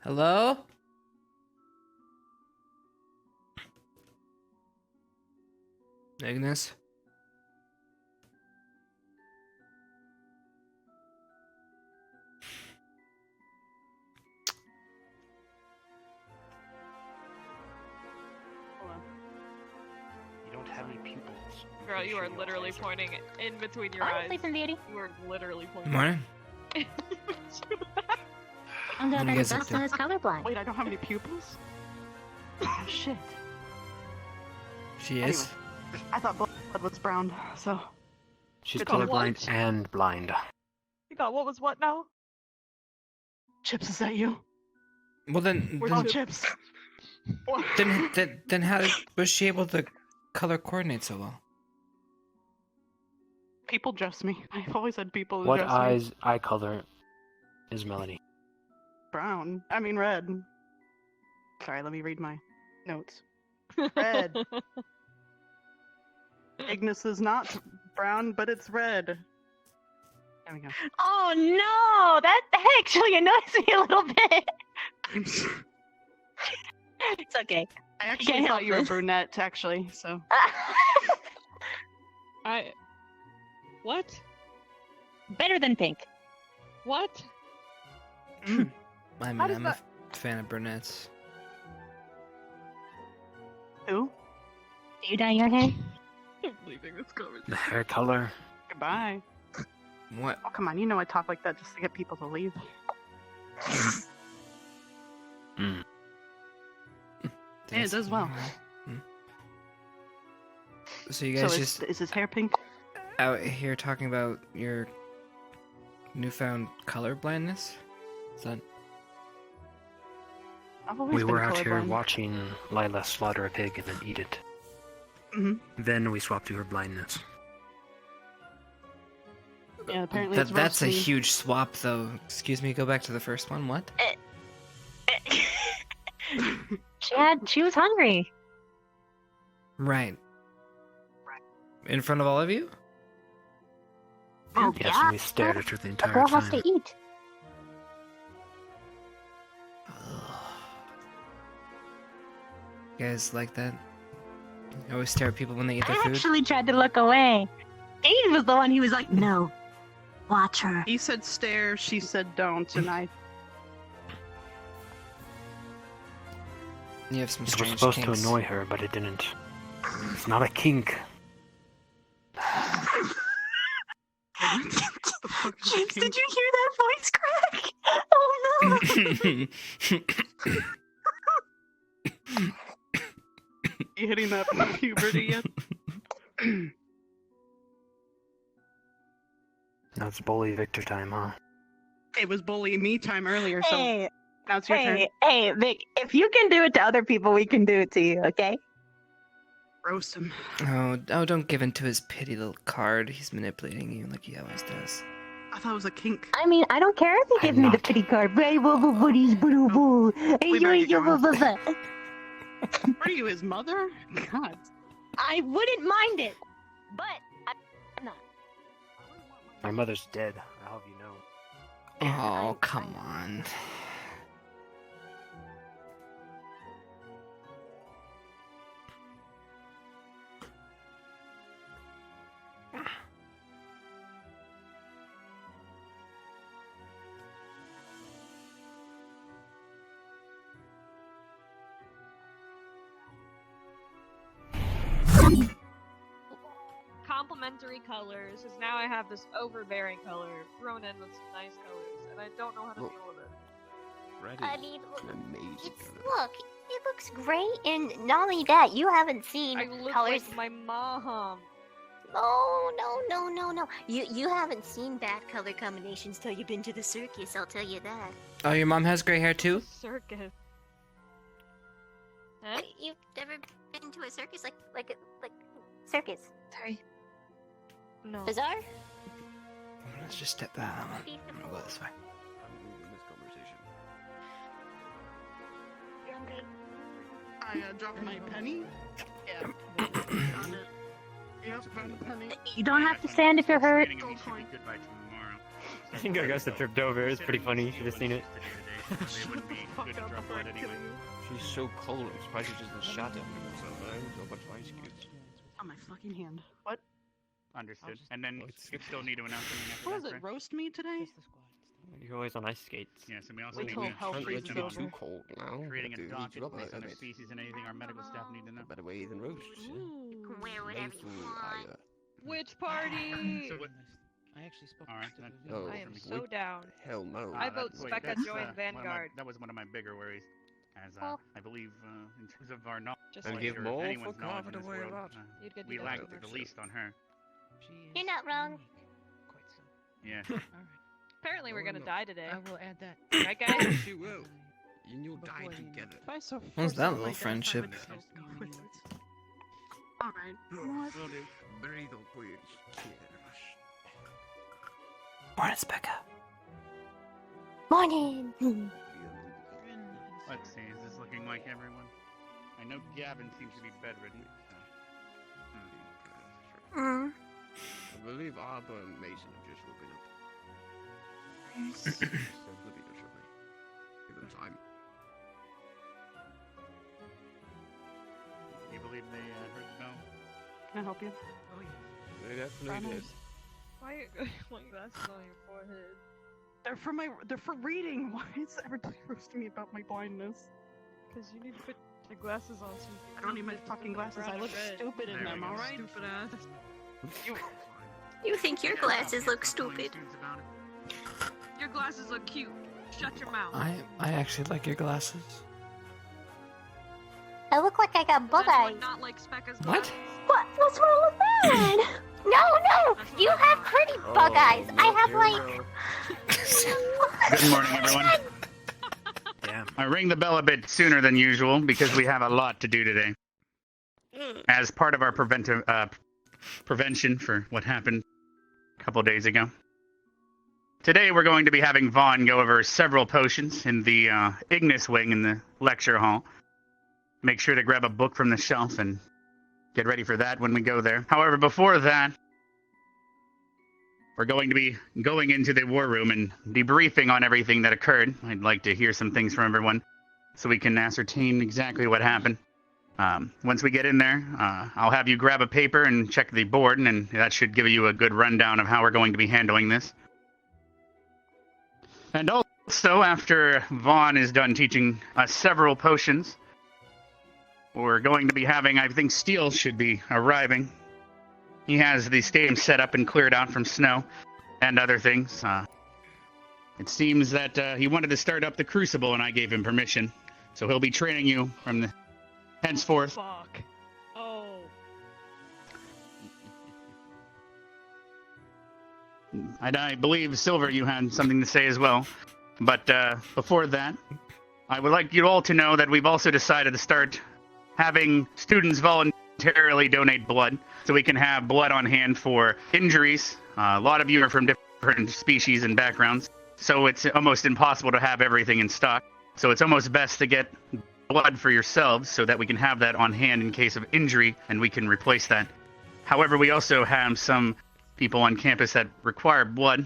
Hello? Ignis? You don't have any pupils. Girl, you are literally pointing in between your eyes. Sleeping Beauty. You are literally Good pointing. morning. I'm What the do you guys best up to? that is colorblind. Wait, I don't have any pupils? Shit. She is? I thought blood was brown, so... She's Good to know. colorblind and blind. You got what was what now? Chipz, is that you? Well then, We're Oh, Chip- Chipz. then how was she able to color coordinate so well? People dress me. I've always had people What dress me. eye color is Melody? Brown. I mean red. Sorry, let me read my notes. Red. Ignis is not brown, but it's red. There we go. Oh no! That actually annoys me a little bit. I'm s- It's okay. I actually Can't thought help you were it. brunette, actually, so... What? Better than pink. What? I mean, How does I'm a fan of brunettes. Who? Do you dye your hair? I'm leaving this conversation. The hair color? Goodbye. What? Oh, come on, you know I talk like that just to get people to leave. Mm. Yeah, it does well. So you So guys is, just is his hair pink? out here talking about your newfound color blindness? Is that... I've always We been were out here colorblind. watching Lila slaughter a pig and then eat it. Mhm. Then we swapped to her blindness. Yeah, apparently That, it's that's a roast huge swap, though. Excuse me, go back to the first one. What? She was hungry. Right. In front of all of you? Oh, Yes, and we stared at her the A entire girl has time. to eat. You guys like that? You always stare at people when they eat their I food? actually tried to look away. Aiden was the one. He was like, "No, watch her." He said stare, she said don't, and I... You have some It was strange supposed kinks. to annoy her, but it didn't. It's not a kink. Chipz, did you hear that voice crack? Oh no! You hitting that puberty yet? That's bully Victor time, huh? It was bully me time earlier, so Hey, now it's your turn. hey, Vic! If you can do it to other people, we can do it to you. Okay? Roast him. Oh, don't give in to his petty little card. He's manipulating you like he always does. I thought it was a kink. I mean, I don't care if he I'm gives me the not. pity card. Hey, buddies, boo, boo. Hey, We better get yo, going. blah, blah. What are you, his mother? God. I wouldn't mind it, but I'm not. My mother's dead, I'll have you know. Oh, come on. Complementary colors, because now I have this overbearing color thrown in with some nice colors, and I don't know how to Well- deal with it. I mean, An amazing it's color. look, it looks great, and not only that, you haven't seen I look colors. like my mom. No. You haven't seen bad color combinations till you've been to the circus. I'll tell you that. Oh, your mom has gray hair too? Circus. Huh? You've never been to a circus like circus? Sorry, No. bazaar. Let's just step back. I'm gonna go this way. I dropped my penny. Yeah. Found it. Yep, found a penny. You don't have to stand if you're hurt. I think our guys have tripped over. It's pretty funny. You should have seen it. They wouldn't be good to draw blood anyway. She's so cold, I'm surprised she doesn't shut him. So much ice cubes. On my fucking hand. What? Understood. And then we still need to announce something after What was that, it? correct? Roast me today? You're always on ice skates. Yes, and we also Wait need till to hell freezes create over. Too cold now. creating a But, docket rubber, based on isn't their it? species and anything our medical staff need to know. A better way than roasts. Yeah? You can wear whatever you want. Witch party! So what? I actually spoke All right, to that- the Oh, I am would- so down. Hell no. I vote Wait, Specca that's, join one of my- Vanguard. that was one of my bigger worries. As Well- I believe, in terms of our knowledge, Just And like give or more anyone's for knowledge Carver in to this worry world, about. You'd get we the lacked other the one. least on her. She You're is not wrong. quite so. Yeah. Alright. Apparently we're No, gonna no. die today. I will add that. Right, guys? She will. And you'll die Before you- together. If I so What's force that my little death, I friendship? would so When quit you- it. Alright. What? Breathe on please. Morning, Becca. Morning. Let's see, is this looking like everyone? I know Gavin seems to be bedridden. So. Mm. I believe Arthur and Mason have just woken up. Yes. They'll be there shortly. Give them time. You believe they heard the bell? Can I help you? Oh yeah. They definitely did. Promise. Why are you like glasses on your forehead? They're for reading. Why is everybody roasting me about my blindness? Because you need to put the glasses on so you can I don't read need my with fucking brown glasses. I and look red. stupid in There them, we go. alright? Stupid ass. You think your glasses look stupid? Your glasses look cute. Shut your mouth. I actually like your glasses. I look like I got Does bug anyone eyes. not like Specca's What? glasses? What's wrong with that? No, you have pretty bug eyes. I have like. Good morning, everyone. Yeah. I ring the bell a bit sooner than usual because we have a lot to do today. As part of our prevention for what happened a couple days ago. Today we're going to be having Vaughn go over several potions in the Ignis wing in the lecture hall. Make sure to grab a book from the shelf and get ready for that when we go there. However, before that, we're going to be going into the war room and debriefing on everything that occurred. I'd like to hear some things from everyone so we can ascertain exactly what happened. Once we get in there, I'll have you grab a paper and check the board, and that should give you a good rundown of how we're going to be handling this. And also, after Vaughn is done teaching us several potions, we're going to be having, I think Steel should be arriving. He has the stadium set up and cleared out from snow and other things. It seems that he wanted to start up the Crucible, and I gave him permission. So he'll be training you from the henceforth. Fuck. Oh. And I believe, Silver, you had something to say as well. But before that, I would like you all to know that we've also decided to start having students voluntarily donate blood so we can have blood on hand for injuries. A lot of you are from different species and backgrounds, so it's almost impossible to have everything in stock. So it's almost best to get blood for yourselves so that we can have that on hand in case of injury and we can replace that. However, we also have some people on campus that require blood,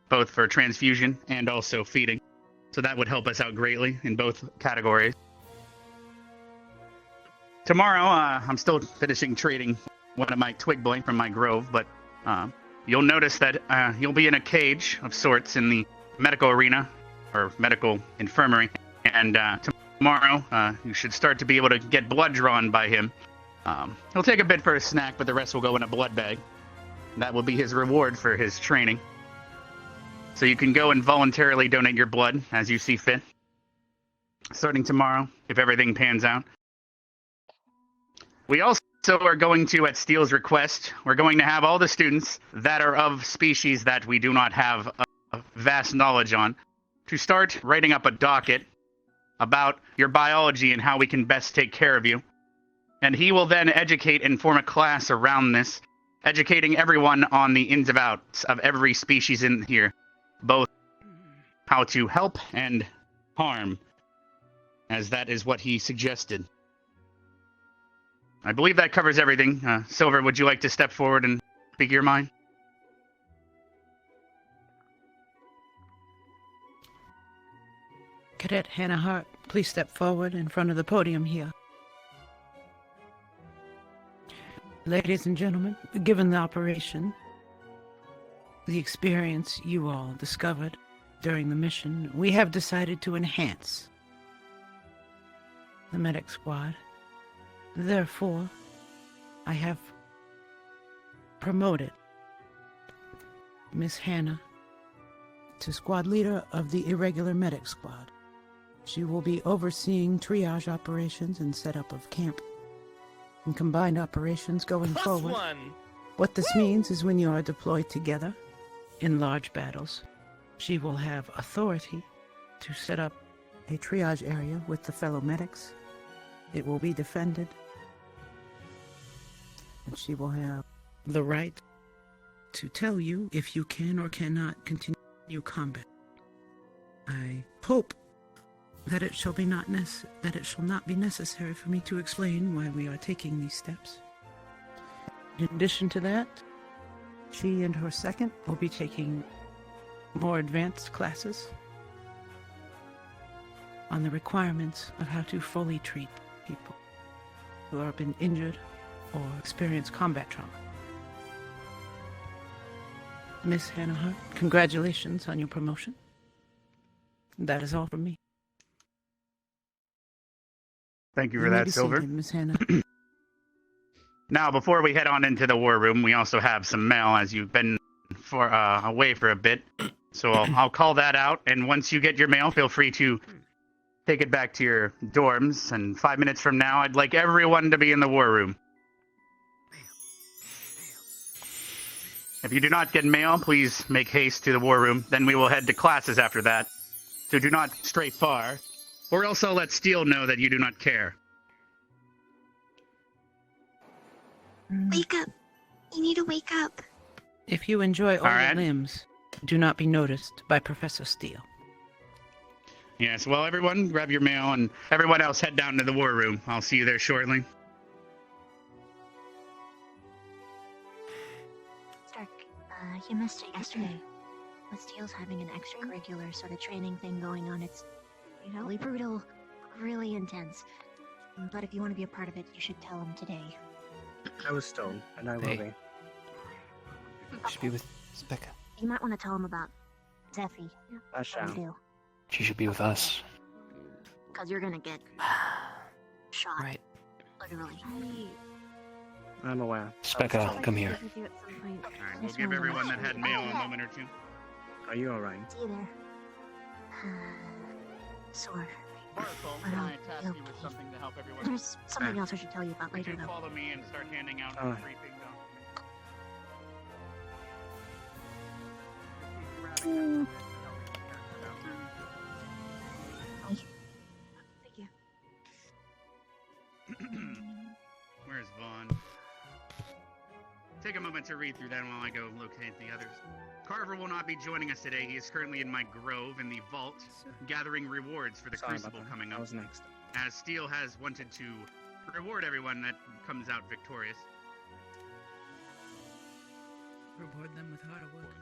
both for transfusion and also feeding. So that would help us out greatly in both categories. Tomorrow, I'm still finishing trading one of my twig blade from my grove, but you'll notice that you'll be in a cage of sorts in the medical arena, or medical infirmary, and tomorrow you should start to be able to get blood drawn by him. He'll take a bit for a snack, but the rest will go in a blood bag. That will be his reward for his training. So you can go and voluntarily donate your blood as you see fit, starting tomorrow, if everything pans out. We also are going to, at Steele's request, we're going to have all the students that are of species that we do not have a vast knowledge on to start writing up a docket about your biology and how we can best take care of you. And he will then educate and form a class around this, educating everyone on the ins and outs of every species in here, both how to help and harm, as that is what he suggested. I believe that covers everything. Silver, would you like to step forward and speak your mind? Cadet Hannah Hart, please step forward in front of the podium here. Ladies and gentlemen, given the operation, the experience you all discovered during the mission, we have decided to enhance the medic squad. Therefore, I have promoted Miss Hannah to squad leader of the irregular medic squad. She will be overseeing triage operations and setup of camp and combined operations going forward. +1. What this means is when you are deployed together in large battles, she will have authority to set up a triage area with the fellow medics. It will be defended, and she will have the right to tell you if you can or cannot continue combat. I hope that it shall not be necessary for me to explain why we are taking these steps. In addition to that, she and her second will be taking more advanced classes on the requirements of how to fully treat people who have been injured or experience combat trauma. Miss Hannah Hart, congratulations on your promotion. That is all from me. Thank you You for may that, be Silver. seated, Miss Hannah. Now, before we head on into the war room, we also have some mail, as you've been away for a bit. So I'll call that out, and once you get your mail, feel free to take it back to your dorms. And 5 minutes from now, I'd like everyone to be in the war room. If you do not get mail, please make haste to the war room. Then we will head to classes after that. So do not stray far, or else I'll let Steel know that you do not care. Wake up. You need to wake up. If you enjoy all right. your limbs, do not be noticed by Professor Steele. Yes, well, everyone, grab your mail, and everyone else head down to the war room. I'll see you there shortly. Stark, you missed it yesterday. But Steele's having an extracurricular sort of training thing going on. It's really brutal, really intense. But if you want to be a part of it, you should tell him today. I was stoned, and I will Hey. be. You should be with Specca. You might want to tell him about Zephy. I What shall. you do. She should be with us. Because you're gonna get shot. Right. Literally. I'm aware. Specca, come here. All right, we'll give everyone that had mail a moment or two. Are you alright? See you there. Sore. Can I task you with something to help everyone? There's something else I should tell you about Would later, you though. follow me and start handing out Alright. briefing documents? Thank you. Where's Vaughn? Take a moment to read through that while I go locate the others. Carver will not be joining us today. He is currently in my grove in the vault, gathering rewards for the Sorry about Crucible that. coming I up, was next. as Steel has wanted to reward everyone that comes out victorious. Reward them with harder work.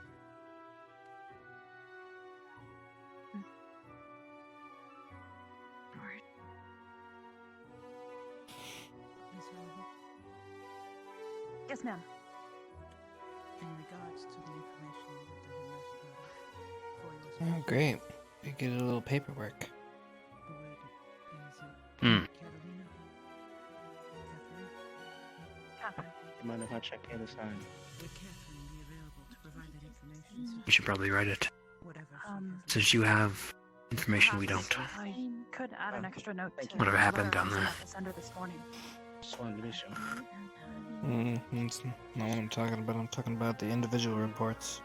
Miss Oliver, Yes, ma'am. in regards to the information that the headmaster got for your Oh, great. We get a little paperwork. Boyd, is it Hmm. Catalina? Catherine? Catherine. You mind if I check here this time? Would Catherine be available to provide that information? You should probably write it. Whatever. Since you have information we don't. I could add an extra note to Whatever the happened letter down I there. sent to Sender this morning. Just wanted to be sure. That's not what I'm talking about. I'm talking about the individual reports.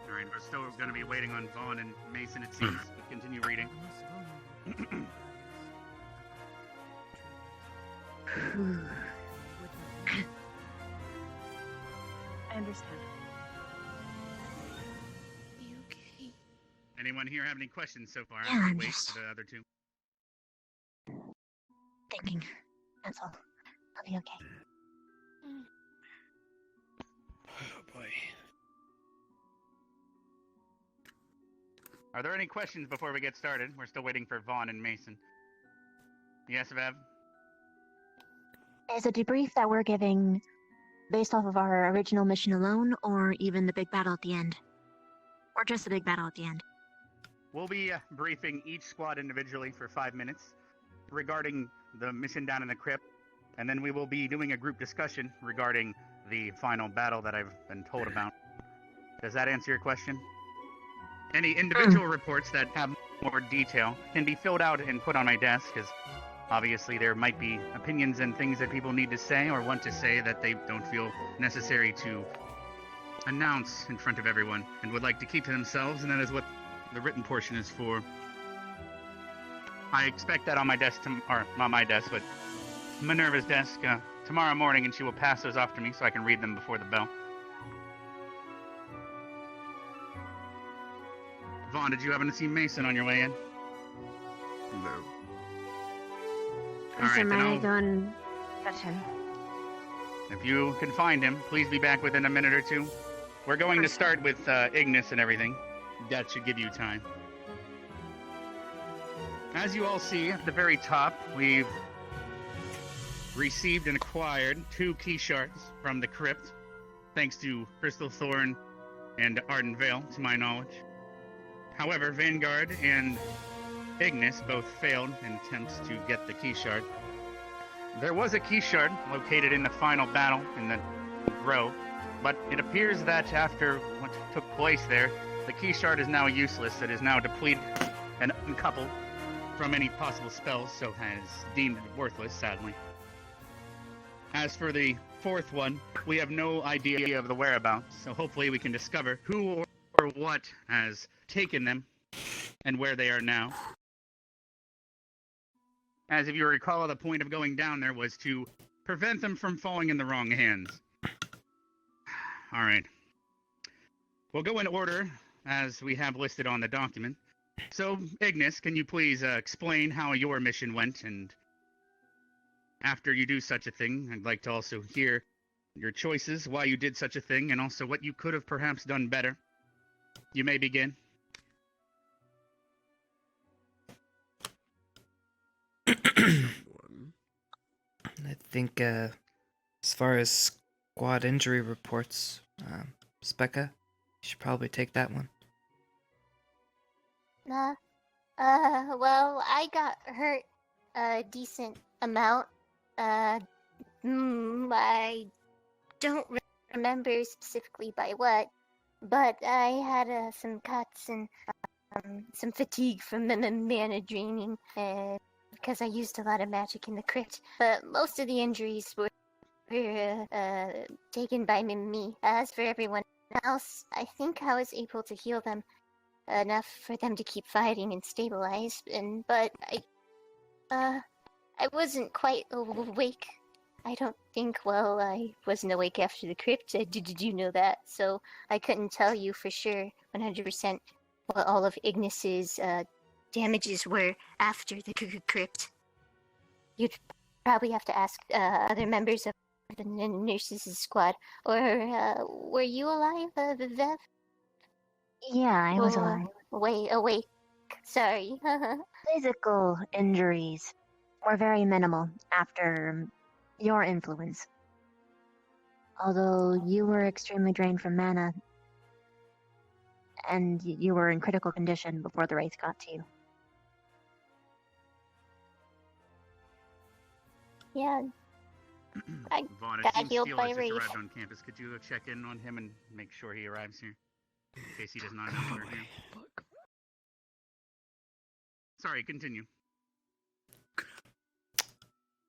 All right, we're still going to be waiting on Vaughn and Mason, it seems. But continue reading. I understand. Anyone here have any questions so far? Yeah, As we I'm wait just- for the other two. Thinking. That's all. I'll be okay. Oh boy. Are there any questions before we get started? We're still waiting for Vaughn and Mason. Yes, Vev? Is a debrief that we're giving based off of our original mission alone, or even the big battle at the end? Or just the big battle at the end? We'll be briefing each squad individually for 5 minutes regarding the mission down in the crypt, and then we will be doing a group discussion regarding the final battle that I've been told about. Does that answer your question? Any individual reports that have more detail can be filled out and put on my desk, because obviously there might be opinions and things that people need to say or want to say that they don't feel necessary to announce in front of everyone and would like to keep to themselves, and that is what the written portion is for. I expect that on my desk, or not my desk, but Minerva's desk tomorrow morning, and she will pass those off to me so I can read them before the bell. Vaughn, did you happen to see Mason on your way in? No. All right, then I'll... go and fetch him. If you can find him, please be back within a minute or two. We're going to start with Ignis and everything. That should give you time. As you all see at the very top, we've received and acquired 2 key shards from the crypt, thanks to Crystal Thorn and Arden Vale, to my knowledge. However, Vanguard and Ignis both failed in attempts to get the key shard. There was a key shard located in the final battle in the grove, but it appears that after what took place there, the key shard is now useless. It is now depleted and uncoupled from any possible spells, so has deemed worthless, sadly. As for the 4th one, we have no idea of the whereabouts, so hopefully we can discover who or what has taken them and where they are now. As if you recall, the point of going down there was to prevent them from falling in the wrong hands. Alright. We'll go in order, as we have listed on the document. So, Ignis, can you please explain how your mission went, and after you do such a thing, I'd like to also hear your choices, why you did such a thing, and also what you could have perhaps done better. You may begin. I think, as far as squad injury reports, Specca, you should probably take that one. Well, I got hurt a decent amount. I don't remember specifically by what, but I had some cuts and some fatigue from the mana draining, because I used a lot of magic in the crypt. But most of the injuries were taken by me. As for everyone else, I think I was able to heal them enough for them to keep fighting and stabilize. But I wasn't quite awake. I don't think. Well, I wasn't awake after the crypt. Did you know that? So I couldn't tell you for sure 100% what all of Ignis's damages were after the crypt. You'd probably have to ask other members of the nurses' squad. Or were you alive, Vev? Yeah, I was alive. Awake. Sorry. Physical injuries were very minimal after your influence. Although you were extremely drained from mana, and you were in critical condition before the wraith got to you. Yeah. I Vaughn, got it seems healed Steele by has just Wraith. arrived on campus. Could you check in on him and make sure he arrives here? In case he does not know we're here. Sorry, continue.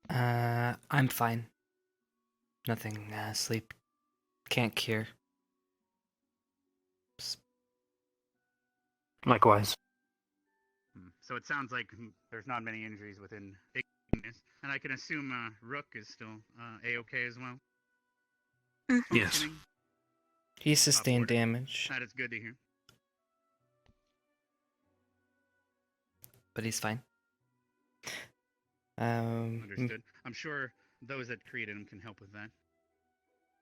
I'm fine. Nothing, sleep can't cure. Likewise. So it sounds like there's not many injuries within Ignis, and I can assume Rook is still A-okay as well? Yes. Functioning? He sustained Upward. damage, That is good to hear. but he's fine. Understood. I'm sure those that created him can help with that.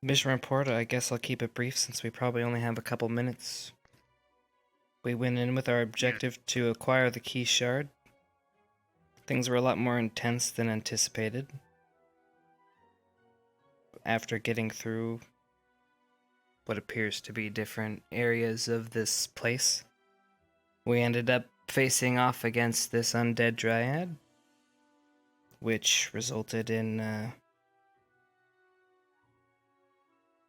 Mission report, I guess I'll keep it brief since we probably only have a couple minutes. we went in with our objective to acquire the key shard. Things were a lot more intense than anticipated. After getting through what appears to be different areas of this place, we ended up facing off against this undead dryad, which resulted in an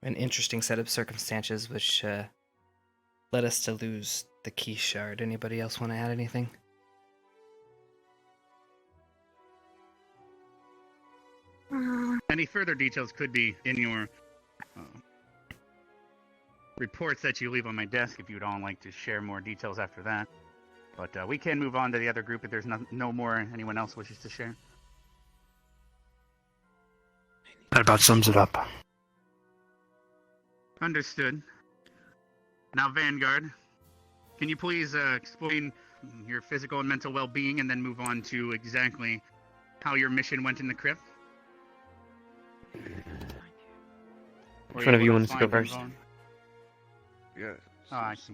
interesting set of circumstances which led us to lose the key shard. Anybody else want to add anything? Any further details could be in your reports that you leave on my desk if you'd all like to share more details after that. But we can move on to the other group if there's no more anyone else wishes to share. That about sums it up. Understood. Now, Vanguard, can you please explain your physical and mental well-being and then move on to exactly how your mission went in the crypt? Which one of you wants to go first? Yes. Oh, I see.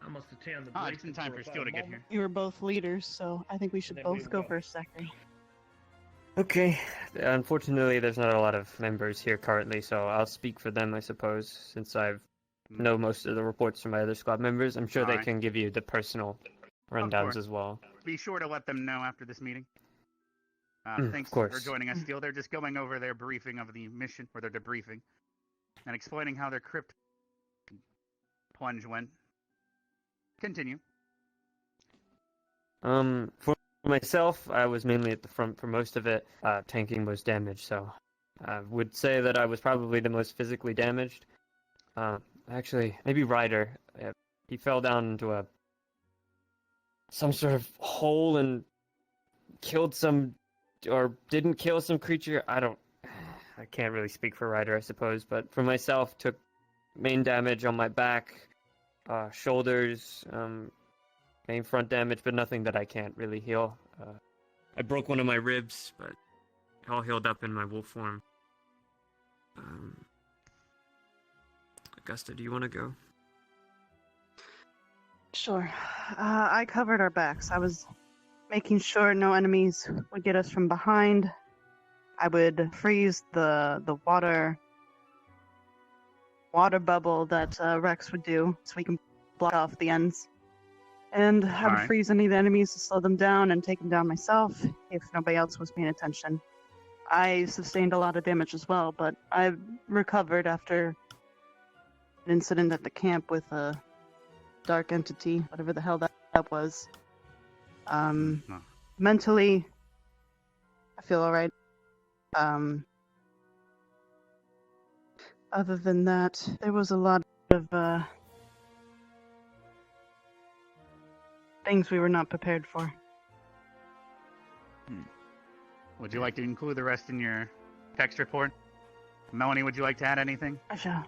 I must attend the Oh, it's in time for Steel to get here. You were both leaders, so I think we should both go first, Zachary. Okay. Unfortunately, there's not a lot of members here currently, so I'll speak for them, I suppose, since I know most of the reports from my other squad members. I'm sure they Alright. can give you the personal rundowns course. as well. Be sure to let them know after this meeting. Thanks of course. for joining us, Steel. They're just going over their briefing of the mission, or their debriefing, and explaining how their crypt plunge went. Continue. For myself, I was mainly at the front for most of it, tanking most damage, so I would say that I was probably the most physically damaged. Actually, maybe Ryder. He fell down into some sort of hole and killed some, or didn't kill some creature. I can't really speak for Ryder, I suppose, but for myself, took main damage on my back, shoulders, main front damage, but nothing that I can't really heal. I broke one of my ribs, but all healed up in my wolf form. Augusta, do you want to go? Sure. I covered our backs. I was making sure no enemies would get us from behind. I would freeze the water bubble that Rex would do, so we can block off the ends. And I would freeze any of the enemies to slow them down and take them down myself if nobody else was paying attention. I sustained a lot of damage as well, but I recovered after an incident at the camp with a dark entity, whatever the hell that was. Mentally, I feel alright. Other than that, there was a lot of things we were not prepared for. Would you like to include the rest in your text report? Melanie, would you like to add anything? I shall.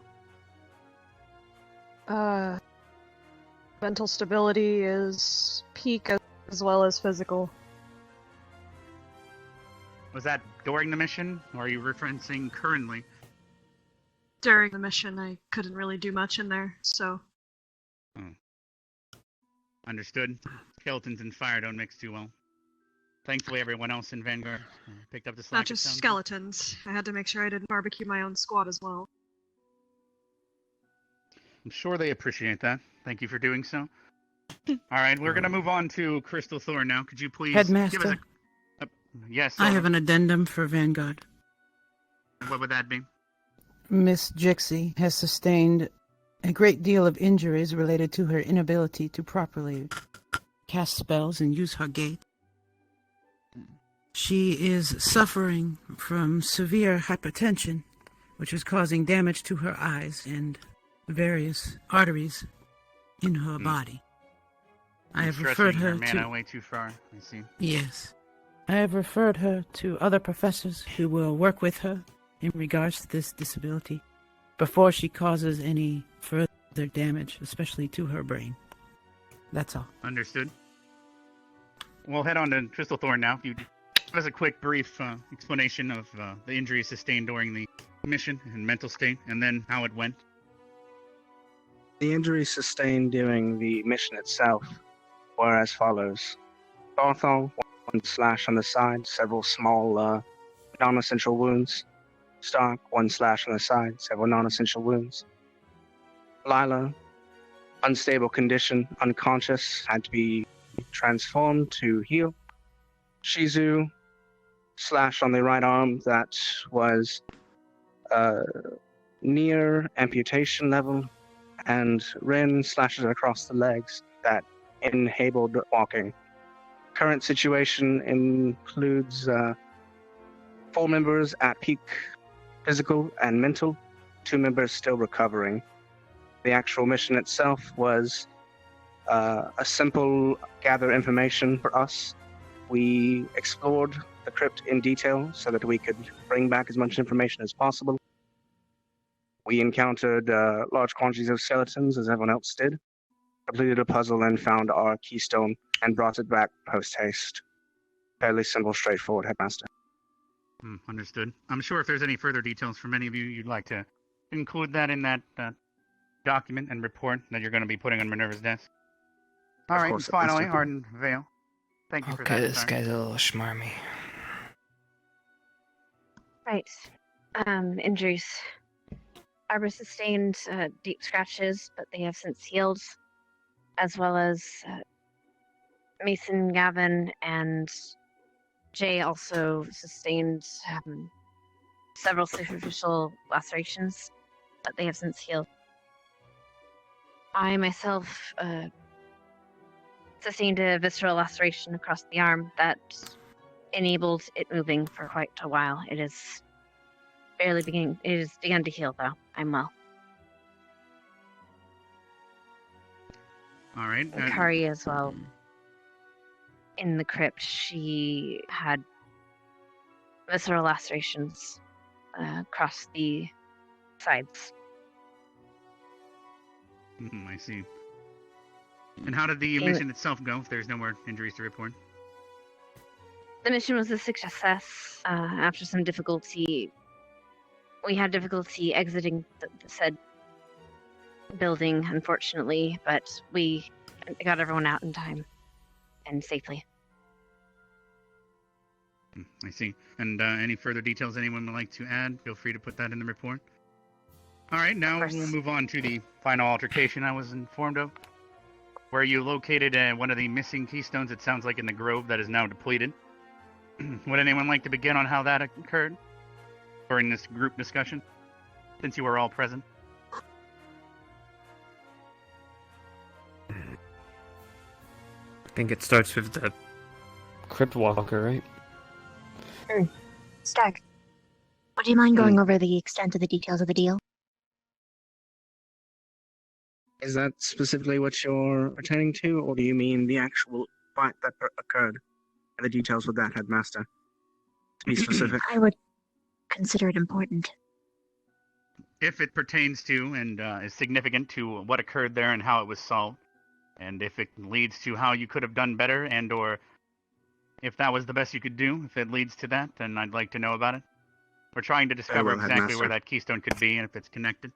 Mental stability is peak as well as physical. Was that during the mission, or are you referencing currently? During the mission, I couldn't really do much in there, so... Understood. Skeletons and fire don't mix too well. Thankfully, everyone else in Vanguard picked up the slack. Not just skeletons. I had to make sure I didn't barbecue my own squad as well. I'm sure they appreciate that. Thank you for doing so. Alright, we're going to move on to Crystal Thorn now. Could you please Headmaster? give us a... yes, I have an addendum for Vanguard. What would that be? Miss Jixie has sustained a great deal of injuries related to her inability to properly cast spells and use her gate. She is suffering from severe hypertension, which is causing damage to her eyes and various arteries in her body. I have referred her mana to... way too far, I see. Yes. I have referred her to other professors who will work with her in regards to this disability before she causes any further damage, especially to her brain. That's all. Understood. We'll head on to Crystal Thorn now. If you give us a quick, brief explanation of the injuries sustained during the mission and mental state, and then how it went. The injuries sustained during the mission itself were as follows. Barthol, 1 slash on the side, several small non-essential wounds. Stark, 1 slash on the side, several non-essential wounds. Lila, unstable condition, unconscious, had to be transformed to heal. Shizu, slash on the right arm that was near amputation level, and Rin slashes across the legs that enabled walking. Current situation includes 4 members at peak physical and mental, 2 members still recovering. The actual mission itself was a simple gather information for us. We explored the crypt in detail so that we could bring back as much information as possible. We encountered large quantities of skeletons, as everyone else did, completed a puzzle and found our keystone and brought it back post-haste. Fairly simple, straightforward, Headmaster. Understood. I'm sure if there's any further details from any of you, you'd like to include that in that document and report that you're going to be putting on Minerva's desk. All right, and finally, Arden Vale. Thank you for that. Okay, this guy's a little schmarmy. Right. Injuries. Arbor sustained deep scratches, but they have since healed, as well as Mason, Gavin, and Jay also sustained several superficial lacerations, but they have since healed. I myself sustained a visceral laceration across the arm that enabled it moving for quite a while. It is begun to heal, though. I'm well. All right. Kari as well. In the crypt, she had visceral lacerations across the sides. I see. And how did the mission itself go, if there's no more injuries to report? The mission was a success. After some difficulty, we had difficulty exiting the said building, unfortunately, but we got everyone out in time and safely. I see. And any further details anyone would like to add, feel free to put that in the report. All right, now we'll move on to the final altercation I was informed of. Where you located one of the missing keystones, it sounds like in the grove that is now depleted. Would anyone like to begin on how that occurred? Or in this group discussion, since you were all present? I think it starts with the Crypt Walker, right? Stark, would you mind going over the extent of the details of the deal? Is that specifically what you're pertaining to, or do you mean the actual fight that occurred? And the details with that, Headmaster? To be specific. I would consider it important. If it pertains to and is significant to what occurred there and how it was solved, and if it leads to how you could have done better, and or if that was the best you could do, if it leads to that, then I'd like to know about it. We're trying to discover exactly where that keystone could be and if it's connected.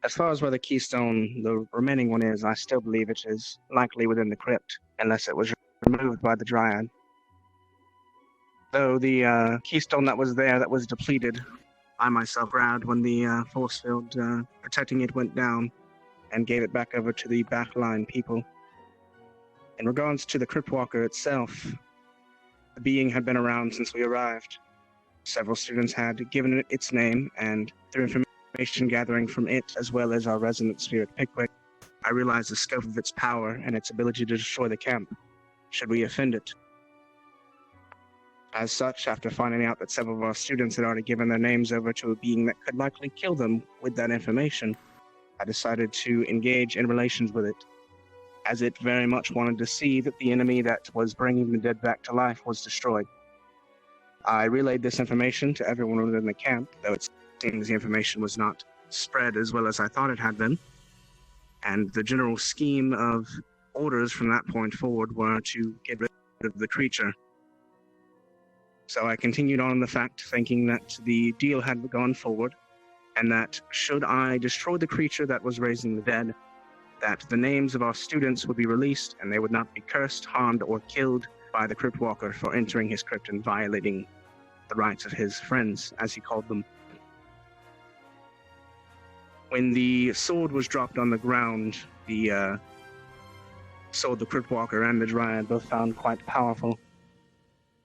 As far as where the keystone, the remaining one is, I still believe it is likely within the crypt, unless it was removed by the Dryad. Though the keystone that was there that was depleted, I myself grabbed when the force field protecting it went down and gave it back over to the backline people. In regards to the Cryptwalker itself, the being had been around since we arrived. Several students had given it its name, and through information gathering from it, as well as our resident spirit Pickwick, I realized the scope of its power and its ability to destroy the camp, should we offend it. As such, after finding out that several of our students had already given their names over to a being that could likely kill them with that information, I decided to engage in relations with it, as it very much wanted to see that the enemy that was bringing the dead back to life was destroyed. I relayed this information to everyone within the camp, though it seems the information was not spread as well as I thought it had been, and the general scheme of orders from that point forward were to get rid of the creature. So I continued on the fact, thinking that the deal had gone forward, and that should I destroy the creature that was raising the dead, that the names of our students would be released and they would not be cursed, harmed, or killed by the Crypt Walker for entering his crypt and violating the rights of his friends, as he called them. When the sword was dropped on the ground, the sword the Crypt Walker and the Dryad both found quite powerful.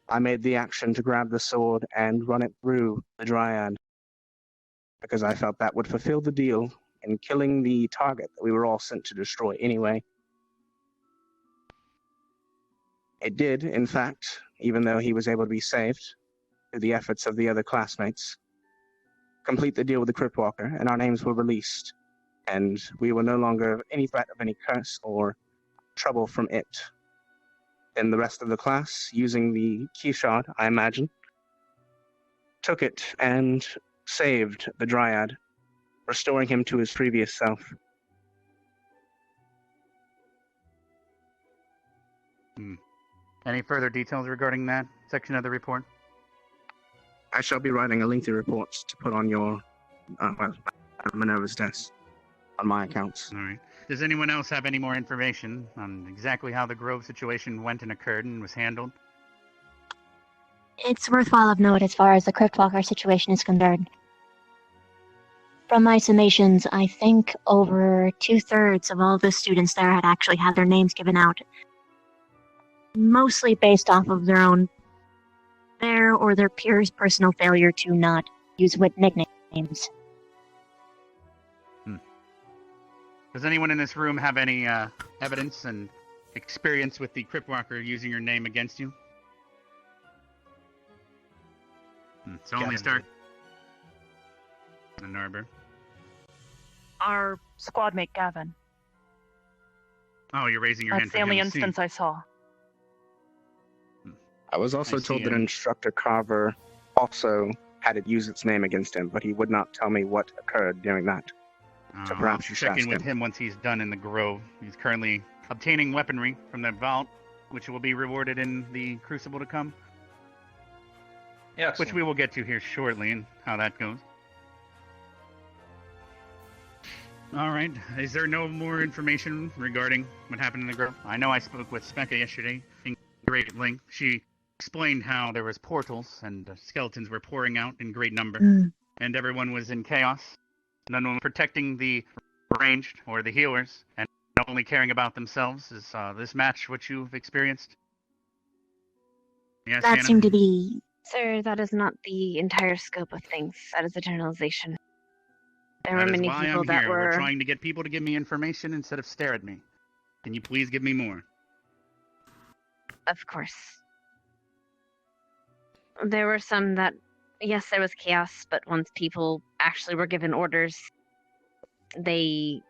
I made the action to grab the sword and run it through the Dryad, because I felt that would fulfill the deal in killing the target that we were all sent to destroy anyway. It did, in fact, even though he was able to be saved through the efforts of the other classmates, complete the deal with the Crypt Walker, and our names were released, and we were no longer any threat of any curse or trouble from it. Then the rest of the class, using the key shard, I imagine, took it and saved the Dryad, restoring him to his previous self. Any further details regarding that section of the report? I shall be writing a lengthy report to put on your, Minerva's desk, on my accounts. All right. Does anyone else have any more information on exactly how the Grove situation went and occurred and was handled? It's worthwhile of note as far as the Cryptwalker situation is concerned. From my summations, I think over 2/3 of all the students there had actually had their names given out. Mostly based off of their or their peers' personal failure to not use nicknames. Does anyone in this room have any evidence and experience with the Cryptwalker using your name against you? So only start. And Narber. Our squad mate Gavin. Oh, you're raising your hand That's for the only him to see. instance I saw. I was also told that Instructor Carver also had it use its name against him, but he would not tell me what occurred during that. So perhaps I'll you should check in ask with him. him once he's done in the Grove. He's currently obtaining weaponry from the vault, which will be rewarded in the Crucible to come. Yeah, which we will get to here shortly and how that goes. All right. Is there no more information regarding what happened in the Grove? I know I spoke with Specca yesterday in great length. She explained how there was portals and skeletons were pouring out in great number, and everyone was in chaos. None was protecting the ranged or the healers, and only caring about themselves. Is this match what you've experienced? Yes, That Hannah? seemed to be... Sir, that is not the entire scope of things. That is a generalization. There That were is many why people I'm that here. were... We're trying to get people to give me information instead of stare at me. Can you please give me more? Of course. There were some that, yes, there was chaos, but once people actually were given orders, they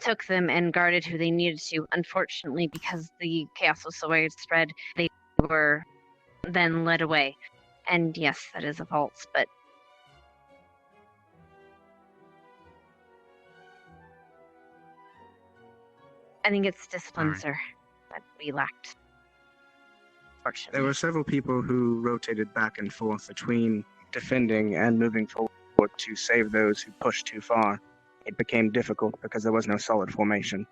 took them and guarded who they needed to. Unfortunately, because the chaos was so widespread, they were then led away. And yes, that is a fault, but I think it's discipline, sir, that we lacked. Fortunately. There were several people who rotated back and forth between defending and moving forward to save those who pushed too far. It became difficult because there was no solid formation,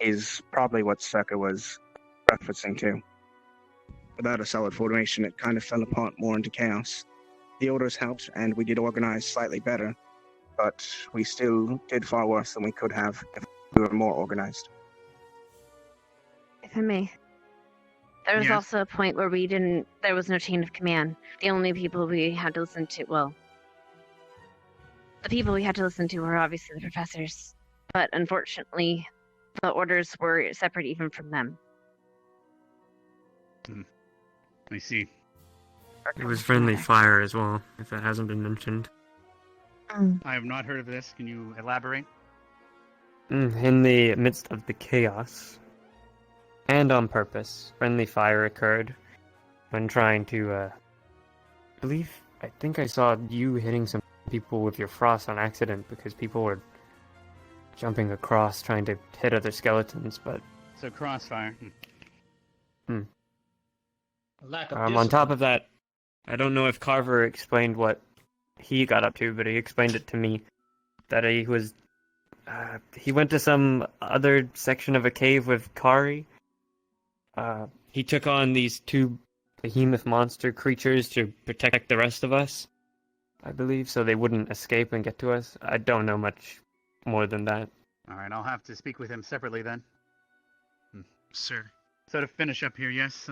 is probably what Sucker was referencing to. Without a solid formation, it kind of fell apart more into chaos. The orders helped, and we did organize slightly better, but we still did far worse than we could have if we were more organized. If I may. There was also a point where there was no chain of command. The only people we had to listen to, the people we had to listen to were obviously the professors, but unfortunately, the orders were separate even from them. I see. It was friendly fire as well, if that hasn't been mentioned. I have not heard of this. Can you elaborate? In the midst of the chaos, and on purpose, friendly fire occurred when trying to, I think I saw you hitting some people with your frost on accident because people were jumping across trying to hit other skeletons, but... So crossfire. Lack of on top of that, I don't know if Carver explained what he got up to, but he explained it to me. that he went to some other section of a cave with Kari. He took on these two behemoth monster creatures to protect the rest of us, I believe, so they wouldn't escape and get to us. I don't know much more than that. All right, I'll have to speak with him separately then. Sir, So to finish up here, yes,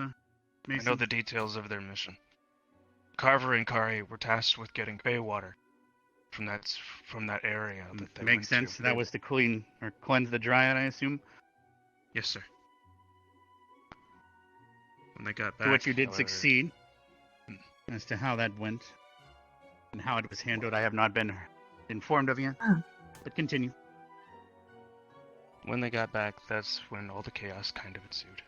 Mason? I know the details of their mission. Carver and Kari were tasked with getting Bay water from that area that they Makes went sense. to. That was to clean or cleanse the Dryad, I assume? Yes, sir. When they got back, To which you did however, succeed. As to how that went and how it was handled, I have not been informed of yet. But continue. When they got back, that's when all the chaos kind of ensued.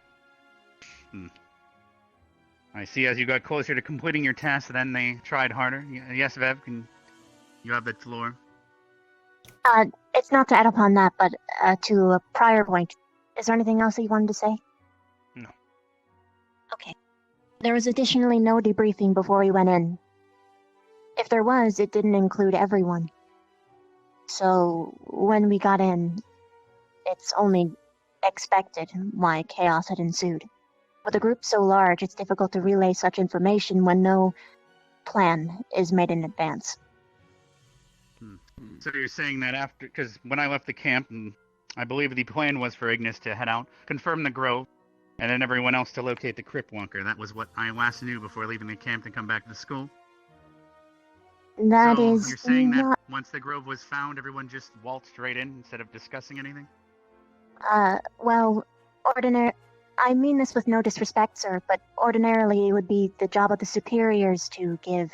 I see as you got closer to completing your task, then they tried harder. Yes, Vev, can you have the floor? It's not to add upon that, but to a prior point. Is there anything else that you wanted to say? No. Okay. There was additionally no debriefing before we went in. If there was, it didn't include everyone. So when we got in, it's only expected why chaos had ensued. With a group so large, it's difficult to relay such information when no plan is made in advance. So you're saying that after, because when I left the camp, I believe the plan was for Ignis to head out, confirm the grove, and then everyone else to locate the Crypt Walker. That was what I last knew before leaving the camp to come back to the school. That So is you're saying not... that once the grove was found, everyone just waltzed right in instead of discussing anything? Well, I mean this with no disrespect, sir, but ordinarily it would be the job of the superiors to give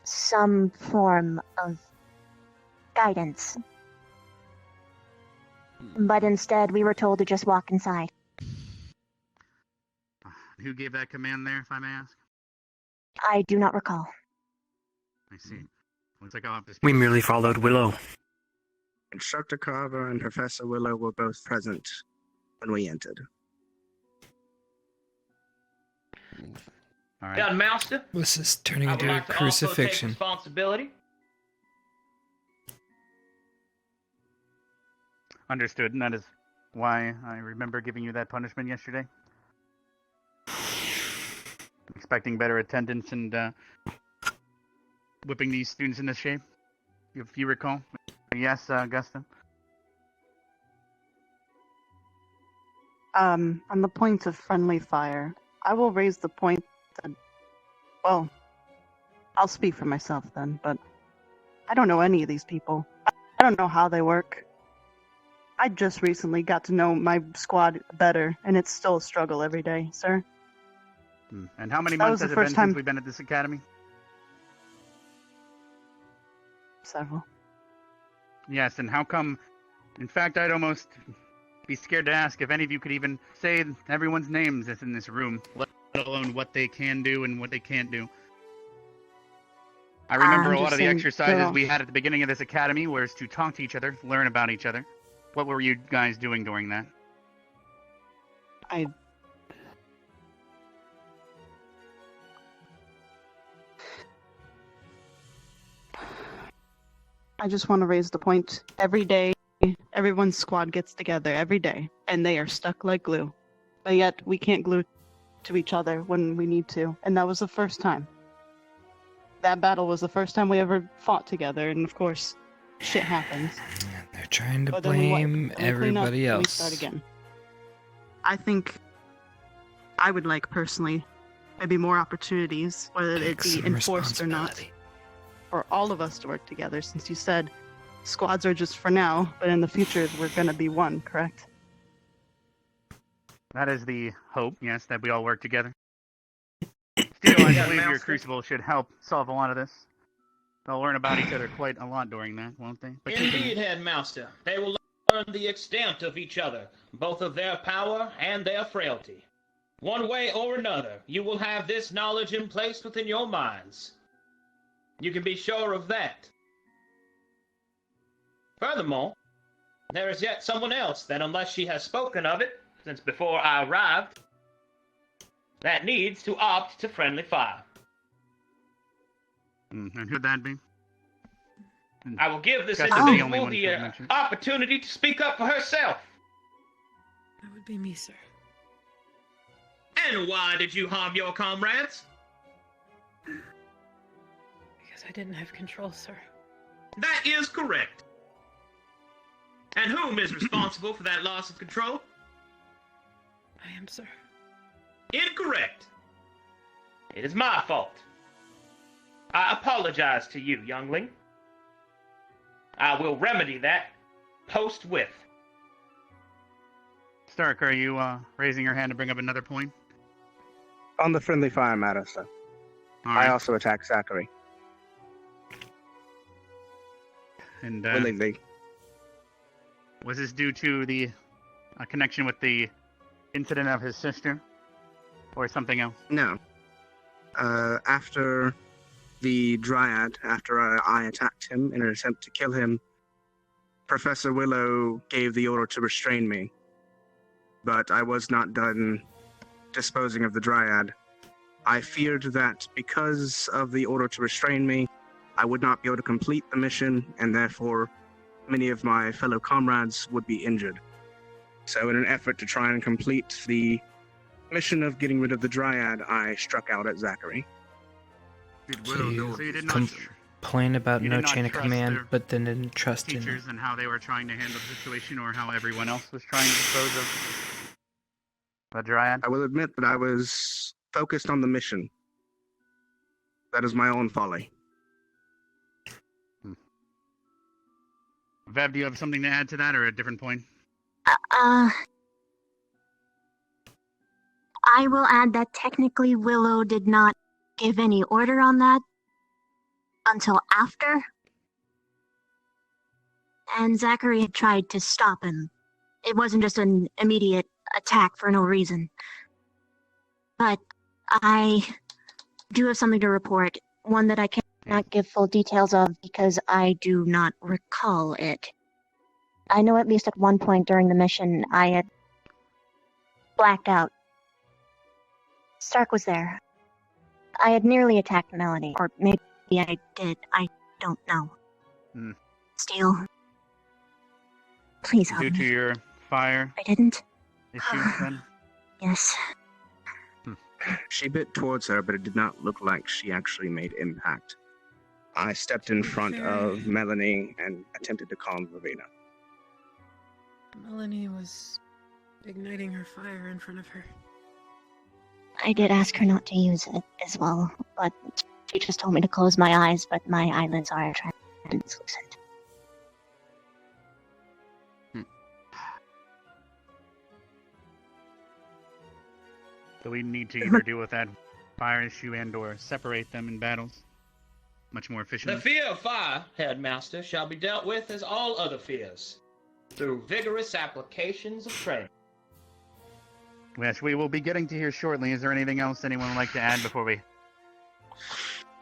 some form of guidance. But instead, we were told to just walk inside. Who gave that command there, if I may ask? I do not recall. I see. Looks like I'll have to speak We with merely you. followed Willow. Instructor Carver and Professor Willow were both present when we entered. All right. Gun Master, This is turning I would into a like to also take crucifixion. responsibility. Understood, and that is why I remember giving you that punishment yesterday. Expecting better attendance and whipping these students into shape, if you recall. Yes, Augusta? On the point of friendly fire, I will raise the point that, well, I'll speak for myself then, but I don't know any of these people. I don't know how they work. I just recently got to know my squad better, and it's still a struggle every day, sir. And how many That months was the has it been first time- since we've been at this academy? Several. Yes, and how come... In fact, I'd almost be scared to ask if any of you could even say everyone's names that's in this room, let alone what they can do and what they can't do. I remember I'm a lot just of the saying, exercises Bill. we had at the beginning of this academy was to talk to each other, learn about each other. What were you guys doing during that? I just want to raise the point. Every day, everyone's squad gets together every day, and they are stuck like glue. But yet, we can't glue to each other when we need to, and that was the first time. That battle was the first time we ever fought together, and of course, shit happens. They're trying to But then we wipe, blame and we clean up, everybody and we else. start again. I think I would like, personally, maybe more opportunities, whether it Take be some enforced or not, for all of us to work together, since you said squads are just for now, but in the future we're gonna be one, correct? That is the hope, yes, that we all work together. Still, I believe your crucible should help solve a lot of this. They'll learn about each other quite a lot during that, won't they? But Indeed, Headmaster. They will learn the extent of each other, both of their power and their frailty. One way or another, you will have this knowledge in place within your minds. You can be sure of that. Furthermore, there is yet someone else that, unless she has spoken of it since before I arrived, that needs to opt to friendly fire. And who'd that be? I will give this Gus is the only individual one to the mention. opportunity to speak up for herself. That would be me, sir. And why did you harm your comrades? Because I didn't have control, sir. That is correct. And whom is responsible for that loss of control? I am, sir. Incorrect. It is my fault. I apologize to you, youngling. I will remedy that forthwith. Stark, are you raising your hand to bring up another point? On the friendly fire matter, sir. All right. I also attacked Zachary. And Willingly. was this due to the connection with the incident of his sister, or something else? No. After the Dryad, after I attacked him in an attempt to kill him, Professor Willow gave the order to restrain me. But I was not done disposing of the Dryad. I feared that because of the order to restrain me, I would not be able to complete the mission, and therefore many of my fellow comrades would be injured. So in an effort to try and complete the mission of getting rid of the Dryad, I struck out at Zachary. So you did not Complain about You no did not chain of trust command, their but then didn't trust in it. teachers and how they were trying to handle the situation, or how everyone else was trying to dispose of the Dryad? I will admit that I was focused on the mission. That is my own folly. Vev, do you have something to add to that, or a different point? I will add that technically Willow did not give any order on that until after. And Zachary had tried to stop him. It wasn't just an immediate attack for no reason. But I do have something to report, one that I cannot give full details of because I do not recall it. I know at least at one point during the mission I had blacked out. Stark was there. I had nearly attacked Melanie, or maybe I did. I don't know. Steel. Please help Due me. to your fire I didn't. issues, then? Yes. She bit towards her, but it did not look like she actually made impact. I stepped in front of Melanie and attempted to calm Ravina. Melanie was igniting her fire in front of her. I did ask her not to use it as well, but she just told me to close my eyes, but my eyelids are translucent. So we need to either deal with that fire issue and or separate them in battles much more efficiently. The fear of fire, Headmaster, shall be dealt with as all other fears, through vigorous applications of training. Yes, we will be getting to here shortly. Is there anything else anyone would like to add before we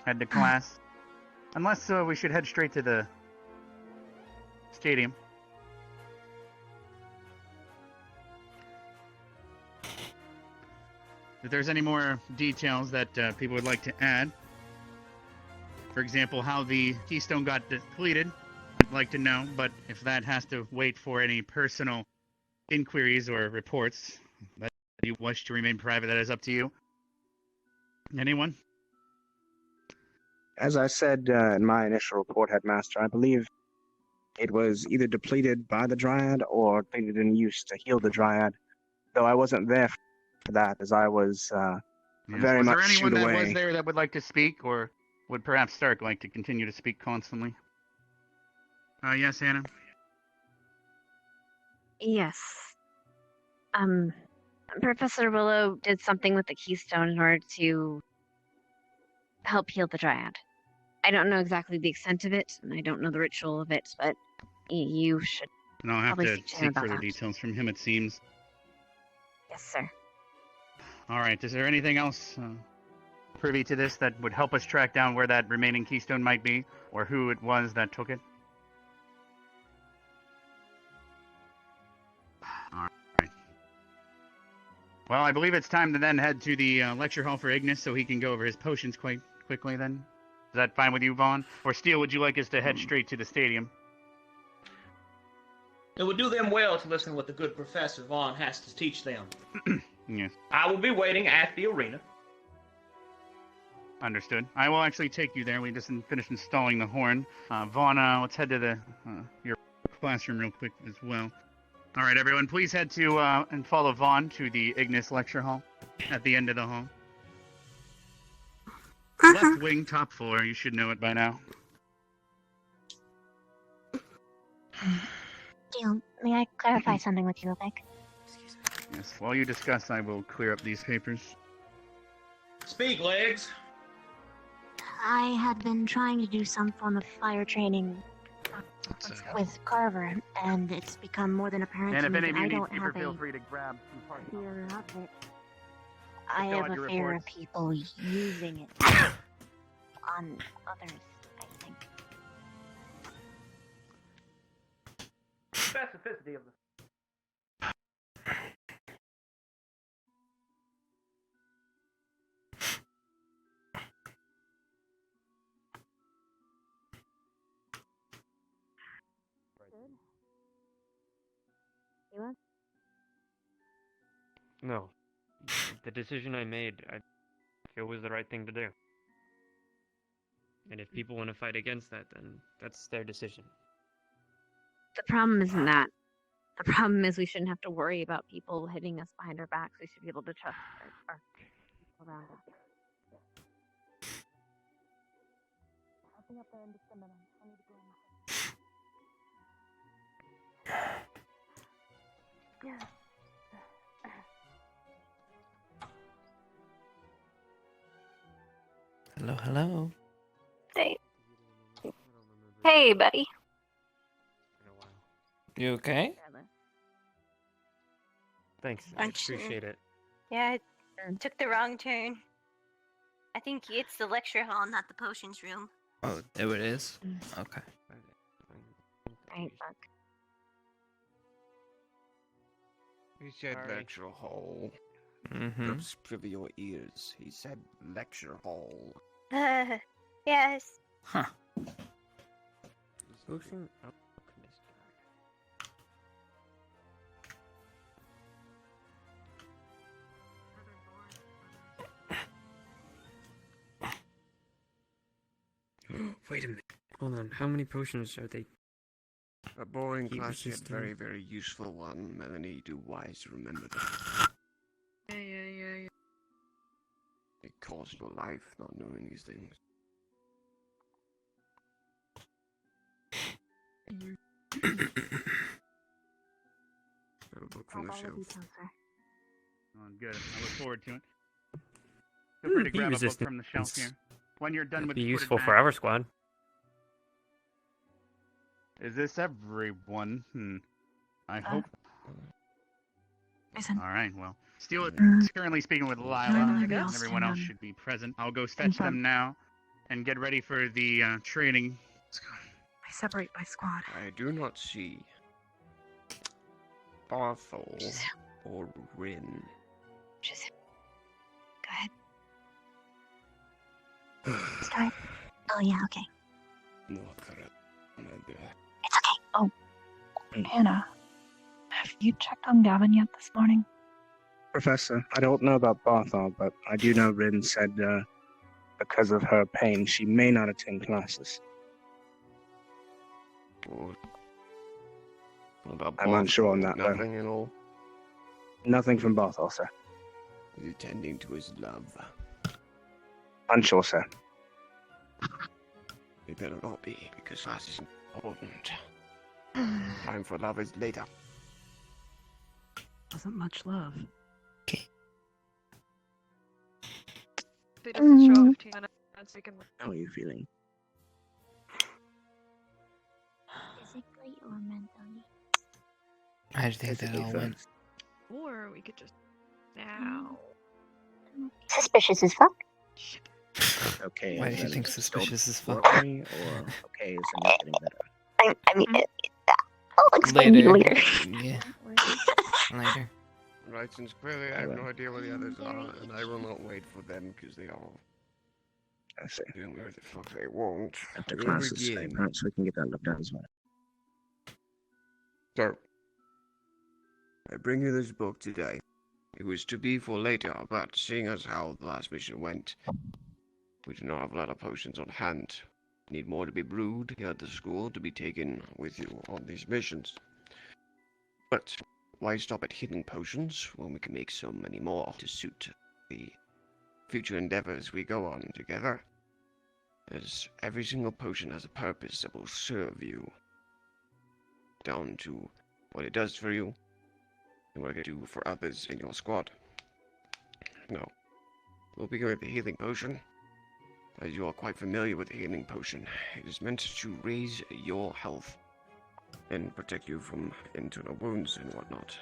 head to class? Unless we should head straight to the stadium. If there's any more details that people would like to add, for example, how the Keystone got depleted, I'd like to know, but if that has to wait for any personal inquiries or reports that you wish to remain private, that is up to you. Anyone? As I said in my initial report, Headmaster, I believe it was either depleted by the Dryad or depleted in use to heal the Dryad, though I wasn't there for that, as I was very much Was there anyone shooed that away. was there that would like to speak, or would perhaps Stark like to continue to speak constantly? Yes, Anna? Yes. Professor Willow did something with the Keystone in order to help heal the Dryad. I don't know exactly the extent of it, and I don't know the ritual of it, but you should And I'll have probably to speak to him seek about further that. details from him, it seems. Yes, sir. All right, is there anything else privy to this that would help us track down where that remaining Keystone might be, or who it was that took it? All right. Well, I believe it's time to then head to the lecture hall for Ignis so he can go over his potions quite quickly then. Is that fine with you, Vaughn? Or Steel, would you like us to head straight to the stadium? It would do them well to listen to what the good Professor Vaughn has to teach them. Yes. I will be waiting at the arena. Understood. I will actually take you there. We just finished installing the horn. Vaughn, let's head to your classroom real quick as well. All right, everyone, please head to and follow Vaughn to the Ignis Lecture Hall at the end of the hall. Left wing, top floor. You should know it by now. Deal, may I clarify something with you real quick? Yes. While you discuss, I will clear up these papers. Speak, Legs. I had been trying to do some form of fire training with Carver, and it's become more than apparent And to if me any that of I you need don't paper, have feel a free to grab some parts. fear of it. I Fill have out a your fear of reports. people using it on others, I think. Specificity of the... No. The decision I made, I feel was the right thing to do. And if people want to fight against that, then that's their decision. The problem isn't that. The problem is we shouldn't have to worry about people hitting us behind our backs. We should be able to trust our people around us. I'll be up there in just a minute. I need to go in. Yeah. Hello, hello. Hey. Hey, buddy. You okay? Thanks, I Actually, appreciate it. Yeah, I took the wrong turn. I think it's the lecture hall, not the potions room. Oh, there it is. Okay. Right, fuck. He said lecture hall. Mm-hmm. Just privy your ears. He said lecture hall. Yes. Huh. Potion alchemist. Wait a minute. Hold on. How many potions are they? A boring Heat class, yet resistant. very, very useful one. Melanie, do wise to remember that. Yeah. It costs your life not knowing these things. Have a book from the shelf. Good. I look forward to it. Feel free to Heat grab a book resistance. from the shelf here. When you're done That'd with be put it useful back. for our squad. Is this everyone? I hope. Listen. All right. Well, Steel is Mm. currently speaking with Lila, Everybody and else everyone can, else should be present. I'll go in fetch front. them now, and get ready for the training. Let's go. I separate by squad. I do not see Barthol or Rin. Just go ahead. Start. Oh yeah, okay. No, correct. It's okay. Oh, Hannah, have you checked on Gavin yet this morning? Professor, I don't know about Barthol, but I do know Rin said because of her pain, she may not attend classes. What about I'm unsure on that, though. Nothing at all. Nothing from Barthol, sir. Is he tending to his love? Unsure, sir. It better not be, because class is important. Time for lovers later. Wasn't much love. They doesn't show 15 minutes, we can... How are you feeling? Physically or mentally? How do you think that Physically all went? first. Or we could just... Now... Suspicious as fuck. Okay. Why is do you that think just suspicious as don't fuck? work me, or okay, is it not getting better? I mean, I'll explain to you later. Yeah. Later. Right, since clearly I have no idea where the others are, and I will not wait for them because they are I see. Then where the fuck they won't. After We'll classes, begin. perhaps we can get that looked at as well. So, I bring you this book today. It was to be for later, but seeing as how the last mission went, we do not have a lot of potions on hand. Need more to be brewed here at the school to be taken with you on these missions. But why stop at healing potions when we can make so many more to suit the future endeavors we go on together? As every single potion has a purpose that will serve you, down to what it does for you and what it can do for others in your squad. Now, we'll begin with the healing potion. As you are quite familiar with the healing potion, it is meant to raise your health and protect you from internal wounds and whatnot.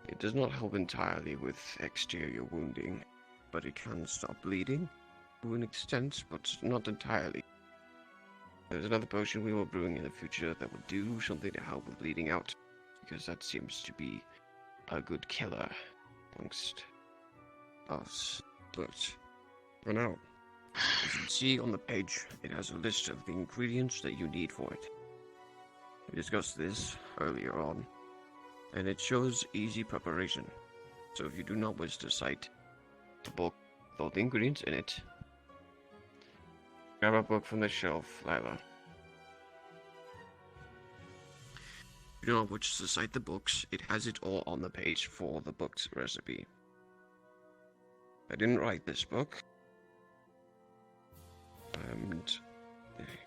It does not help entirely with exterior wounding, but it can stop bleeding to an extent, but not entirely. There's another potion we will brewing in the future that will do something to help with bleeding out, because that seems to be a good killer amongst us. But for now, as you can see on the page, it has a list of the ingredients that you need for it. We discussed this earlier on, and it shows easy preparation. So if you do not wish to cite the book with all the ingredients in it, grab a book from the shelf, Lila. If you do not wish to cite the books, it has it all on the page for the book's recipe. I didn't write this book, and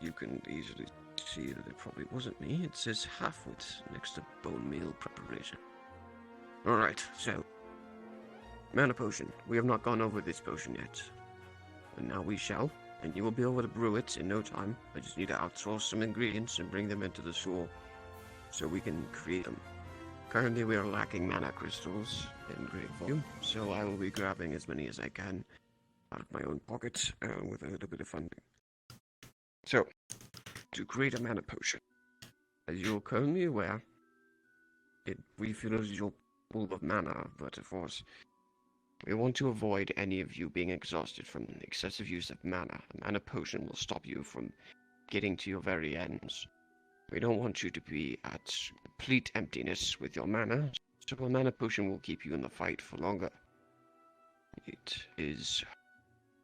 you can easily see that it probably wasn't me. It says half-wit next to bone meal preparation. Alright, so mana potion. We have not gone over this potion yet, but now we shall, and you will be able to brew it in no time. I just need to outsource some ingredients and bring them into the school so we can create them. Currently we are lacking mana crystals in great volume, so I will be grabbing as many as I can out of my own pocket with a little bit of funding. So, to create a mana potion, as you're currently aware, it refills your pool of mana, but of course, we want to avoid any of you being exhausted from excessive use of mana. A mana potion will stop you from getting to your very ends. We don't want you to be at complete emptiness with your mana, so a mana potion will keep you in the fight for longer. It is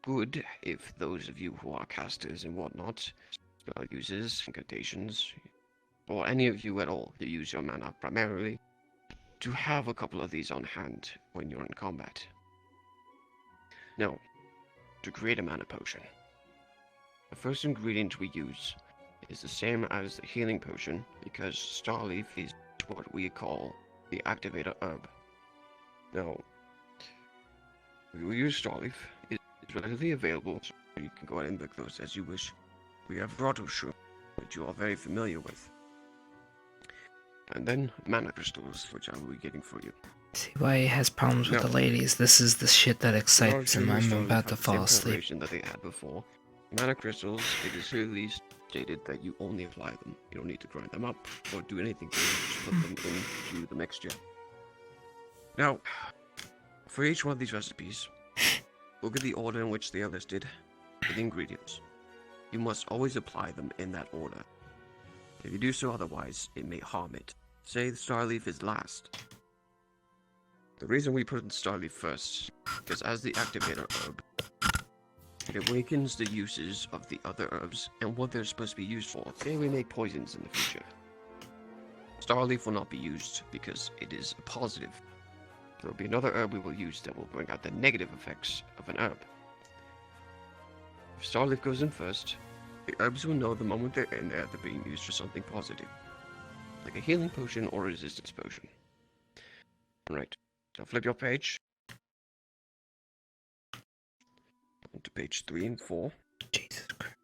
good if those of you who are casters and whatnot, spell users, incantations, or any of you at all who use your mana primarily, to have a couple of these on hand when you're in combat. Now, to create a mana potion, the first ingredient we use is the same as the healing potion, because Starleaf is what we call the activator herb. Now, we will use Starleaf. It's readily available, so you can go ahead and pick those as you wish. We have Grotto Shroom, which you are very familiar with. And then mana crystals, which I will be getting for you. See why he has problems with the ladies. This is the shit that excites him. I'm about to fall asleep. That they had before. Mana crystals, it is clearly stated that you only apply them. You don't need to grind them up or do anything to them. Just put them into the mixture. Now, for each one of these recipes, look at the order in which they are listed with the ingredients. You must always apply them in that order. If you do so otherwise, it may harm it. Say the Starleaf is last. The reason we put in Starleaf first is as the activator herb, it awakens the uses of the other herbs and what they're supposed to be used for. Say we make poisons in the future. Starleaf will not be used because it is a positive. There will be another herb we will use that will bring out the negative effects of an herb. If Starleaf goes in first, the herbs will know the moment they're in there they're being used for something positive, like a healing potion or a resistance potion. Alright, so flip your page. To page 3 and 4. Jesus Christ.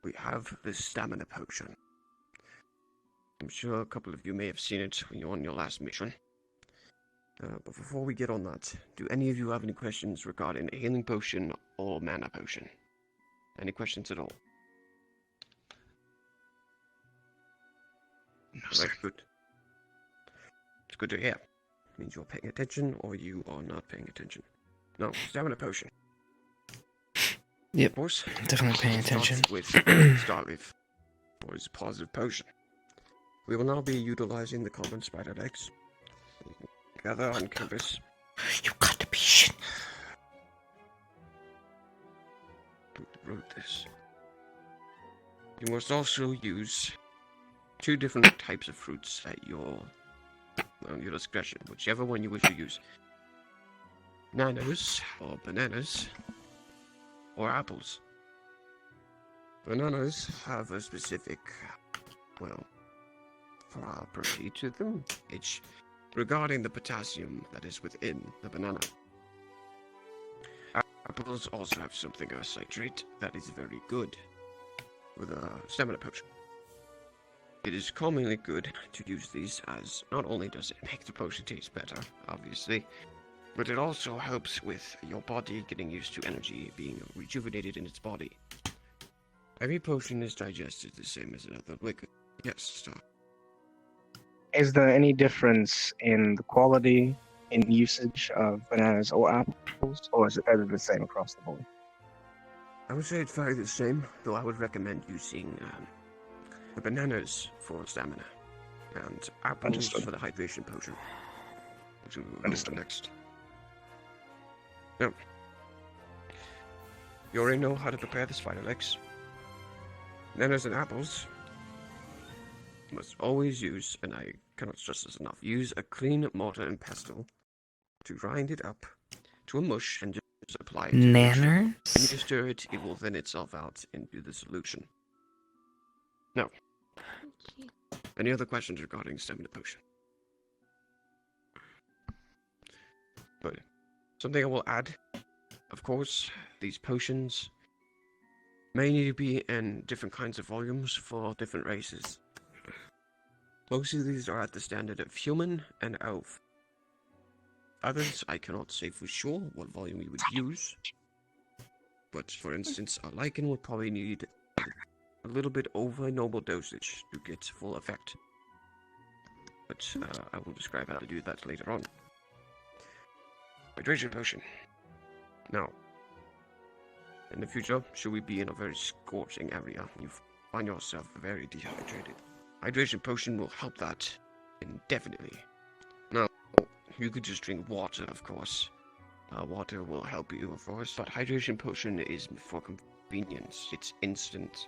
We have the stamina potion. I'm sure a couple of you may have seen it when you're on your last mission. But before we get on that, do any of you have any questions regarding a healing potion or mana potion? Any questions at all? No, sir. Right, good. It's good to hear. It means you're paying attention or you are not paying attention. No, stamina potion. Yep. Of course. Definitely paying It starts attention. with Starleaf, or its positive potion. We will now be utilizing the common spider legs. Gather on campus. You got to be shit. Who wrote this? You must also use 2 different types of fruits at your discretion, whichever one you wish to use. Nanos, or bananas, or apples. Bananas have a specific, property to them. It's regarding the potassium that is within the banana. Apples also have something, a citrate, that is very good with a stamina potion. It is commonly good to use these, as not only does it make the potion taste better, obviously, but it also helps with your body getting used to energy being rejuvenated in its body. Every potion is digested the same as another liquid. Yes, stop. Is there any difference in the quality in usage of bananas or apples, or is it either the same across the board? I would say it's very the same, though I would recommend using the bananas for stamina and apples for the hydration potion. Which we will go next. Now, you already know how to prepare the spider legs. Bananas and apples must always use, and I cannot stress this enough, use a clean mortar and pestle to grind it up to a mush and just apply it to the mixture. When you stir it, it will thin itself out into the solution. Now, any other questions regarding stamina potion? But something I will add, of course, these potions may need to be in different kinds of volumes for different races. Most of these are at the standard of human and elf. Others, I cannot say for sure what volume you would use. But for instance, a lichen would probably need a little bit over normal dosage to get full effect. But I will describe how to do that later on. Hydration potion. Now, in the future, should we be in a very scorching area, you find yourself very dehydrated. Hydration potion will help that indefinitely. Now, you could just drink water, of course. Water will help you, of course, but hydration potion is for convenience. It's instant.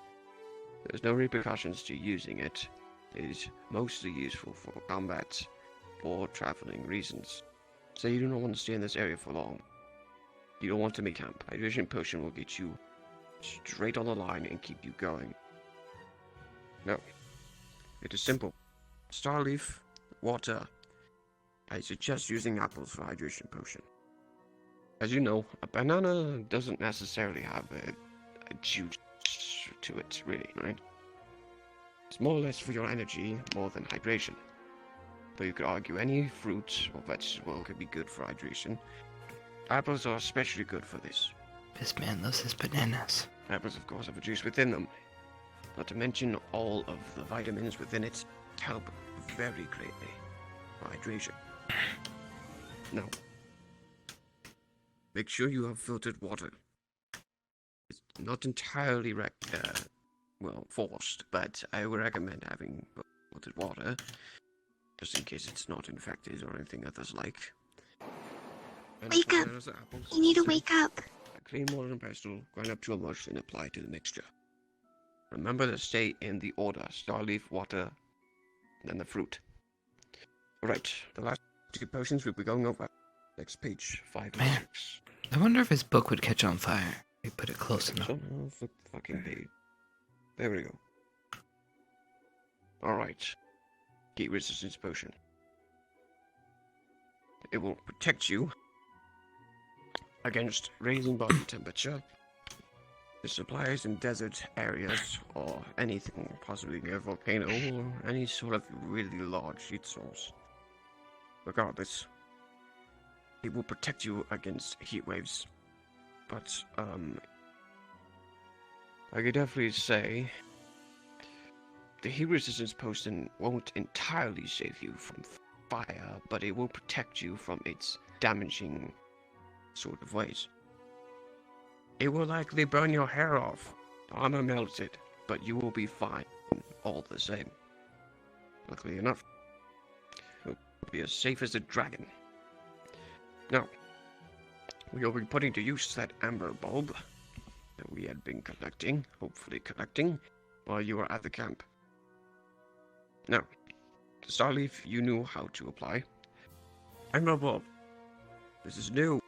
There's no repercussions to using it. It is mostly useful for combat or traveling reasons. Say you do not want to stay in this area for long. You don't want to make camp. Hydration potion will get you straight on the line and keep you going. No. It is simple. Starleaf, water. I suggest using apples for hydration potion. As you know, a banana doesn't necessarily have a juice to it, really, right? It's more or less for your energy more than hydration. Though you could argue any fruit or vegetable could be good for hydration. Apples are especially good for this. This man loves his bananas. Apples, of course, have a juice within them. Not to mention all of the vitamins within it help very greatly for hydration. Now, make sure you have filtered water. It's not entirely forced, but I would recommend having filtered water, just in case it's not infected or anything others like. And Wake up! You need to wake up! A clean mortar and pestle, grind up to a mush, and apply to the mixture. Remember to stay in the order: Starleaf, water, then the fruit. Alright, the last 2 potions we'll be going over. Next page, 5 and 6. I wonder if his book would catch on fire. We put it close enough. Flip the fucking page. There we go. Alright. Heat resistance potion. It will protect you against raising body temperature. This applies in desert areas or anything, possibly near a volcano or any sort of really large heat source. Regardless, it will protect you against heat waves. But, I could definitely say the heat resistance potion won't entirely save you from fire, but it will protect you from its damaging sort of ways. It will likely burn your hair off. Armor melted, but you will be fine all the same. Luckily enough, you'll be as safe as a dragon. Now, we'll be putting to use that amber bulb that we had been collecting, hopefully collecting, while you were at the camp. Now, Starleaf, you knew how to apply amber bulb. This is new.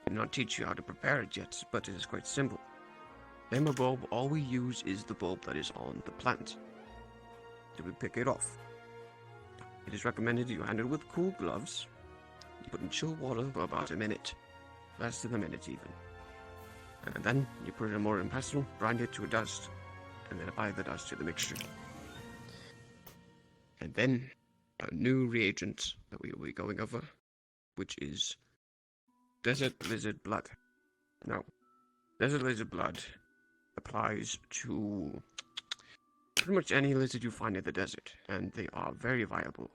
I did not teach you how to prepare it yet, but it is quite simple. Amber bulb, all we use is the bulb that is on the plant. So we pick it off. It is recommended you handle it with cool gloves. You put in chill water for about a minute. Less than a minute even. And then you put it in a mortar and pestle, grind it to a dust, and then apply the dust to the mixture. And then a new reagent that we will be going over, which is desert lizard blood. Now, desert lizard blood applies to pretty much any lizard you find in the desert, and they are very viable.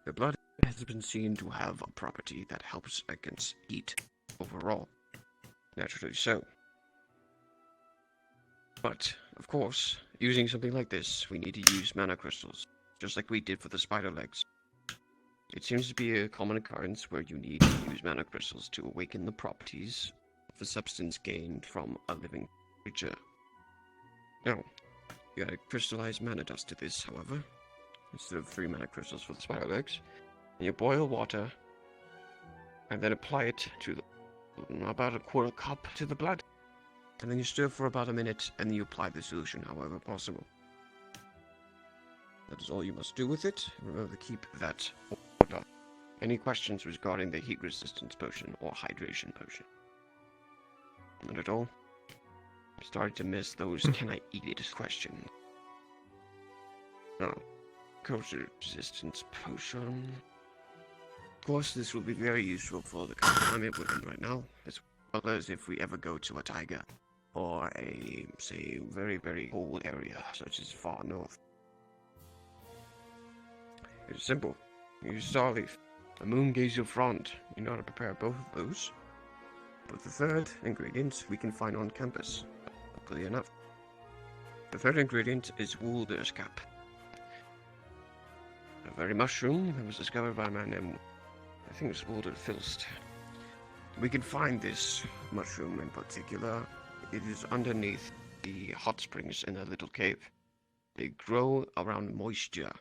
The blood has been seen to have a property that helps against heat overall. Naturally so. But, of course, using something like this, we need to use mana crystals, just like we did for the spider legs. It seems to be a common occurrence where you need to use mana crystals to awaken the properties of the substance gained from a living creature. Now, you add crystallized mana dust to this, however, instead of 3 mana crystals for the spider legs, and you boil water, and then apply it to about a quarter cup to the blood, and then you stir for about a minute, and then you apply the solution however possible. That is all you must do with it. Remember to keep that order. Any questions regarding the heat resistance potion or hydration potion? Not at all. I'm starting to miss those can I eat it questions. Now, corrosion resistance potion. Of course, this will be very useful for the climate we're in right now, as well as if we ever go to a taiga, or a, say, very, very cold area, such as far north. It's simple. Use Starleaf, a moon gaze of front. You know how to prepare both of those. But the third ingredient we can find on campus, luckily enough. The third ingredient is wool bear's cap. A very mushroom that was discovered by a man named, I think it was Walter Filst. We can find this mushroom in particular. It is underneath the hot springs in a little cave. They grow around moisture,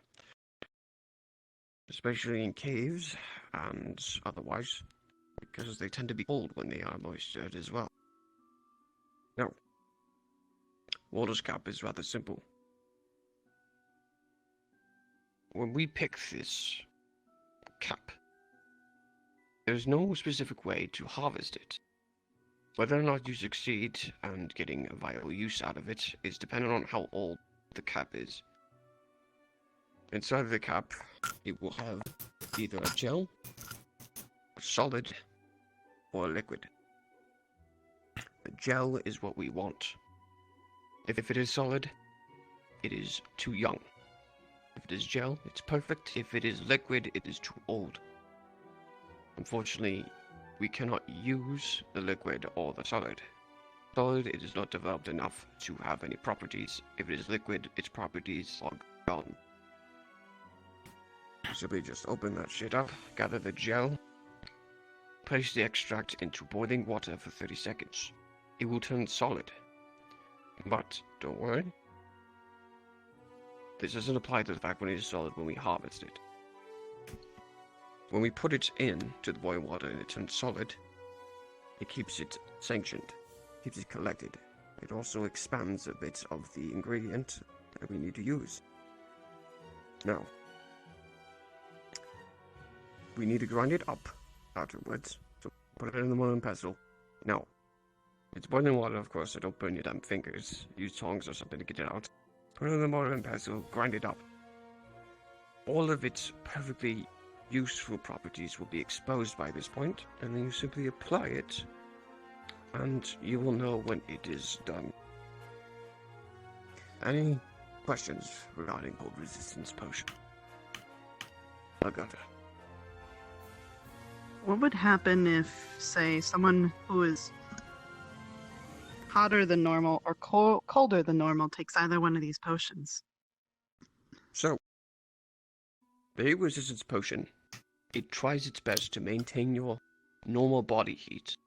especially in caves and otherwise, because they tend to be cold when they are moistured as well. Now, Walter's cap is rather simple. When we pick this cap, there's no specific way to harvest it. Whether or not you succeed and getting a viable use out of it is dependent on how old the cap is. Inside of the cap, it will have either a gel, a solid, or a liquid. The gel is what we want. If it is solid, it is too young. If it is gel, it's perfect. If it is liquid, it is too old. Unfortunately, we cannot use the liquid or the solid. Solid, it is not developed enough to have any properties. If it is liquid, its properties are gone. Simply just open that shit up, gather the gel, place the extract into boiling water for 30 seconds. It will turn solid. But, don't worry. This doesn't apply to the fact when it is solid when we harvest it. When we put it in to the boiling water and it turns solid, it keeps it sanctioned, keeps it collected. It also expands a bit of the ingredient that we need to use. Now, we need to grind it up afterwards, so put it in the mortar and pestle. Now, it's boiling water, of course, so don't burn your damn fingers. Use tongs or something to get it out. Put it in the mortar and pestle, grind it up. All of its perfectly useful properties will be exposed by this point, and then you simply apply it, and you will know when it is done. Any questions regarding cold resistance potion? Agata. What would happen if, say, someone who is hotter than normal or colder than normal takes either one of these potions? So, the heat resistance potion, it tries its best to maintain your normal body heat.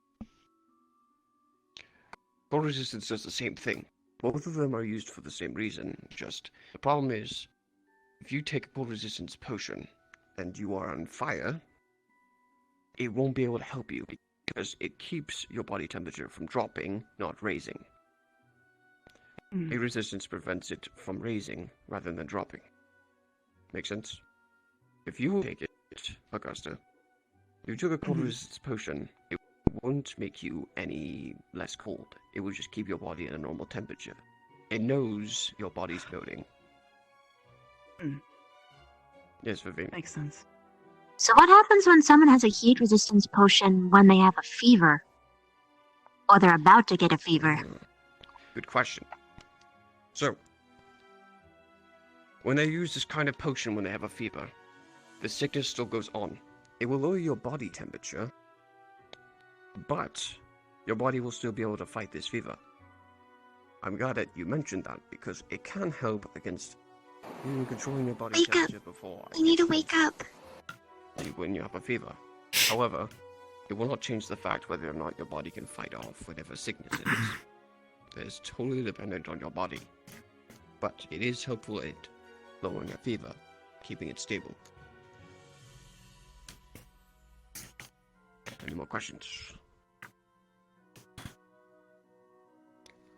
Cold resistance does the same thing. Both of them are used for the same reason, just the problem is, if you take a cold resistance potion and you are on fire, it won't be able to help you because it keeps your body temperature from dropping, not raising. Heat resistance prevents it from raising rather than dropping. Make sense? If you take it, Augusta, if you took a cold resistance potion, it won't make you any less cold. It will just keep your body at a normal temperature. It knows your body's building. Yes, Vivian. Makes sense. So what happens when someone has a heat resistance potion when they have a fever? Or they're about to get a fever? Good question. So, when they use this kind of potion when they have a fever, the sickness still goes on. It will lower your body temperature, but your body will still be able to fight this fever. I'm glad that you mentioned that because it can help against you controlling your body temperature before. You need to wake up. When you have a fever. However, it will not change the fact whether or not your body can fight off whatever sickness it is. It is totally dependent on your body. But it is helpful at lowering a fever, keeping it stable. Any more questions?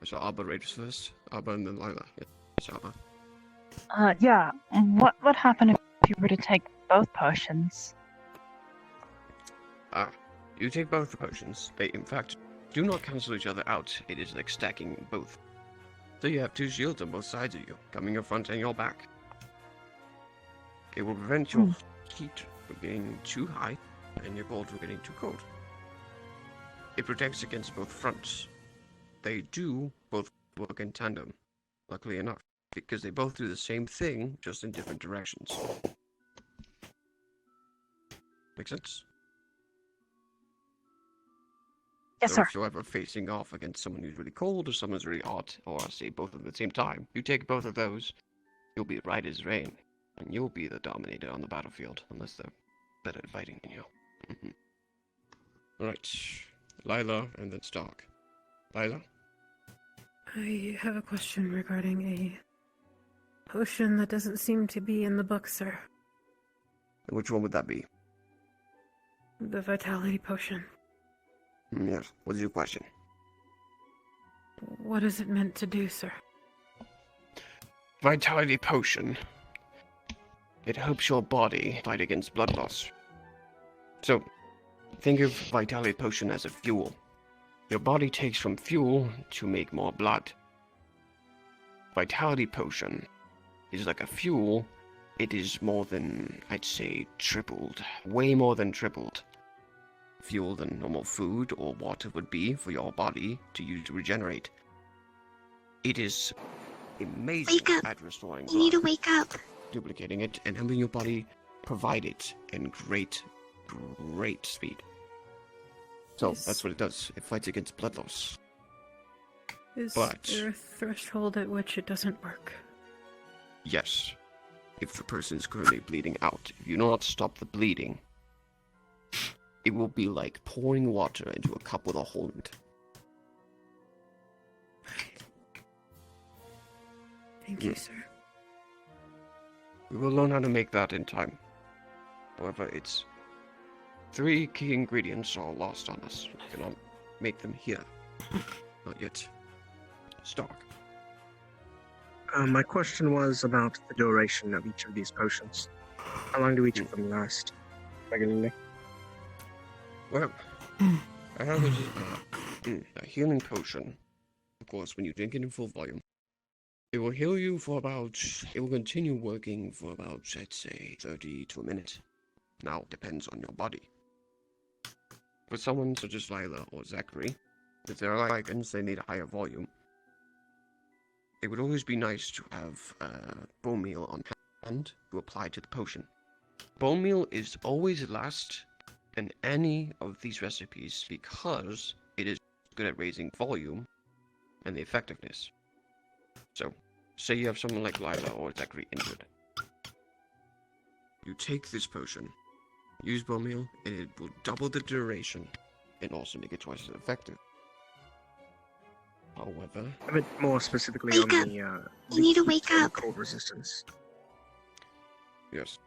So Abba rages first. Abba and then Lila. Yes, Abba. Yeah. What would happen if you were to take both potions? You take both the potions. They, in fact, do not cancel each other out. It is like stacking both. So you have two shields on both sides of you, coming your front and your back. It will prevent your heat from getting too high and your cold from getting too cold. It protects against both fronts. They do both work in tandem, luckily enough, because they both do the same thing, just in different directions. Make sense? Yes, so sir. if you're ever facing off against someone who's really cold or someone's really hot, or say both at the same time, you take both of those, you'll be right as rain, and you'll be the dominator on the battlefield, unless they're better at fighting than you. Alright, Lila and then Stark. Lila? I have a question regarding a potion that doesn't seem to be in the book, sir. And which one would that be? The vitality potion. Yes, what is your question? What is it meant to do, sir? Vitality potion. It helps your body fight against blood loss. So, think of vitality potion as a fuel. Your body takes from fuel to make more blood. Vitality potion is like a fuel. It is more than, I'd say, tripled. Way more than tripled. Fuel than normal food or water would be for your body to use to regenerate. It is amazing at restoring blood. You need to wake up. Duplicating it and helping your body provide it in great speed. So that's what it does. It fights against blood loss. Is But there a threshold at which it doesn't work? yes, if the person is currently bleeding out, if you do not stop the bleeding, it will be like pouring water into a cup with a hole in it. Thank you, sir. We will learn how to make that in time. However, its 3 key ingredients are lost on us. We cannot make them here. Not yet. Stark. My question was about the duration of each of these potions. How long do each of them last regularly? Well, I have a healing potion. Of course, when you drink it in full volume, it will heal you for about, it will continue working for about, I'd say, 30 to a minute. Now, it depends on your body. For someone such as Lila or Zachary, if they're lichens, they need a higher volume. It would always be nice to have bone meal on hand to apply to the potion. Bone meal is always last in any of these recipes because it is good at raising volume and the effectiveness. So, say you have someone like Lila or Zachary injured. You take this potion, use bone meal, and it will double the duration, and also make it twice as effective. However, A bit more specifically Wake on up. the You need to wake and up. cold resistance. yes,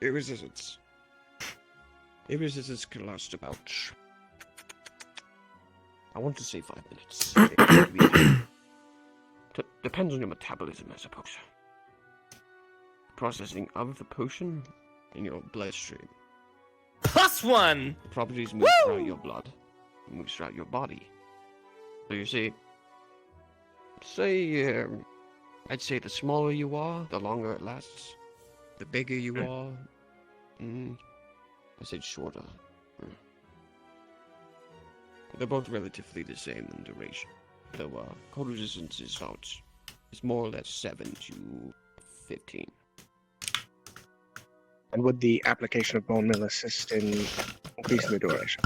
resistance. Resistance can last about, I want to say 5 minutes. It could be- depends on your metabolism, I suppose. Processing of the potion in your bloodstream. +1! The properties move throughout your blood, moves throughout your body. So you see, I'd say the smaller you are, the longer it lasts. The bigger you are, I said shorter. They're both relatively the same in duration. Though cold resistance is it's more or less 7 to 15. And would the application of bone meal assist in increasing the duration?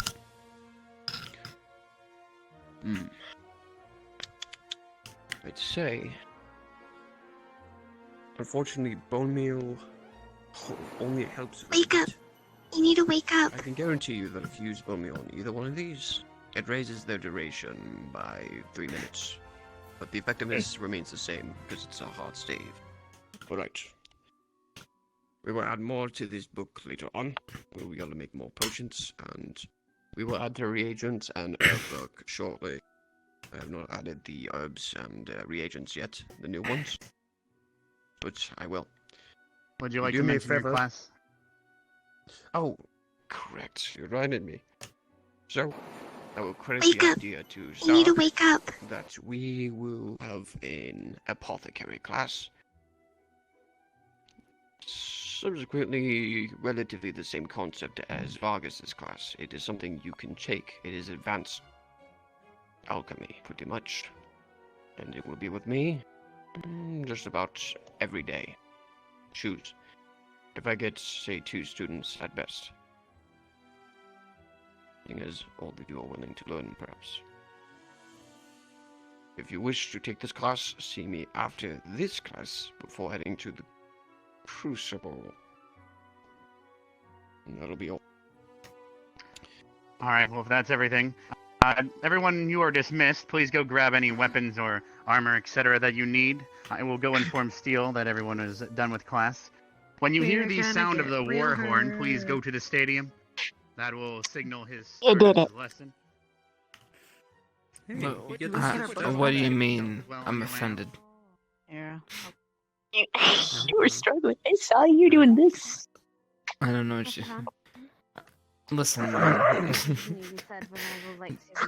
I'd say, unfortunately, bone meal only helps. Wake up. You need to wake up. I can guarantee you that if you use bone meal on either one of these, it raises their duration by 3 minutes. But the effectiveness remains the same because it's a hard stave. Alright. We will add more to this book later on. We're going to make more potions, and we will add the reagents and herb book shortly. I have not added the herbs and reagents yet, the new ones. But I will. Would you like Do to me a mention your favor? class? Oh, correct. You reminded me. So, I will credit Wake the up. idea to You need to start wake up. that we will have an apothecary class. Subsequently, relatively the same concept as Vargas's class. It is something you can take. It is advanced alchemy, pretty much. And it will be with me just about every day. Choose. If I get, say, 2 students at best. Seeing as all of you are willing to learn, perhaps. If you wish to take this class, see me after this class before heading to the Crucible. And that'll be all. Alright, well, if that's everything. Everyone, you are dismissed. Please go grab any weapons or armor, etc. that you need. I will go inform Steel that everyone is done with class. When you hear the sound of the war horn, please go to the stadium. That will signal his start of his lesson. What do you mean? I'm offended. Yeah. You were struggling. I saw you doing this. I don't know what you... Listen.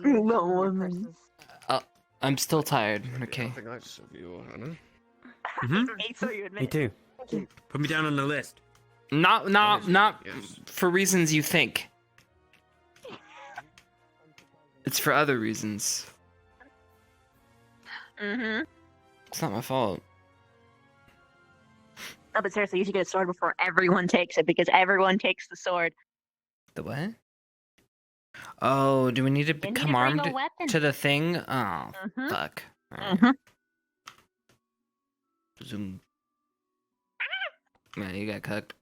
The woman. I'm still tired, okay? Nothing nice of you, Hannah. Hey, so you admit Me too. Put me down on the list. Not Yes. for reasons you think. It's for other reasons. It's not my fault. No, but seriously, you should get a sword before everyone takes it, because everyone takes the sword. The what? Oh, do we need to You need become to bring armed a weapon. to the thing? Oh, fuck. Zoom. Man, you got cooked.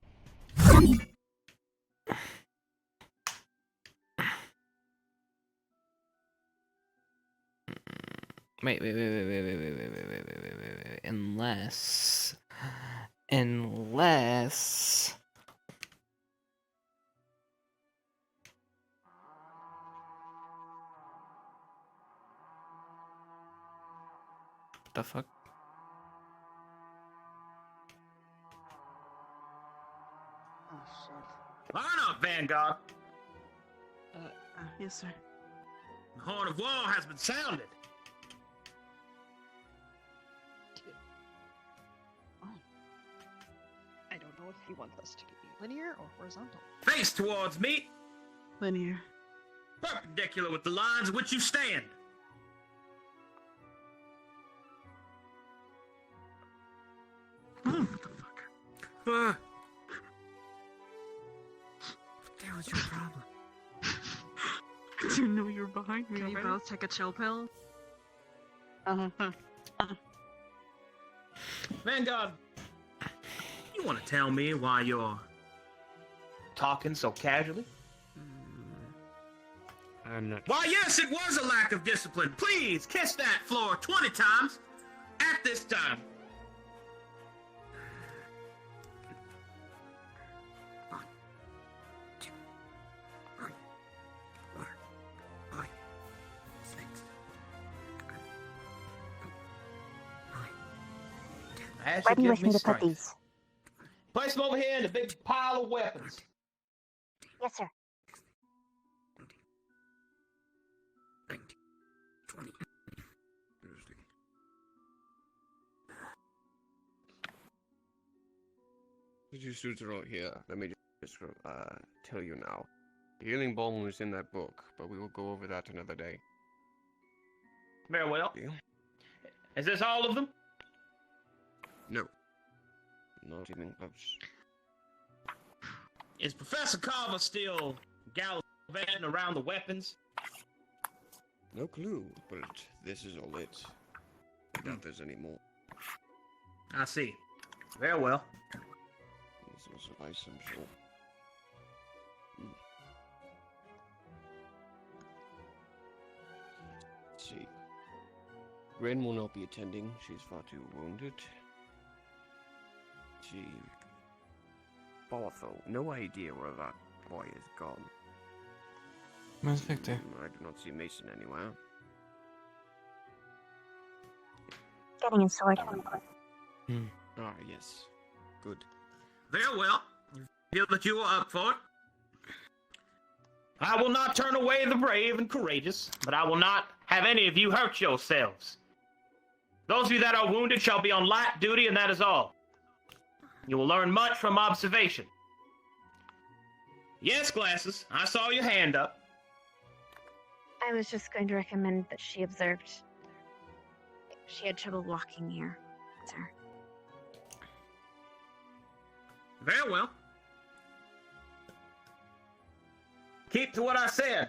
Wait. Unless. The fuck? Oh, shit. Line up, Vanguard. Yes, sir. The horn of war has been sounded. I don't know if he wants us to be linear or horizontal. Face towards me, Linear. perpendicular with the lines in which you stand. What the hell is your problem? I didn't know you were behind me. Can you both take a chill pill? Vanguard, you want to tell me why you're talking so casually? I'm not. Why, yes, it was a lack of discipline. Please kiss that floor 20 times at this time. Where do you wish me to put these? Place them over here in the big pile of weapons. Yes, sir. 20. You students are all here. Let me just tell you now. The healing balm is in that book, but we will go over that another day. Very well. Deal? Is this all of them? No. Not even close. Is Professor Carver still gallivanting around the weapons? No clue, but this is all it. I doubt there's any more. I see. Very well. This will suffice, I'm sure. Let's see. Ren will not be attending. She's far too wounded. Barthel, no idea where that boy is gone. Where's Victor? I do not see Mason anywhere. Getting a sword. Ah, yes. Good. Very well. You feel that you are up for it? I will not turn away the brave and courageous, but I will not have any of you hurt yourselves. Those of you that are wounded shall be on light duty, and that is all. You will learn much from observation. Yes, Glasses, I saw your hand up. I was just going to recommend that she observed. She had trouble walking here, sir. Very well. Keep to what I said.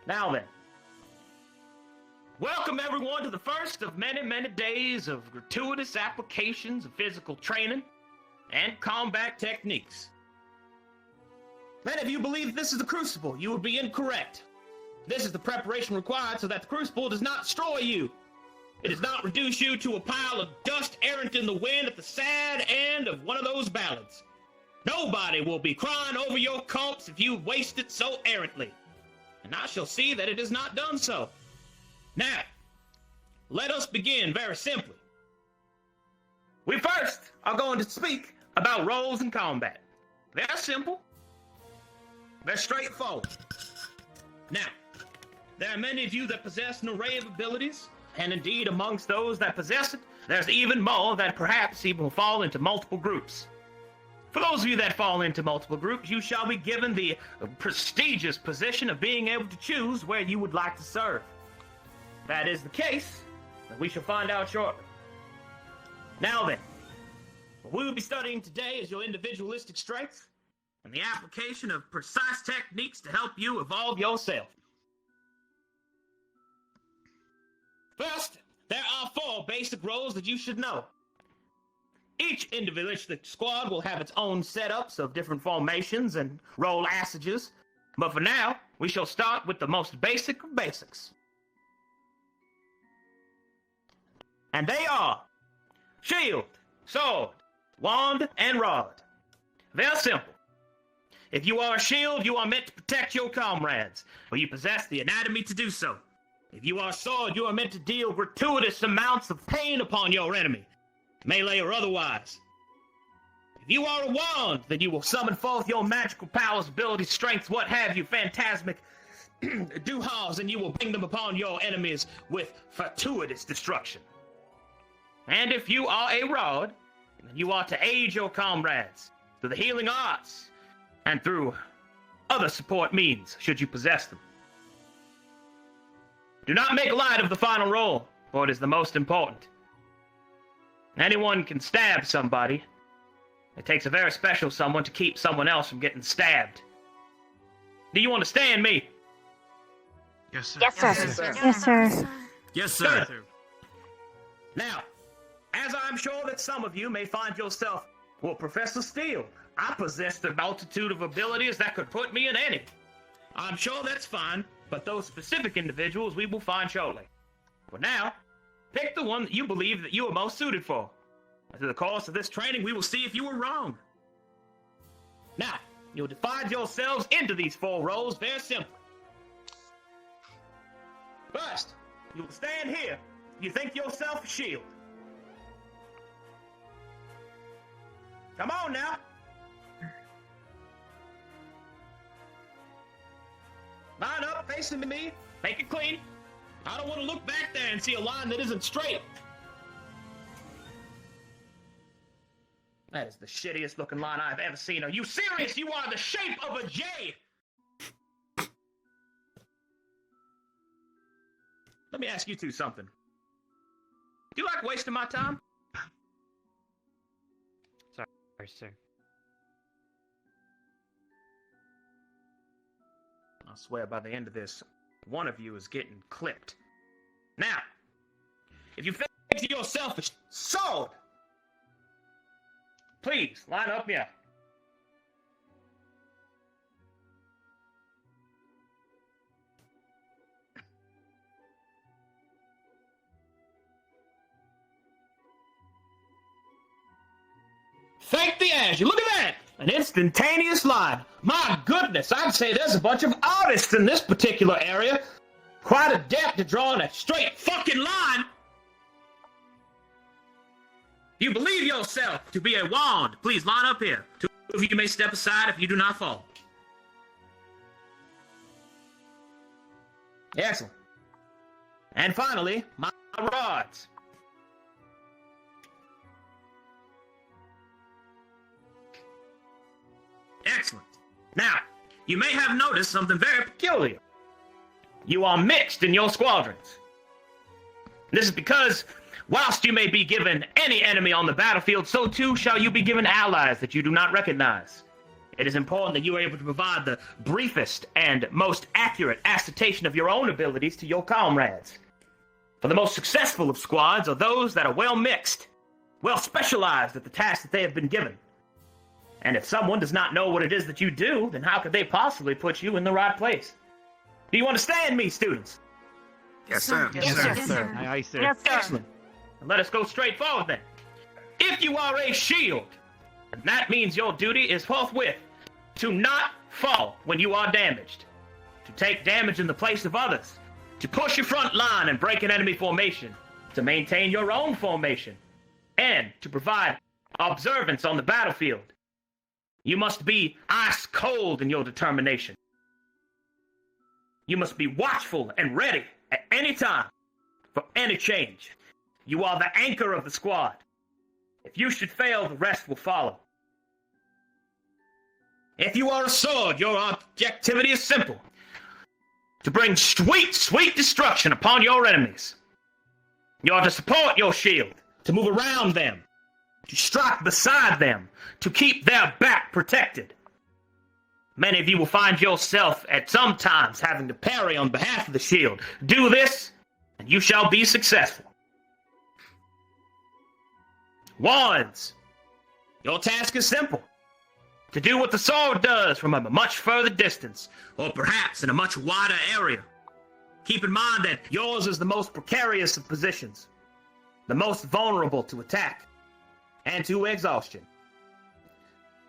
Now then. Welcome everyone to the first of many, many days of gratuitous applications of physical training and combat techniques. Many of you believe this is the Crucible. You would be incorrect. This is the preparation required so that the Crucible does not destroy you. It does not reduce you to a pile of dust errant in the wind at the sad end of one of those ballads. Nobody will be crying over your corpse if you waste it so errantly. And I shall see that it is not done so. Now, let us begin very simply. We first are going to speak about roles in combat. Very simple. Very straightforward. Now, there are many of you that possess an array of abilities, and indeed amongst those that possess it, there's even more that perhaps even will fall into multiple groups. For those of you that fall into multiple groups, you shall be given the prestigious position of being able to choose where you would like to serve. If that is the case, then we shall find out shortly. Now then, what we will be studying today is your individualistic strengths and the application of precise techniques to help you evolve yourself. First, there are 4 basic roles that you should know. Each individualistic squad will have its own setups of different formations and role assages, but for now, we shall start with the most basic of basics. And they are shield, sword, wand, and rod. Very simple. If you are a shield, you are meant to protect your comrades, or you possess the anatomy to do so. If you are a sword, you are meant to deal gratuitous amounts of pain upon your enemy, melee or otherwise. If you are a wand, then you will summon forth your magical powers, abilities, strengths, what have you, phantasmic doohaws, and you will bring them upon your enemies with fortuitous destruction. And if you are a rod, then you are to aid your comrades through the healing arts and through other support means, should you possess them. Do not make light of the final role, for it is the most important. Anyone can stab somebody. It takes a very special someone to keep someone else from getting stabbed. Do you understand me? Yes, sir. Yes, sir. Yes, sir. Yes, sir. Yes, sir. Good. Now, as I'm sure that some of you may find yourself, well, Professor Steele, I possess the multitude of abilities that could put me in any. I'm sure that's fine, but those specific individuals we will find shortly. For now, pick the one that you believe that you are most suited for. Through the course of this training, we will see if you were wrong. Now, you'll divide yourselves into these 4 roles very simply. First, you'll stand here. You think yourself a shield. Come on now. Line up, facing me. Make it clean. I don't want to look back there and see a line that isn't straight. That is the shittiest looking line I've ever seen. Are you serious? You are the shape of a J! Let me ask you two something. Do you like wasting my time? Sorry, sir. I swear by the end of this, one of you is getting clipped. Now, if you think yourself a sword, please, line up here. Thank the Azure. Look at that! An instantaneous line. My goodness, I'd say there's a bunch of artists in this particular area. Quite adept at drawing a straight fucking line. You believe yourself to be a wand. Please line up here. 2 of you may step aside if you do not fall. Excellent. And finally, my rods. Excellent. Now, you may have noticed something very peculiar. You are mixed in your squadrons. This is because, whilst you may be given any enemy on the battlefield, so too shall you be given allies that you do not recognize. It is important that you are able to provide the briefest and most accurate assertion of your own abilities to your comrades. For the most successful of squads are those that are well mixed, well specialized at the task that they have been given. And if someone does not know what it is that you do, then how could they possibly put you in the right place? Do you understand me, students? Yes, sir. Yes, sir. Yes, sir. Aye, sir. Yes, sir. Excellent. Let us go straight forward then. If you are a shield, that means your duty is forthwith to not fall when you are damaged, to take damage in the place of others, to push your front line and break an enemy formation, to maintain your own formation, and to provide observance on the battlefield. You must be ice cold in your determination. You must be watchful and ready at any time for any change. You are the anchor of the squad. If you should fail, the rest will follow. If you are a sword, your objectivity is simple. To bring sweet, sweet destruction upon your enemies. You are to support your shield, to move around them, to strike beside them, to keep their back protected. Many of you will find yourself at some times having to parry on behalf of the shield. Do this, and you shall be successful. Wands, your task is simple. To do what the sword does from a much further distance, or perhaps in a much wider area. Keep in mind that yours is the most precarious of positions, the most vulnerable to attack and to exhaustion.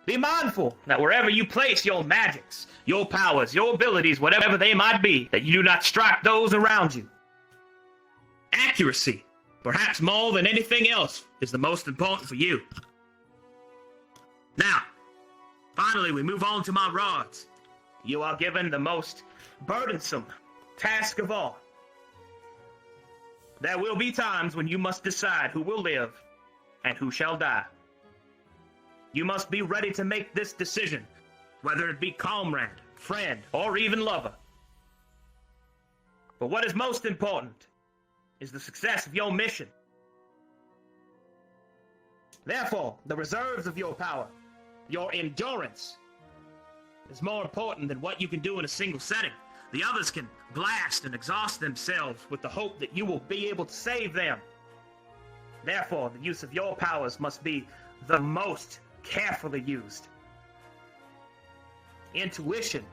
Be mindful that wherever you place your magics, your powers, your abilities, whatever they might be, that you do not strike those around you. Accuracy, perhaps more than anything else, is the most important for you. Now, finally, we move on to my rods. You are given the most burdensome task of all. There will be times when you must decide who will live and who shall die. You must be ready to make this decision, whether it be comrade, friend, or even lover. But what is most important is the success of your mission. Therefore, the reserves of your power, your endurance, is more important than what you can do in a single setting. The others can blast and exhaust themselves with the hope that you will be able to save them. Therefore, the use of your powers must be the most carefully used. Intuition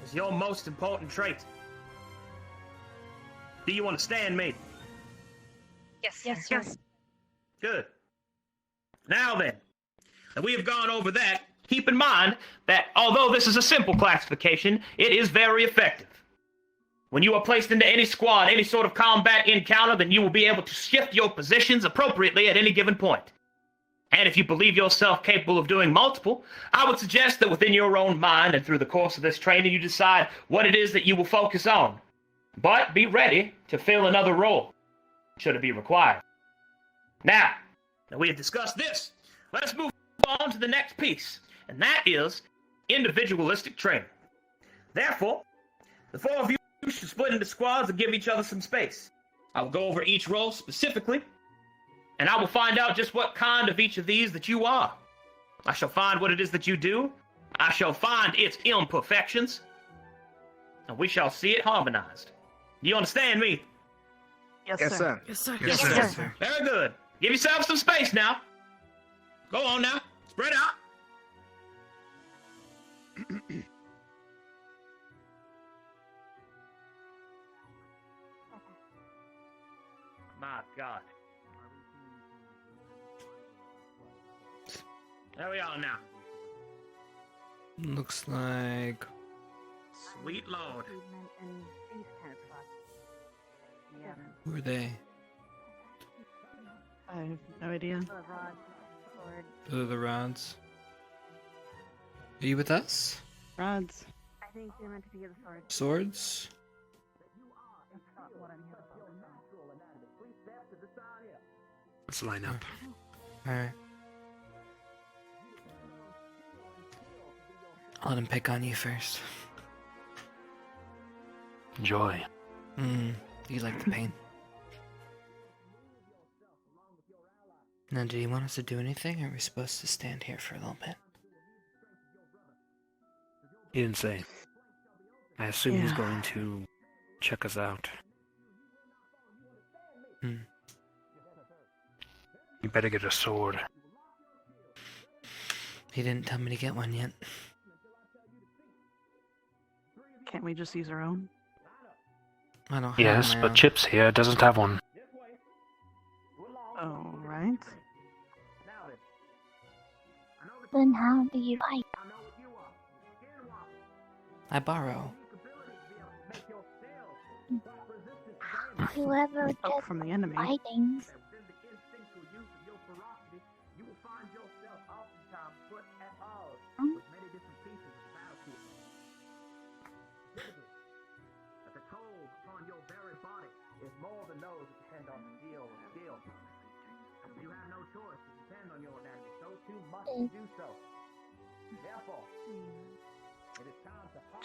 is your most important trait. Do you understand me? Yes, Yes. Good. Now then, that we have gone over that, keep in mind that although this is a simple classification, it is very effective. When you are placed into any squad, any sort of combat encounter, then you will be able to shift your positions appropriately at any given point. And if you believe yourself capable of doing multiple, I would suggest that within your own mind and through the course of this training, you decide what it is that you will focus on. But be ready to fill another role, should it be required. Now that we have discussed this, let us move on to the next piece, and that is individualistic training. Therefore, the four of you should split into squads and give each other some space. I will go over each role specifically, and I will find out just what kind of each of these that you are. I shall find what it is that you do. I shall find its imperfections, and we shall see it harmonized. Do you understand me? Yes, Yes, sir. sir. Yes, sir. Very good. Give yourself some space now. Go on now. Spread out. My God. There we are now. Looks like Sweet Lord. who are they? I have no idea. Those are the rods. Are you with us? Rods. I think they're meant to be the sword. Swords? Let's line up. Alright. I'll let him pick on you first. Enjoy. You like the pain. Now, do you want us to do anything, or are we supposed to stand here for a little bit? He didn't say. I assume he's Yeah. going to check us out. You better get a sword. He didn't tell me to get one yet. Can't we just use our own? I don't have Yes, my but own. Chipz here doesn't have one. Oh, right. Then how do you fight? I borrow. Whoever Oh, just from the enemy. fighting.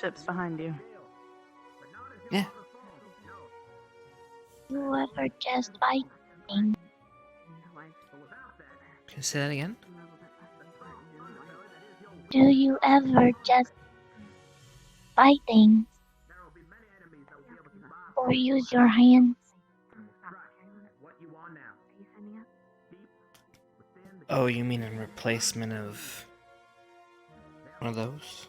Chipz behind you. Yeah. Whoever just fighting. Can you say that again? Do you ever just fight things? Or use your hands? Oh, you mean in replacement of one of those?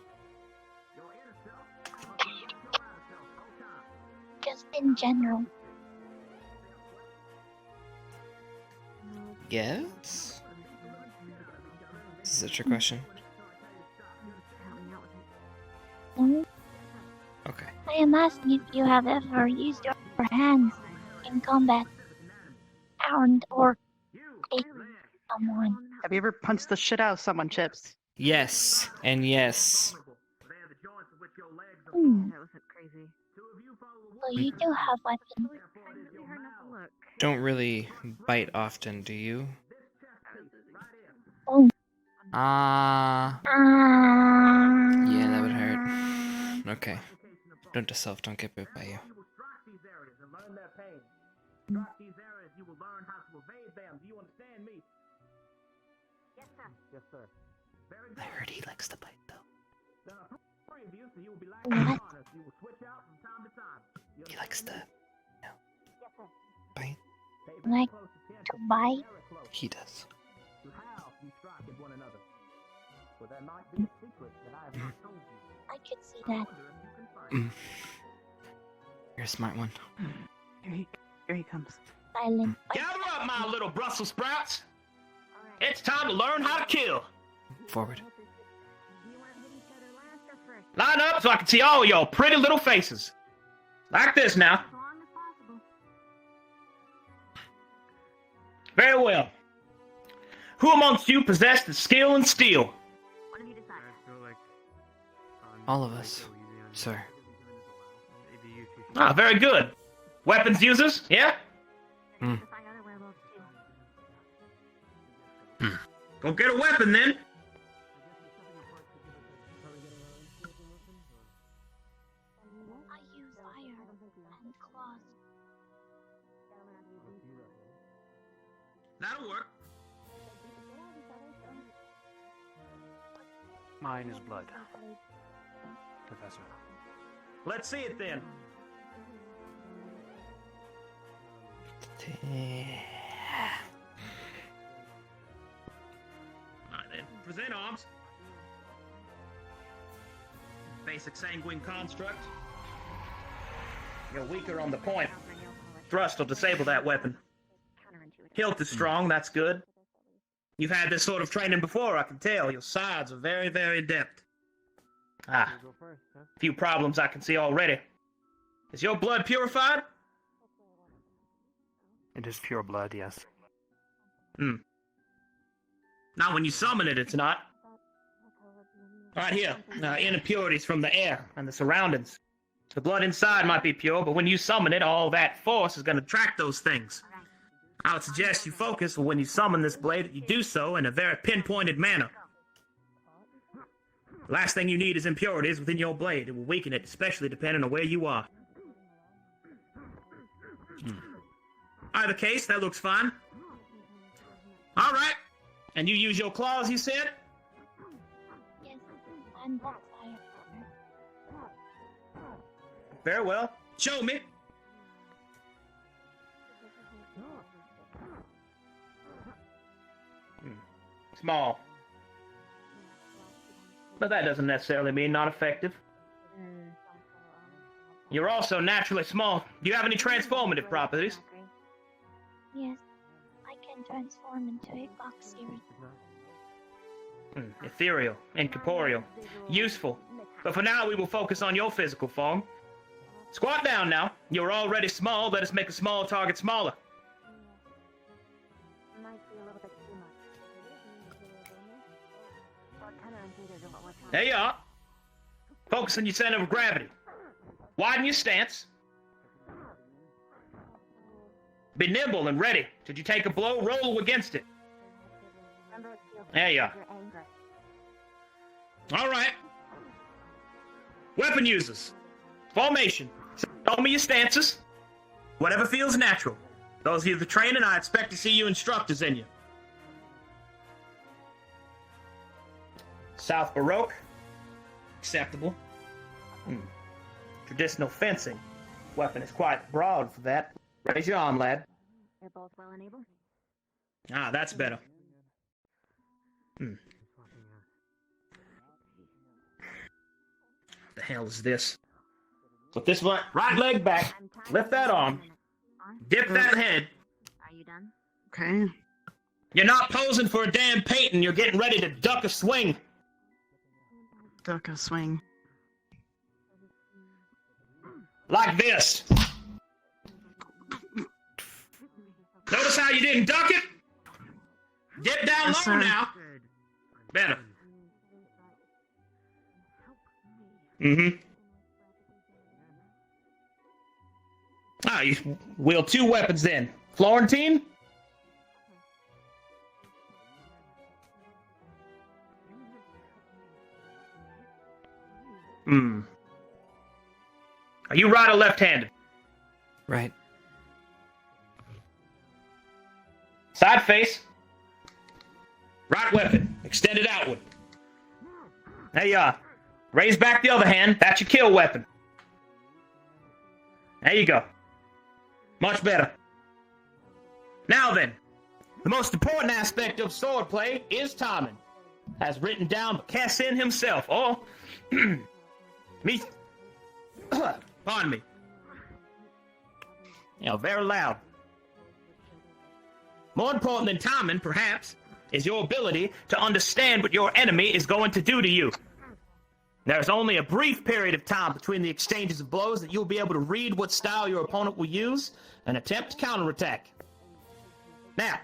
Just in general. Yes? Is that your question? No, Okay. I am asking if you have ever used your hands in combat. Or a someone. Have you ever punched the shit out of someone, Chipz? Yes, and yes. Hmm. That wasn't crazy. So you do have weapons. Don't really bite often, do you? Oh. Yeah, that would hurt. Okay. Don't yourself, don't get bit by you. Yes, sir. I heard he likes to bite, though. What? He likes to, bite. Like to bite? He does. I could see that. You're a smart one. Here he comes. Silent. Gather up, my little Brussels sprouts. It's time to learn how to kill. Forward. Line up so I can see all your pretty little faces. Like this now. Very well. Who amongst you possess the skill in steel? All of us, sir. Ah, very good. Weapons users, yeah? Go get a weapon then. I use iron and claws. That'll work. Mine is blood, Professor. Let's see it then. Alright then, present arms. Basic sanguine construct. You're weaker on the point. Thrust will disable that weapon. Hilt is strong, that's good. You've had this sort of training before, I can tell. Your sides are very, very adept. Ah, few problems I can see already. Is your blood purified? It is pure blood, yes. Not when you summon it, it's not. Right here, impurities from the air and the surroundings. The blood inside might be pure, but when you summon it, all that force is going to attract those things. I would suggest you focus when you summon this blade, that you do so in a very pinpointed manner. The last thing you need is impurities within your blade. It will weaken it, especially depending on where you are. Either case, that looks fine. All right. And you use your claws, you said? Yes, and that's iron. Very well. Show me. Small. But that doesn't necessarily mean not effective. You're also naturally small. Do you have any transformative properties? Yes, I can transform into a fox here. Ethereal, incorporeal, useful. But for now, we will focus on your physical form. Squat down now. You're already small. Let us make a small target smaller. There you are. Focus on your center of gravity. Widen your stance. Be nimble and ready. Should you take a blow, roll against it. There you are. All right. Weapon users. Formation. Show me your stances. Whatever feels natural. Those of you that training, I expect to see you instructors in you. South Baroque. Acceptable. Traditional fencing. Weapon is quite broad for that. Raise your arm, lad. They're both well enabled. Ah, that's better. The hell is this? Put this right leg back. Lift that arm. Dip that head. Are you done? Okay. You're not posing for a damn painting. You're getting ready to duck a swing. Duck a swing. Like this. Notice how you didn't duck it? Dip down Yes, low sir. now. Better. Ah, you wield two weapons then. Florentine? Are you right or left-handed? Right. Side face. Right weapon. Extended outward. There you are. Raise back the other hand. That's your kill weapon. There you go. Much better. Now then, the most important aspect of swordplay is timing, as written down by Cassin himself. Oh, me. Pardon me. You know, very loud. More important than timing, perhaps, is your ability to understand what your enemy is going to do to you. There's only a brief period of time between the exchanges of blows that you'll be able to read what style your opponent will use and attempt to counterattack. Now,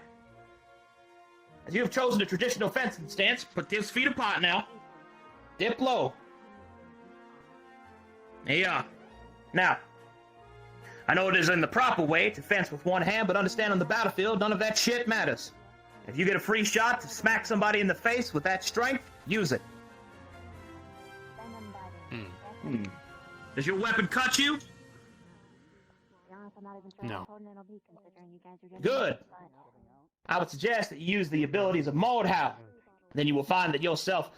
as you have chosen a traditional fencing stance, put those feet apart now. Dip low. There you are. Now, I know it isn't the proper way to fence with one hand, but understand on the battlefield, none of that shit matters. If you get a free shot to smack somebody in the face with that strength, use it. Does your weapon cut you? No. Good. I would suggest that you use the abilities of Mordhau. Then you will find that yourself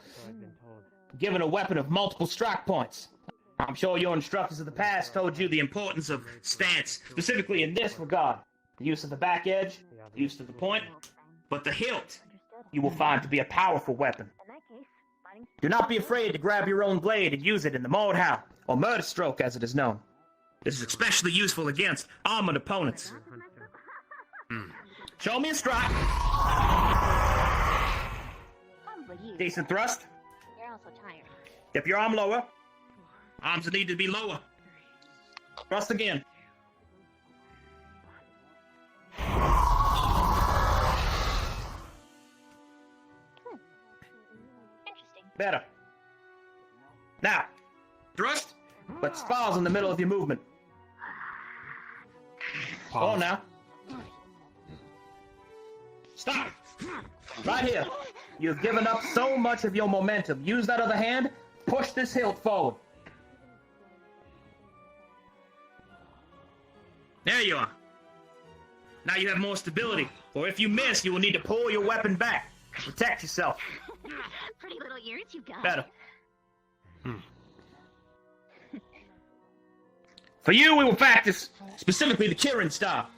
given a weapon of multiple strike points. I'm sure your instructors of the past told you the importance of stance, specifically in this regard. The use of the back edge, the use of the point, but the hilt you will find to be a powerful weapon. Do not be afraid to grab your own blade and use it in the Mordhau, or murder stroke as it is known. This is especially useful against armored opponents. Show me a strike. Decent thrust. You're also tired. Dip your arm lower. Arms need to be lower. Thrust again. Interesting. Better. Now, thrust, but pause in the middle of your movement. Go on now. Stop! Right here. You've given up so much of your momentum. Use that other hand. Push this hilt forward. There you are. Now you have more stability. Or if you miss, you will need to pull your weapon back. Protect yourself. Pretty little ears you got. Better. For you, we will practice specifically the Kirin style.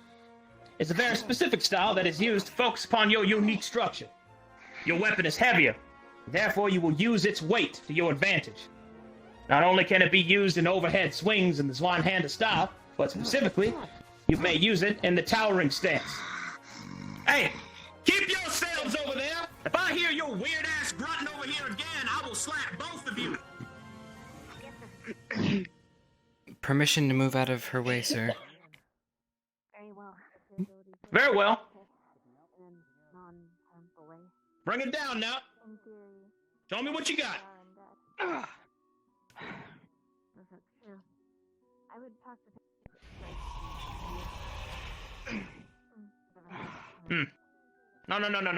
It's a very specific style that is used to focus upon your unique structure. Your weapon is heavier, therefore you will use its weight to your advantage. Not only can it be used in overhead swings in the Zweihander style, but specifically, you may use it in the towering stance. Hey, keep yourselves over there! If I hear your weird-ass grunting over here again, I will slap both of you! Permission to move out of her way, sir. Very well. Very well. Bring it down now. Show me what you got.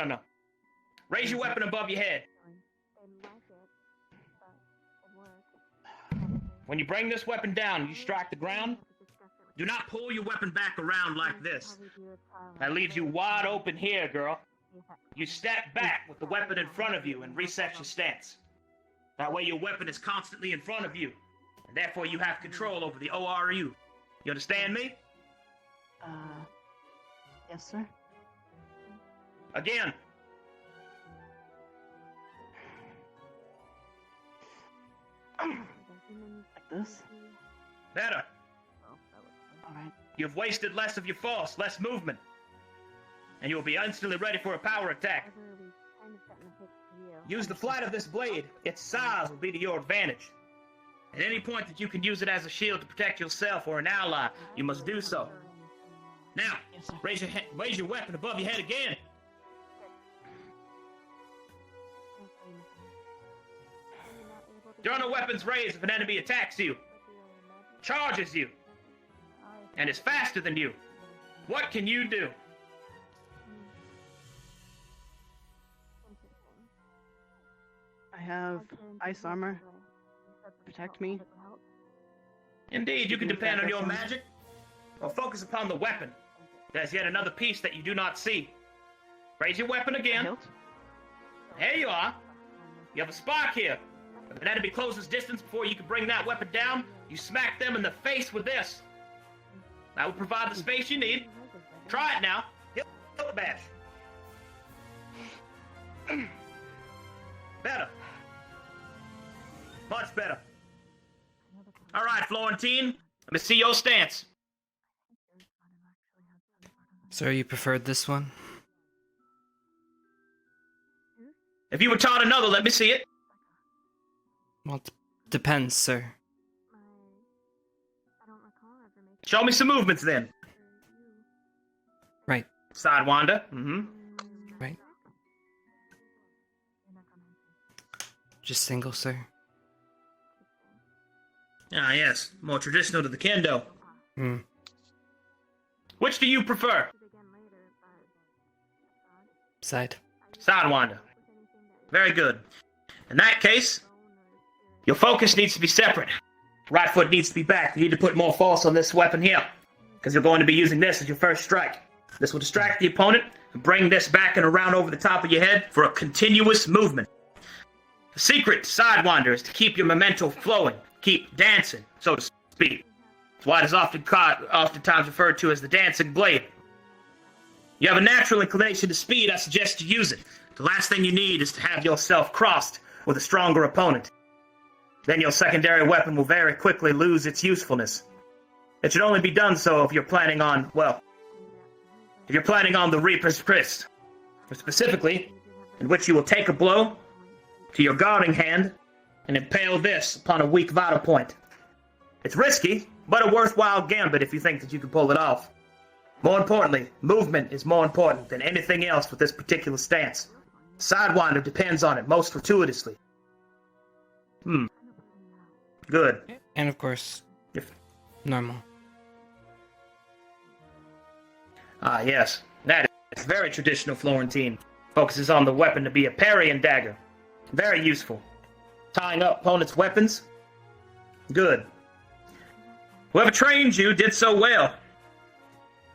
No. Raise your weapon above your head. When you bring this weapon down, you strike the ground. Do not pull your weapon back around like this. That leaves you wide open here, girl. You step back with the weapon in front of you and reset your stance. That way your weapon is constantly in front of you, and therefore you have control over the ORU. You understand me? Yes, sir. Again. Like this? Better. Alright. You've wasted less of your force, less movement. And you'll be instantly ready for a power attack. Use the flight of this blade. Its size will be to your advantage. At any point that you can use it as a shield to protect yourself or an ally, you must do so. Now, raise your weapon above your head again. During a weapon's raised if an enemy attacks you, charges you, and is faster than you. What can you do? I have ice armor. Protect me. Indeed, you can depend on your magic, or focus upon the weapon. There's yet another piece that you do not see. Raise your weapon again. There you are. You have a spark here. If an enemy closes distance before you can bring that weapon down, you smack them in the face with this. That will provide the space you need. Try it now. Hit the bash. Better. Much better. All right, Florentine. Let me see your stance. Sir, you preferred this one? If you were taught another, let me see it. Well, it depends, sir. Show me some movements then. Right. Sidewinder. Mm-hmm. Right. Just single, sir. Ah, yes. More traditional to the kendo. Hmm. Which do you prefer? Side. Sidewinder. Very good. In that case, your focus needs to be separate. Right foot needs to be back. You need to put more force on this weapon here, because you're going to be using this as your first strike. This will distract the opponent and bring this back and around over the top of your head for a continuous movement. The secret to Sidewinder is to keep your momentum flowing, keep dancing, so to speak. That's why it is oftentimes referred to as the dancing blade. You have a natural inclination to speed, I suggest you use it. The last thing you need is to have yourself crossed with a stronger opponent. Then your secondary weapon will very quickly lose its usefulness. It should only be done so if you're planning on, well, if you're planning on the Reaper's Priest, specifically, in which you will take a blow to your guarding hand and impale this upon a weak vital point. It's risky, but a worthwhile gambit if you think that you can pull it off. More importantly, movement is more important than anything else with this particular stance. Sidewinder depends on it most fortuitously. Good. And of course, normal. Ah, yes. That is very traditional Florentine. Focuses on the weapon to be a parry and dagger. Very useful. Tying up opponents' weapons. Good. Whoever trained you did so well.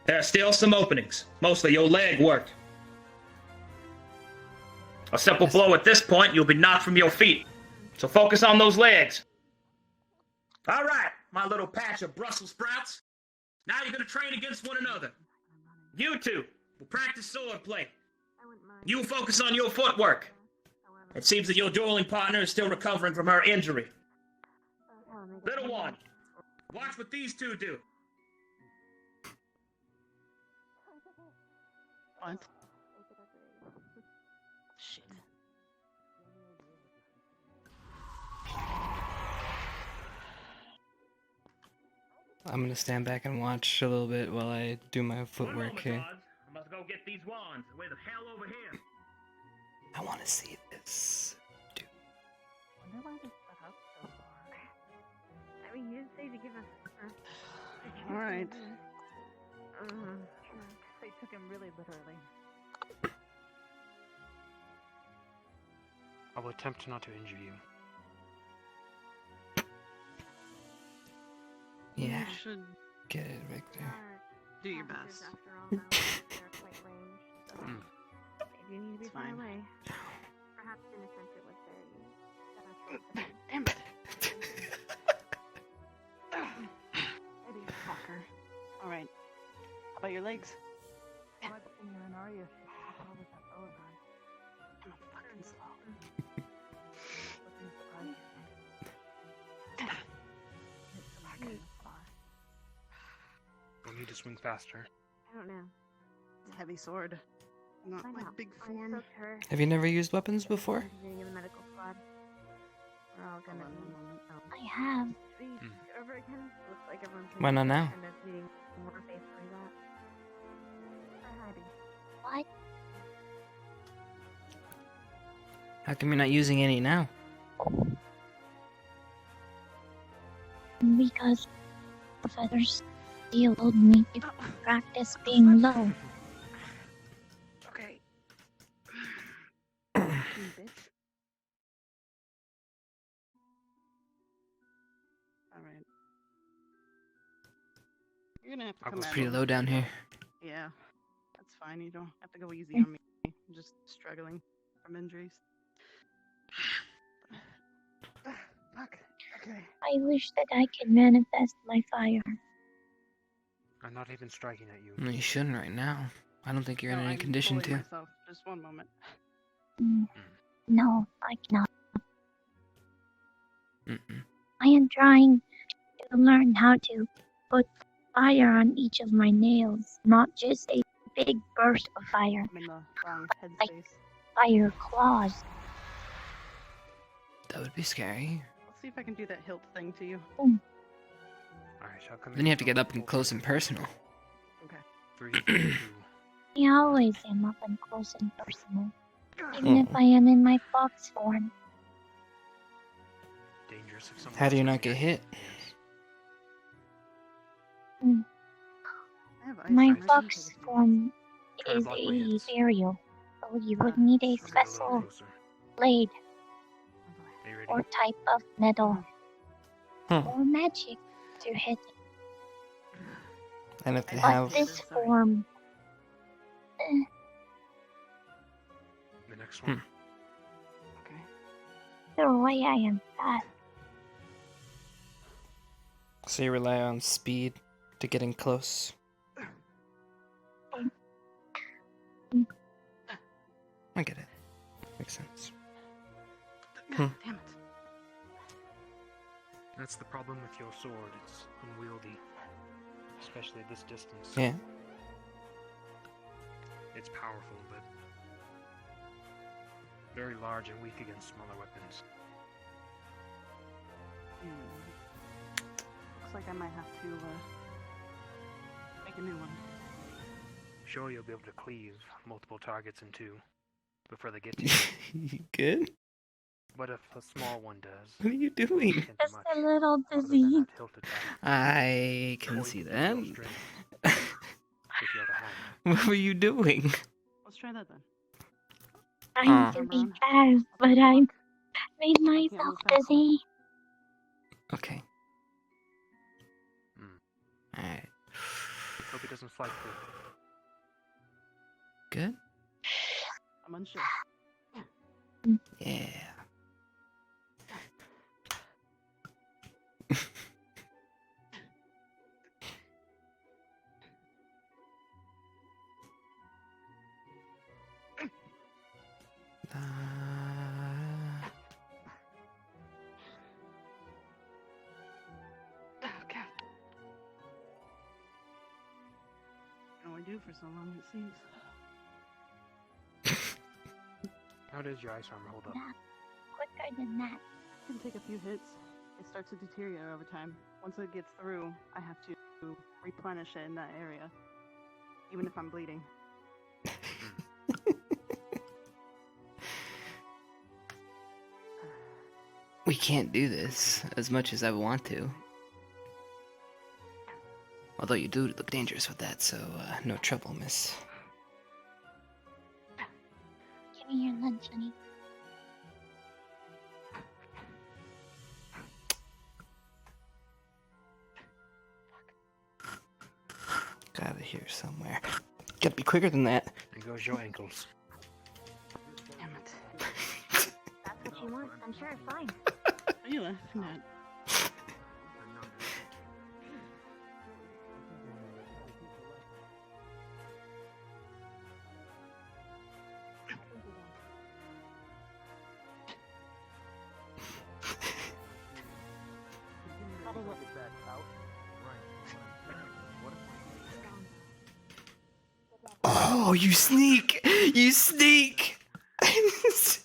There are still some openings. Mostly your leg work. A simple blow at this point, you'll be knocked from your feet. So focus on those legs. All right, my little patch of Brussels sprouts. Now you're going to train against one another. You two will practice swordplay. You will focus on your footwork. It seems that your dueling partner is still recovering from her injury. Little one, watch what these two do. What? I'm gonna stand back and watch a little bit while I do my footwork here. I must go get these wands. Way the hell over here. I want to see this. Wonder why this set up so far. I mean, you didn't say to give us. All right. They took him really literally. I will attempt not to injure you. Yeah. You should Get it right there. do your best. If you need to be far away. Perhaps in a sense it was very... Damn it. Eddie, fucker. All right. How about your legs? What in your Inaria how was that over? I'm fucking slow. I need to swing faster. I don't know. It's a heavy sword. Not Find my out. big I fan. spoke to her. Have you never used weapons before? At the beginning of the medical squad. We're all gonna be... I have. Over again. Looks like everyone's Why not now? kind of needing more face for that. Or hiding. What? How come you're not using any now? Because Professor Steel told me to practice being low. Okay. Alright. You're gonna have to come It's at pretty him. low down here. Yeah. That's fine. You don't have to go easy on me. I'm just struggling from injuries. I wish that I could manifest my fire. I'm not even striking at you. You shouldn't right now. I don't think you're in No, any I'm condition pulling to. myself. Just one moment. No, I cannot. Mm-mm. I am trying to learn how to put fire on each of my nails, not just a big burst of fire. I'm in the wrong headspace. Like fire claws. That would be scary. Let's see if I can do that hilt thing to you. Boom. Alright, I'll come Then you have to get up and close and personal. Okay. 3, 2. I always am up and close and personal, even if I am in my fox form. Dangerous if someone How do you else not get hit? Mm. I have ice My on fox form Try to is block my a hits. burial, so you would need a special blade Are you ready? or type of metal Hmm. or magic to hit it. And if they But have this form, The next one. the way I am fast. So you rely on speed to getting close. I get it. Makes sense. Damn it. That's the problem with your sword. It's unwieldy. Especially at this distance. Yeah. It's powerful, but very large and weak against smaller weapons. Looks like I might have to make a new one. Sure, you'll be able to cleave multiple targets in two before they get to you. You good? But if a small one does, What are you doing? Just a little dizzy. I can see that. if you have a hand. What were you doing? Let's try that then. Trying to be fast, but I made myself dizzy. Okay. Alright. Hope he doesn't fly through. Good? I'm unsure. Yeah. Okay. Can only do for so long, it seems. How does your ice armor hold up? Quicker than that. It can take a few hits. It starts to deteriorate over time. Once it gets through, I have to replenish it in that area, even if I'm bleeding. We can't do this as much as I want to. Although you do look dangerous with that, so no trouble, miss. Give me your lunch, honey. Got it here somewhere. Gotta be quicker than that. There goes your ankles. Damn it. That's what you want. I'm sure it's fine. What are you laughing at? Oh, you sneak! You sneak! Alright,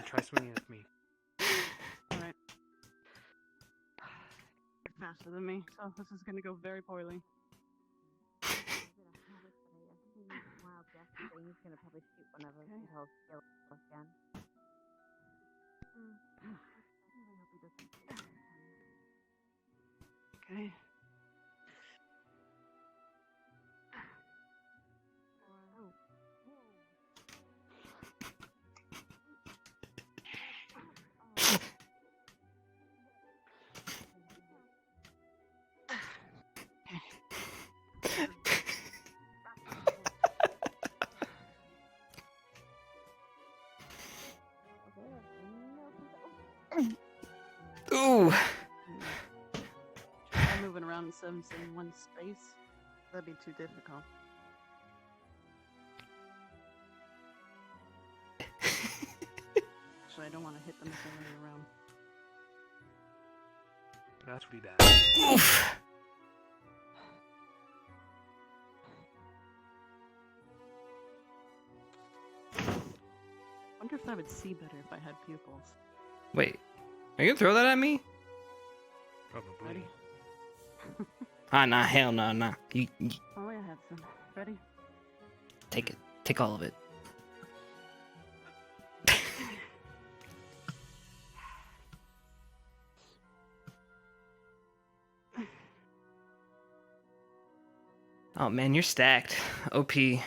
try swinging at me. Alright. You're faster than me, so this is gonna go very poorly. Okay. Ooh. Try moving around instead of in one space. That'd be too difficult. Actually, I don't want to hit them if they're running around. That's pretty bad. Oof. Wonder if I would see better if I had pupils. Wait, are you gonna throw that at me? Probably. Ready? Ah, nah, hell no, nah. You Oh, I have some. Ready? take it. Take all of it. Oh man, you're stacked. OP. I'm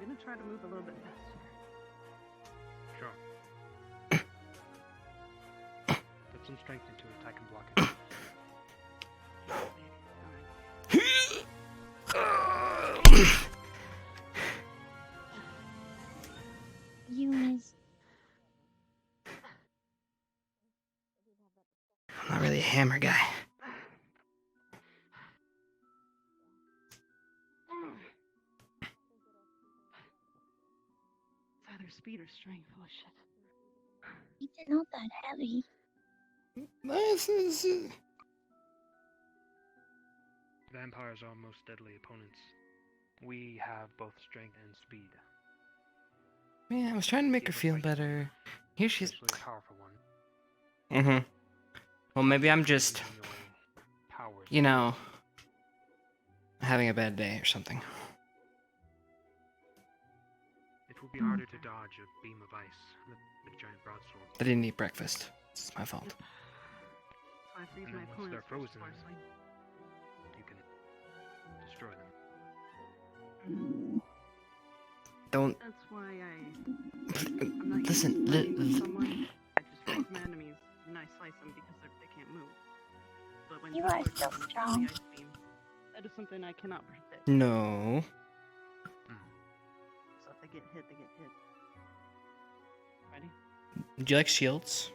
gonna try to move a little bit faster. Sure. Put some strength into it. I can block it. You miss. I'm not really a hammer guy. It's either speed or strength. Oh shit. It's not that heavy. Vampires are most deadly opponents. We have both strength and speed. Man, I was trying to make her feel better. Here she's. Especially a powerful one. Mm-hmm. Well, maybe I'm just, you know, having a bad day or something. It will be harder to dodge a beam of ice with a giant broadsword. I didn't eat breakfast. It's my fault. So I freeze And my then once opponents they're first frozen, before I swing. you can destroy them. Don't That's why I'm not listen. fighting with someone. I just freeze my enemies and I slice them because they can't move. But when You people are so coming from strong. the ice beam, that is something I cannot predict. No. So if they get hit, they get hit. Ready? Do you like shields?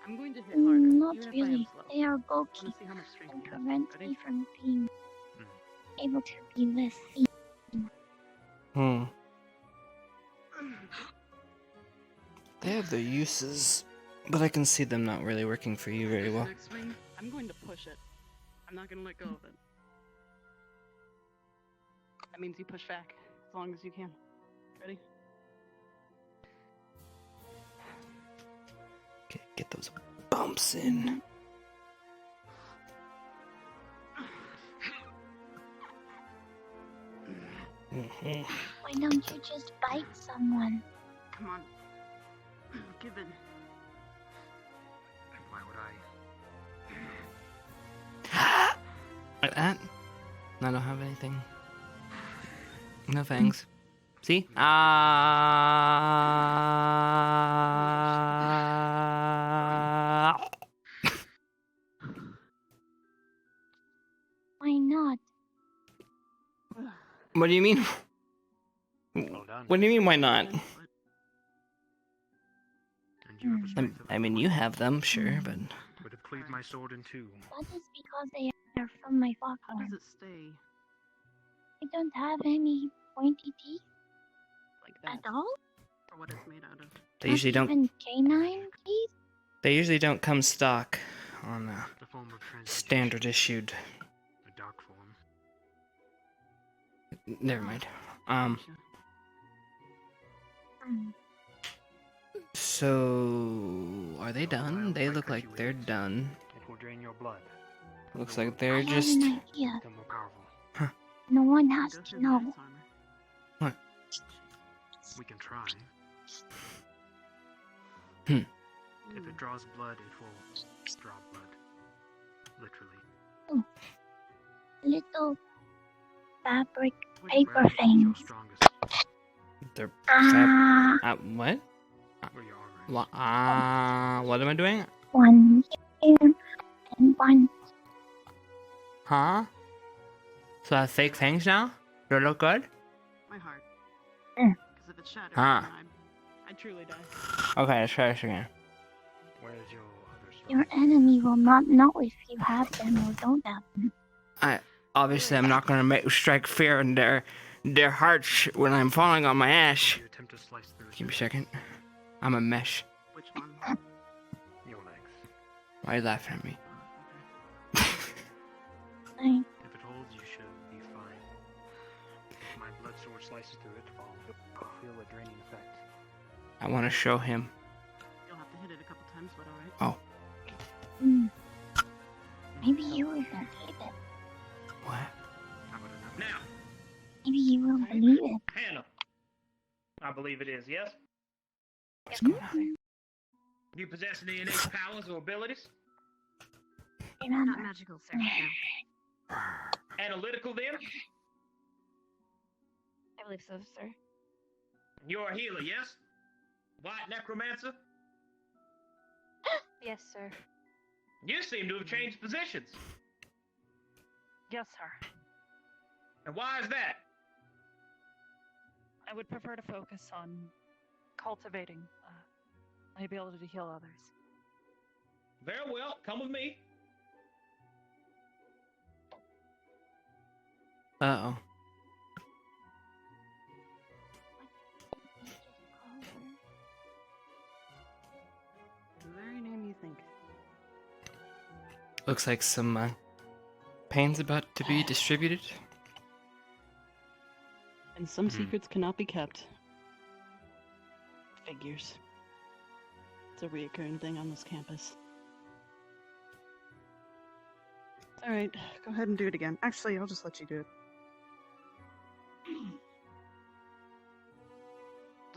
I'm going to hit harder. Not even if I am really. slow. They are I bulky want to see how much strength and you have. prevent Ready? me from being able to be less seen. Hmm. They have their uses, but I can see them not really working for you very well. Next swing, I'm going to push it. I'm not going to let go of it. That means you push back as long as you can. Ready? Okay, get those bumps in. Mm-hmm. Why don't you just bite someone? Come on. Give in. Why would Like that? I don't have anything. No fangs. See? Why not? What do you mean? What do you mean, why not? I mean, you have them, sure, but... would have cleaved my sword in two. That is because they are from my How foghorn. does it stay I don't have any pointy teeth like that? at all. For what it's made out of? They usually Not don't... even canine teeth. They usually don't come stock on The form of standard issued... a dark form. Never mind. Mm. So... Are they done? They look like they're done. It will drain your blood. Looks like I they're have just... an idea. Become more powerful. No one has to know. What? We can try. Hmm. If it draws blood, it will draw blood. Literally. Oh. Little fabric paper things. They're Ah. what? What am I doing? One here and one. Huh? So I have fake fangs now? Do it look good? My heart. Mm. Because if it's shattered, Huh. then I'd truly die. Okay, let's try this again. Where's your other sword? Your enemy will not know if you have them or don't have them. Obviously, I'm not gonna strike fear in their hearts when I'm falling on my ass. You attempt to slice through Give me a second. I'm a mesh. Which one? your legs. Why are you laughing at me? Fine. If it holds, you should be fine. If my blood sword slices through it, you'll feel a draining effect. I want to show him. You'll have to hit it a couple times, but alright. Oh. Mm. Maybe you will believe it. What? Now, Maybe you will believe it. Hannah. I believe it is, yes? What's going on? Do you possess any innate powers or abilities? Not magical, sir. No. Analytical, then? I believe so, sir. You're a healer, yes? White necromancer? Yes, sir. You seem to have changed positions. Yes, sir. And why is that? I would prefer to focus on cultivating my ability to heal others. Very well, come with me. Uh-oh. The very name you think. Looks like some pain's about to be distributed. And some secrets cannot be kept. Figures. It's a reoccurring thing on this campus. Alright, go ahead and do it again. Actually, I'll just let you do it.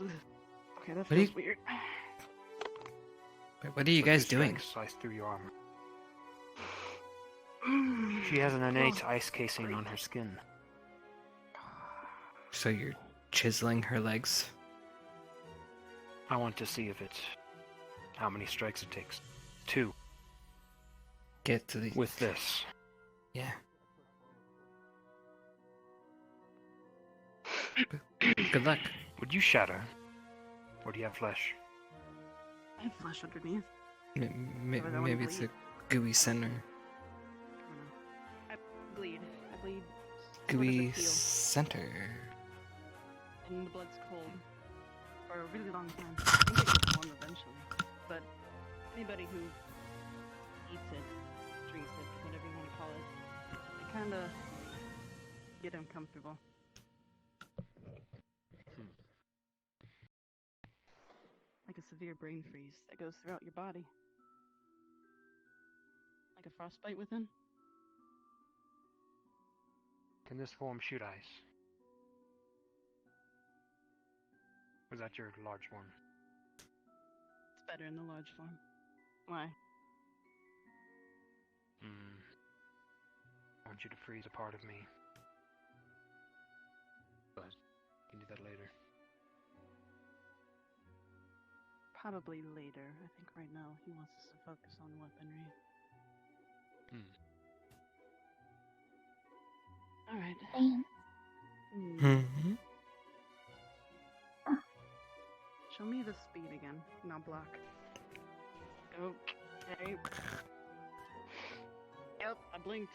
Okay, that What are you- feels weird. Wait, what are you guys doing? Slice through your armor. She has an innate ice casing on her skin. So you're chiseling her legs? I want to see if it's how many strikes it takes. 2. Get to the... With this. Yeah. Good luck. Would you shatter? Or do you have flesh? I have flesh underneath. Maybe it's a gooey center. I bleed. Sort Gooey of a feel. center. And the blood's cold. For a really long time. I think it gets warm eventually. But anybody who eats it, drinks it, whatever you want to call it, it kinda get uncomfortable. Like a severe brain freeze that goes throughout your body. Like a frostbite within. Can this form shoot ice? Was that your large one? It's better in the large form. Why? I want you to freeze a part of me. But you can do that later. Probably later. I think right now he wants us to focus on weaponry. Alright. Mm-hmm. Show me the speed again, and I'll block. Okay. Yep, I blinked.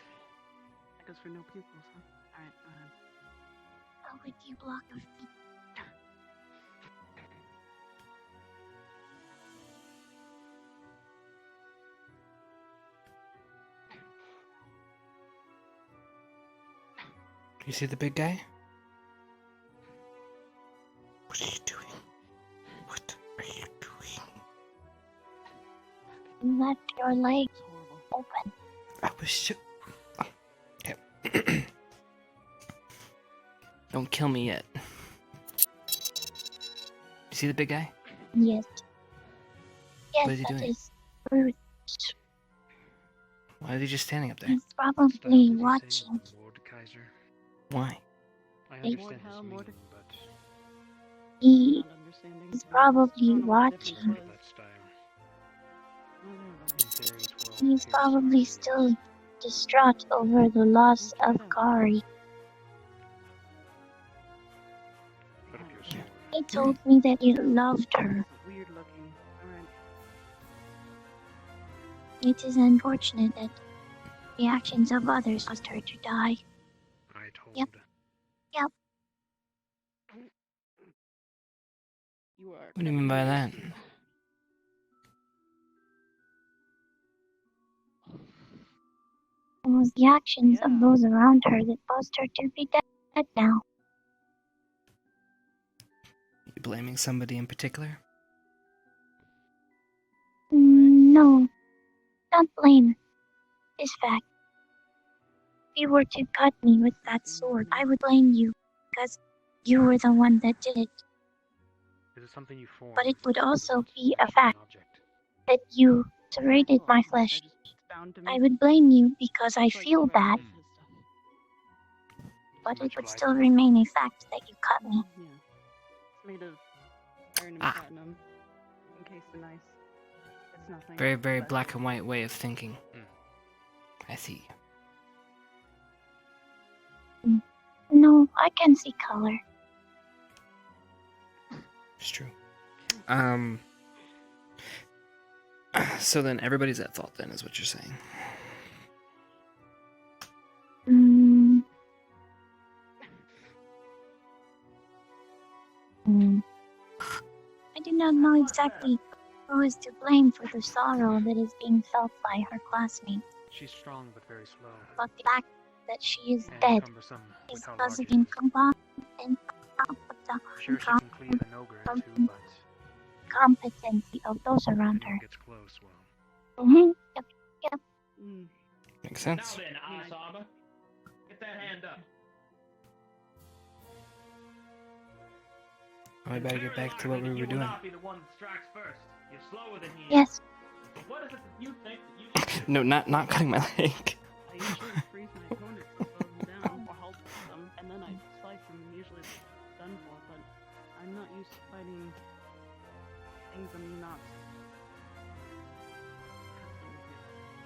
That goes for no pupils, huh? Alright, go ahead. How would you block a feet? You see the big guy? What are you doing? What are you doing? Let your legs open. I was just... Okay. Don't kill me yet. You see the big guy? Yes. Yes, What is he that doing? is rude. Why is he just standing up there? He's probably watching. Why? I They- understand his meaning, but He is probably watching. that style. In theory, it's He's probably still distraught over the loss of Kari. He told me that you loved her. Weird looking. Alright. It is unfortunate that the actions of others caused her to die. I told. Yep. Yep. You are. What do you mean by that? It was the actions of those around her that caused her to be dead now. You blaming somebody in particular? No, not blame. It's fact. If you were to cut me with that sword, I would blame you, because you were the one that did it. Is it something you formed? But it would also be a fact that you serrated my flesh. I would blame you because I feel bad. But it would still remain a fact that you cut me. Yeah. It's made of iron and platinum. Encased in ice. It's nothing. Very, very but- black and white way of thinking. I see. No, I can see color. It's true. So then everybody's at fault then, is what you're saying. I do not know exactly who is to blame for the sorrow that is being felt by her classmates. She's strong but very slow. But the fact that she is And dead cumbersome is with how because large of it is. Sure, she can cleave an ogre in two, but incompetency of those around her. gets close, well. Yep, yep. Makes sense. Now then, Ice Armor, get that hand up. I better get back to what we were doing. Not be the one that strikes first. You're slower than he is. Yes. What is it that you think that you should do? No, not cutting my leg. I usually freeze my opponents to slow them down or halt them, and then I slice them and usually they're done for, but I'm not used to fighting things I'm not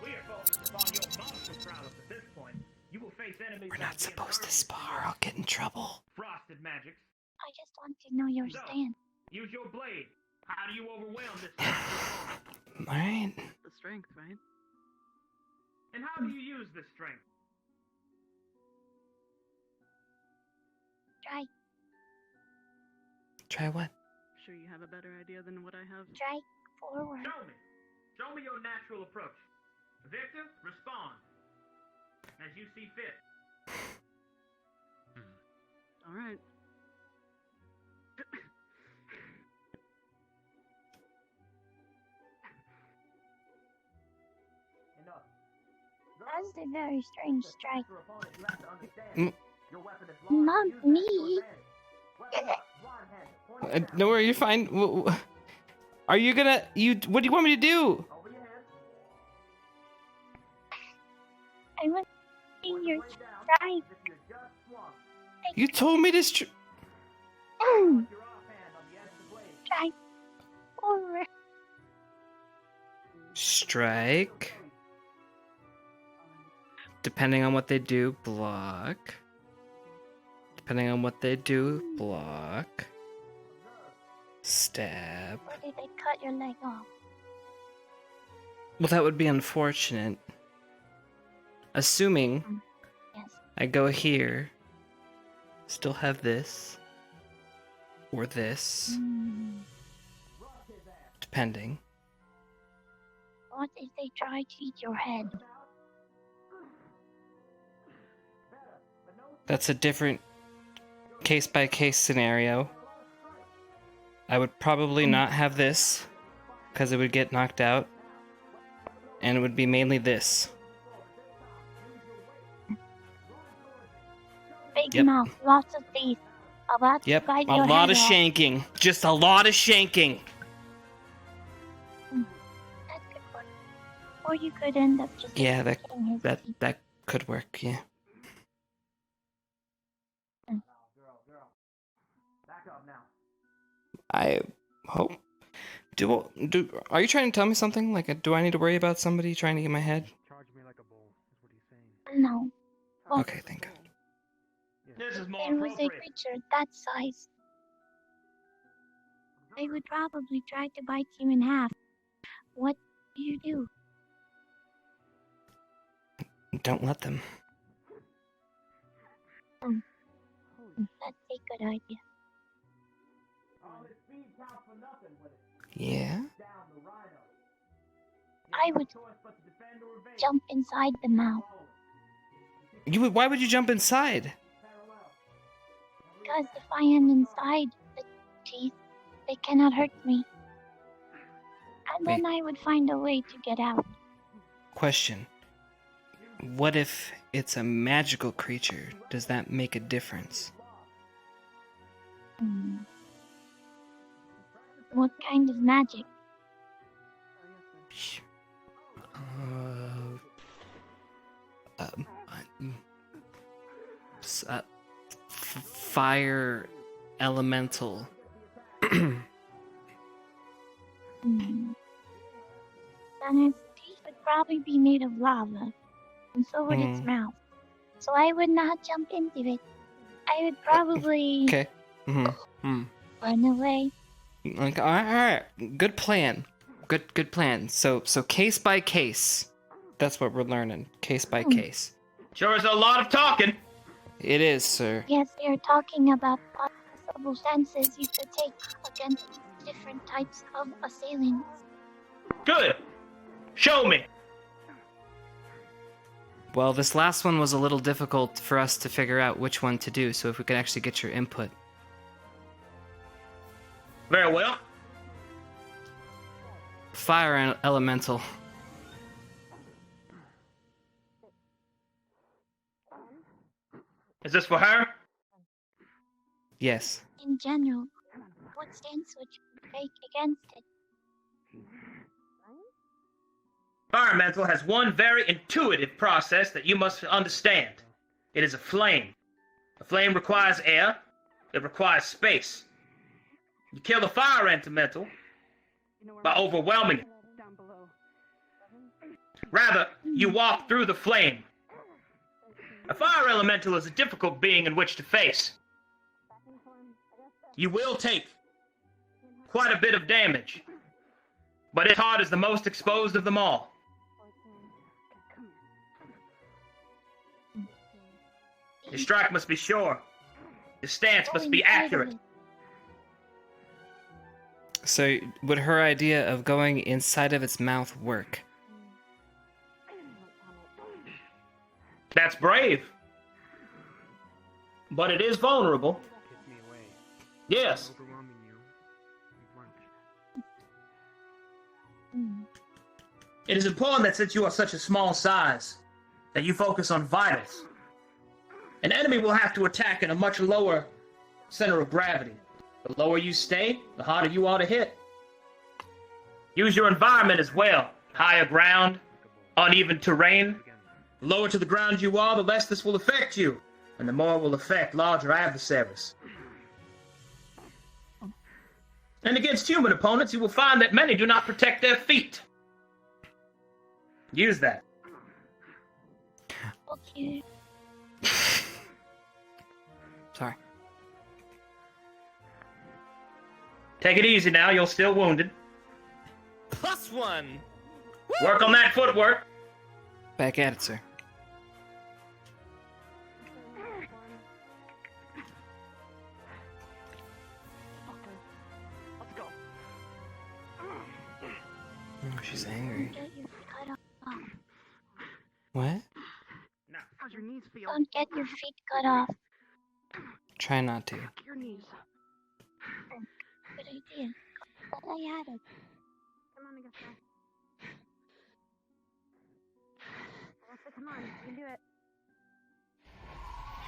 We are focused upon your monster prowess at this point. You will face enemies. We're not supposed to spar. I'll get in trouble. Frosted magics. I just want to know your So, stand. use your blade. How do you overwhelm this? Alright. the strength, right? And how do you use this strength? Try. Try what? Sure you have a better idea than what I have? Try forward. Show me. Show me your natural approach. Victor, respond. As you see fit. Alright. Enough. That's a very strange strike. Mm. Not me. No worry, you're fine. Are you gonna... What do you want me to do? I want to see your strike. You told me to Strike forward. strike. Depending on what they do, block. Depending on what they do, block. Stab. Or did they cut your leg off? Well, that would be unfortunate. Assuming I go here, still have this, or this, depending. What if they try to eat your head? That's a different case-by-case scenario. I would probably not have this, because it would get knocked out, and it would be mainly this. Big Yep. mouth, lots of teeth. About to Yep, bite a your lot head of off. shanking. Just a lot of shanking. That could work. Or you could end up just Yeah, licking his that teeth. that could work, yeah. Back up now. I hope. Are you trying to tell me something? Like, do I need to worry about somebody trying to get my head? Charge me like a bull, is what he's saying. No. Well, Okay, thank God. This is more there was a appropriate. creature that size. they would probably try to bite you in half. What do you do? Don't let them. That's a good idea. Yeah? I would jump inside the mouth. Why would you jump inside? Because if I am inside the teeth, they cannot hurt me. And then I would find a way to get out. Question. What if it's a magical creature? Does that make a difference? What kind of magic? Fire elemental. Then its teeth would probably be made of lava, and so would its mouth. So I would not jump into it. I would probably Okay. run away. Like, all right. Good plan. Good plan. So case by case. That's what we're learning. Case by case. Sure is a lot of talking. It is, sir. Yes, we are talking about possible chances you could take against different types of assailants. Good. Show me. Well, this last one was a little difficult for us to figure out which one to do, so if we could actually get your input. Very well. Fire elemental. Is this for her? Yes. In general, what stance would you take against it? Environmental has one very intuitive process that you must understand. It is a flame. A flame requires air. It requires space. You kill the fire elemental by overwhelming it. Rather, you walk through the flame. A fire elemental is a difficult being in which to face. You will take quite a bit of damage, but its heart is the most exposed of them all. Your strike must be sure. Your stance must be accurate. So, would her idea of going inside of its mouth work? That's brave. But it is vulnerable. Yes. It is important that since you are such a small size, that you focus on vitals. An enemy will have to attack in a much lower center of gravity. The lower you stay, the harder you are to hit. Use your environment as well. Higher ground, uneven terrain. The lower to the ground you are, the less this will affect you, and the more it will affect larger adversaries. And against human opponents, you will find that many do not protect their feet. Use that. Okay. Sorry. Take it easy now, you're still wounded. +1! Work on that footwork. Back at it, sir. Oh, she's angry. What? How's your knees feel? Don't get your feet cut off. Try not to. Your knees. Good idea. But I had it. Come on, Augusta. Augusta, come on. You can do it.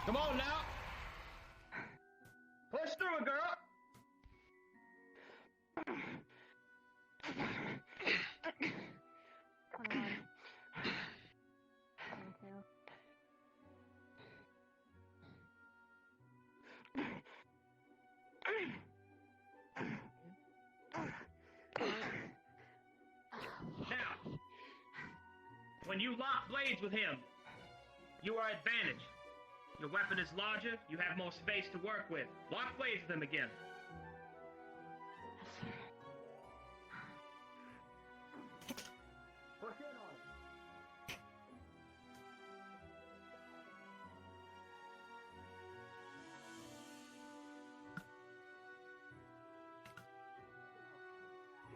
Come on now. Push through it, girl. Come on. Now, when you lock blades with him, you are advantaged. Your weapon is larger, you have more space to work with. Lock blades with him again.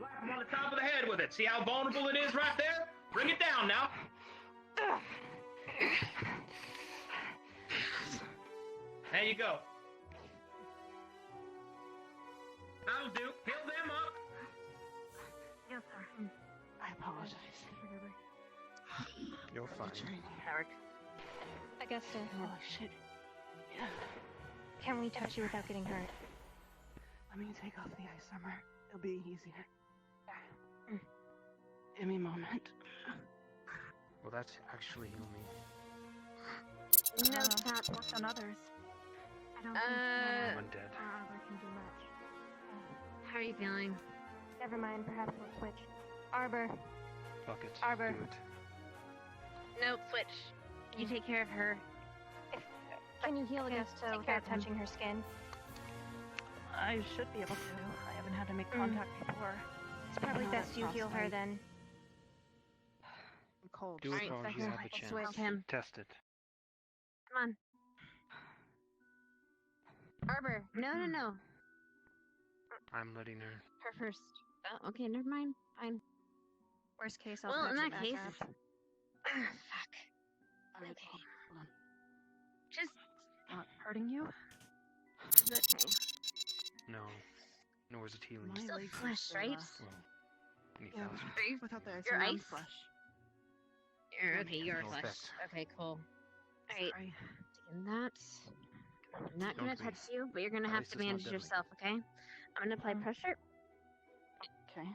Slap him on the top of the head with it. See how vulnerable it is right there? Bring it down now. There you go. That'll do. Heal them up. Yes, sir. I apologize. You're fine. Eric. Augusta, Oh shit. Yeah. can we touch you without getting hurt? Let me take off the ice armor. It'll be easier. Give me a moment. Well, that's actually heal me. No, stop. Worked on others. I don't One dead. Arbor can do much. How are you feeling? Never mind, perhaps we'll switch. Arbor, Fuck it. Arbor. Do it. Nope, switch. You take care of her. can you heal Augusta without touching her skin? I should be able to. I haven't had to make Mm. contact before. It's probably best you heal her then. I'm cold. Do it Alright, while you second. have a Let's chance. switch him. Test it. Come on. Arbor, no. I'm letting her. Her first. Oh, okay, never mind. Fine. Worst case, I'll Well, in patch it that back case. up. Fuck. Alright, Okay. hold on. Just. Not hurting you? Okay. No. Nor is it healing. My Still legs are flesh, still, right? Well, any Yeah, faster. without the ice You're armor, I'm ice? flesh. You're okay, you're No flesh. effect. Okay, cool. Alright, Sorry. taking that. I'm not gonna Don't be. touch you, but you're gonna At have least to it's not bandage deadly. yourself, okay? I'm gonna apply pressure. Okay.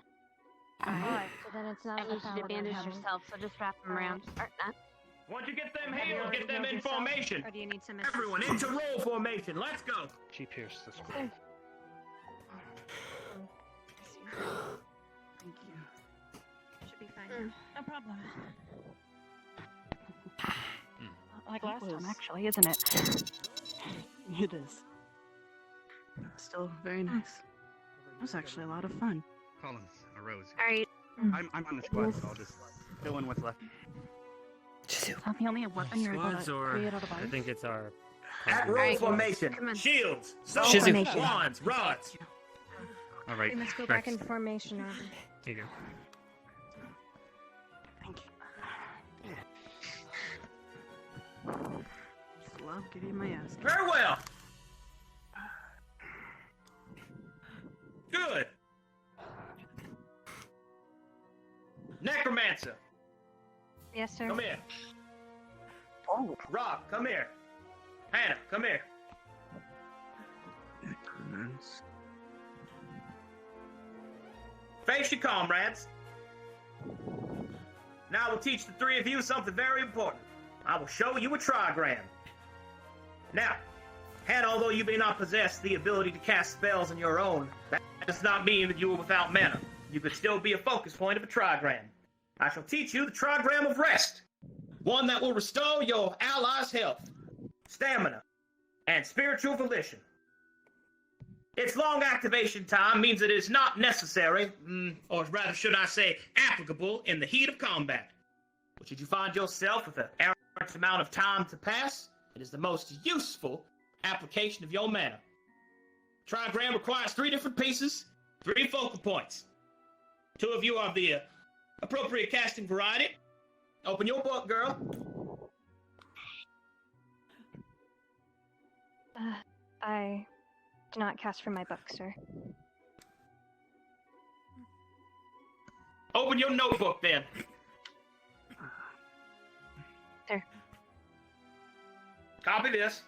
Alright, so then it's not I enough need you to power bandage have. yourself, so just wrap them around. Or not. Once you get them Have you healed, already get them healed in yourself, formation. Or do you need some Everyone into roll formation. Let's go. She pierced the skull. Thank you. Should be fine. No problem. Mm. Like That last time, was- actually, isn't it? It is. Still very nice. It was actually a lot of fun. Collins, a rose. Alright. I'm on the squad, so I'll just fill in what's left. Is that the only weapon you're able Squads to or create out of I ice? think it's our. At roll Alright, formation. come on. Shields, Roll swords, formation. wands, rods. All right. We must go back Rex, in formation, Arbor. Here you go. Thank you. Just love getting my ass kicked. Very well. Good. Necromancer, Yes, sir. come here. Oh. Rob, come here. Hannah, come here. Nice. Face your comrades. Now I will teach the three of you something very important. I will show you a trigram. Now, Hannah, although you may not possess the ability to cast spells on your own, that does not mean that you are without mana. You could still be a focus point of a trigram. I shall teach you the trigram of rest. One that will restore your allies' health, stamina, and spiritual volition. Its long activation time means it is not necessary, or rather should I say, applicable in the heat of combat. But should you find yourself with an average amount of time to pass, it is the most useful application of your mana. Trigram requires 3 different pieces, 3 focal points. 2 of you are the appropriate casting variety. Open your book, girl. I do not cast from my book, sir. Open your notebook, then. There. Copy this.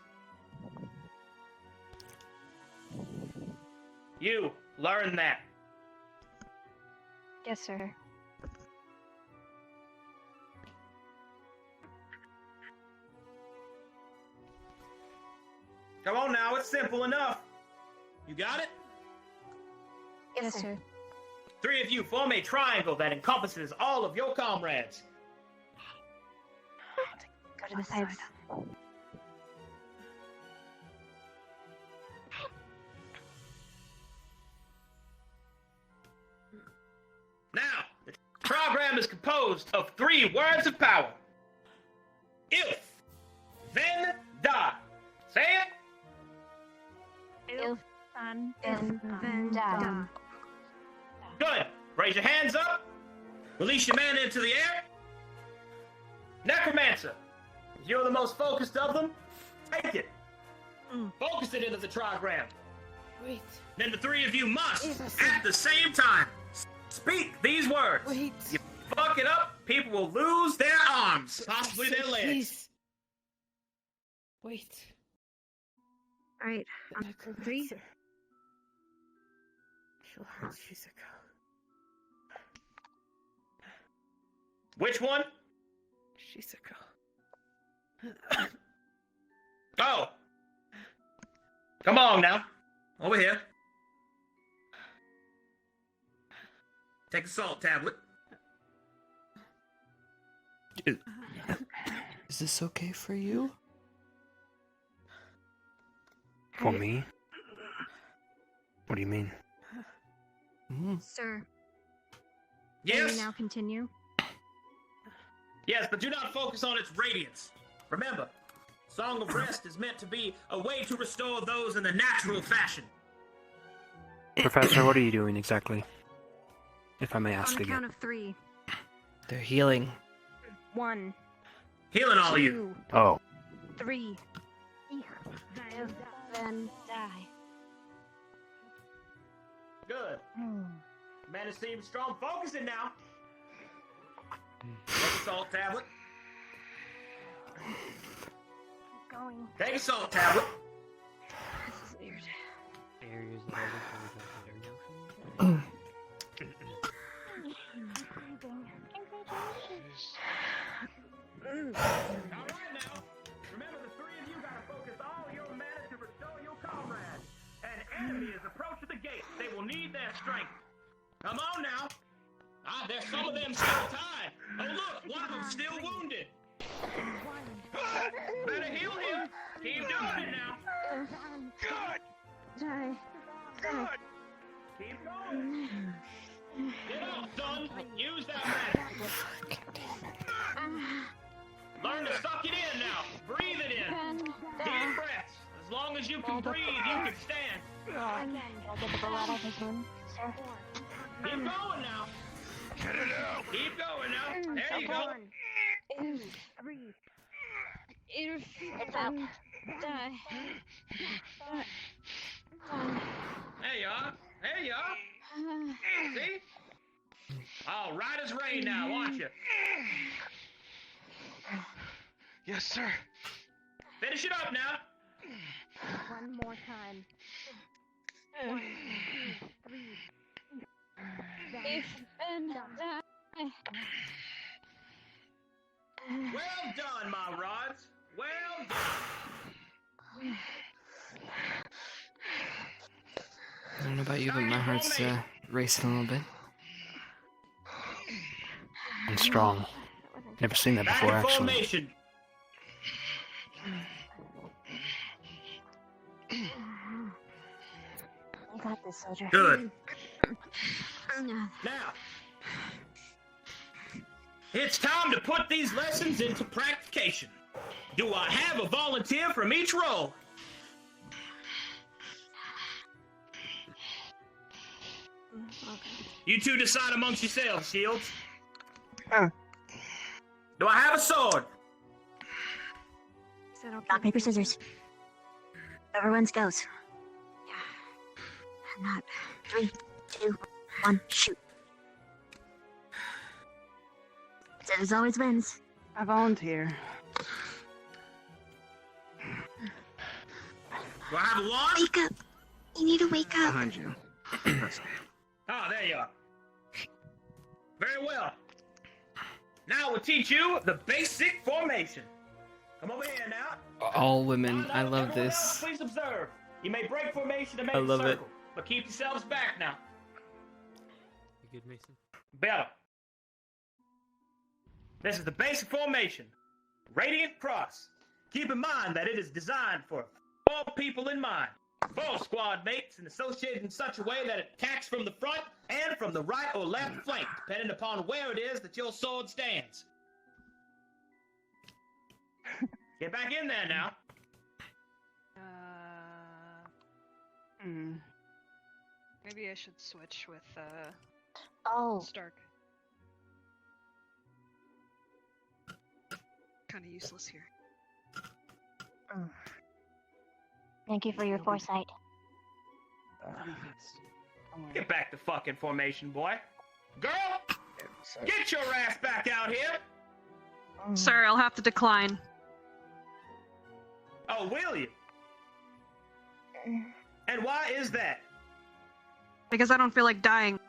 You, learn that. Yes, sir. Come on now, it's simple enough. You got it? Yes, sir. 3 of you form a triangle that encompasses all of your comrades. Go to the sides. Now, the trigram is composed of 3 words of power. If, then, die. Say it. Ilf, And then die. Good. Raise your hands up. Release your mana into the air. Necromancer, you're the most focused of them. Take it. Focus it into the trigram. Wait. Then the three of you must, at the same time, speak these words. Wait. You fuck it up, people will lose their arms, possibly their legs. Please. Wait. Alright, on 3. Kill her, Shizuka. Which one? Shizuka. Oh! Come on now. Over here. Take a salt tablet. Is this okay for you? For me? What do you mean? Sir. Yes? May we now continue? Yes, but do not focus on its radiance. Remember, Song of Rest is meant to be a way to restore those in the natural fashion. Professor, what are you doing exactly? If I may On ask the count again. of 3. They're healing. 1. Healing all of you. Oh. 3. Then die. Good. Man seems strong. Focus it now. Take a salt tablet. Going. Take a salt tablet. This is weird. Areas that Alright now. Remember, the three of you gotta focus all your mana to restore your comrades. An enemy is approaching the gate. They will need their strength. Come on now. Ah, there's some of them still tied. Oh look, one of them's still wounded. Better heal him. Keep doing it now. Good. Die. Good. Keep going. Get up, son. Use that magic. Learn to suck it in now. Breathe it in. Deep breaths. As long as you can breathe, you can stand. Keep going now. Get it out. Keep going now. There you go. 3. Die. There you are. There you are. See? Oh, right as rain now, aren't you? Yes, sir. Finish it up now. One more time. 1, 2, 3. Well done, my rods. Well done. I don't know about you, but my heart's racing a little bit. And strong. Never seen that before, Back in actually. formation. You got this, soldier. Good. Now, it's time to put these lessons into practication. Do I have a volunteer from each role? You two decide amongst yourselves, Shields. Do I have a sword? Rock, paper, scissors. Whoever wins goes. Not 3, 2, 1, shoot. Scissors always wins. I volunteer. Do I have a wand? Wake up. You need to wake up. Behind you. Ah, there you are. Very well. Now we'll teach you the basic formation. Come over here now. All women. I love Everyone this. else, please observe. You may break formation to make I a love it. circle, but keep yourselves back now. You good, Mason? Better. This is the basic formation. Radiant cross. Keep in mind that it is designed for 4 people in mind. 4 squad mates and associated in such a way that it attacks from the front and from the right or left flank, depending upon where it is that your sword stands. Get back in there now. Maybe I should switch with Oh. Stark. Kind of useless here. Thank you for your foresight. Get back to fucking formation, boy. Girl, get your ass back out here. Sir, I'll have to decline. Oh, will you? And why is that? Because I don't feel like dying.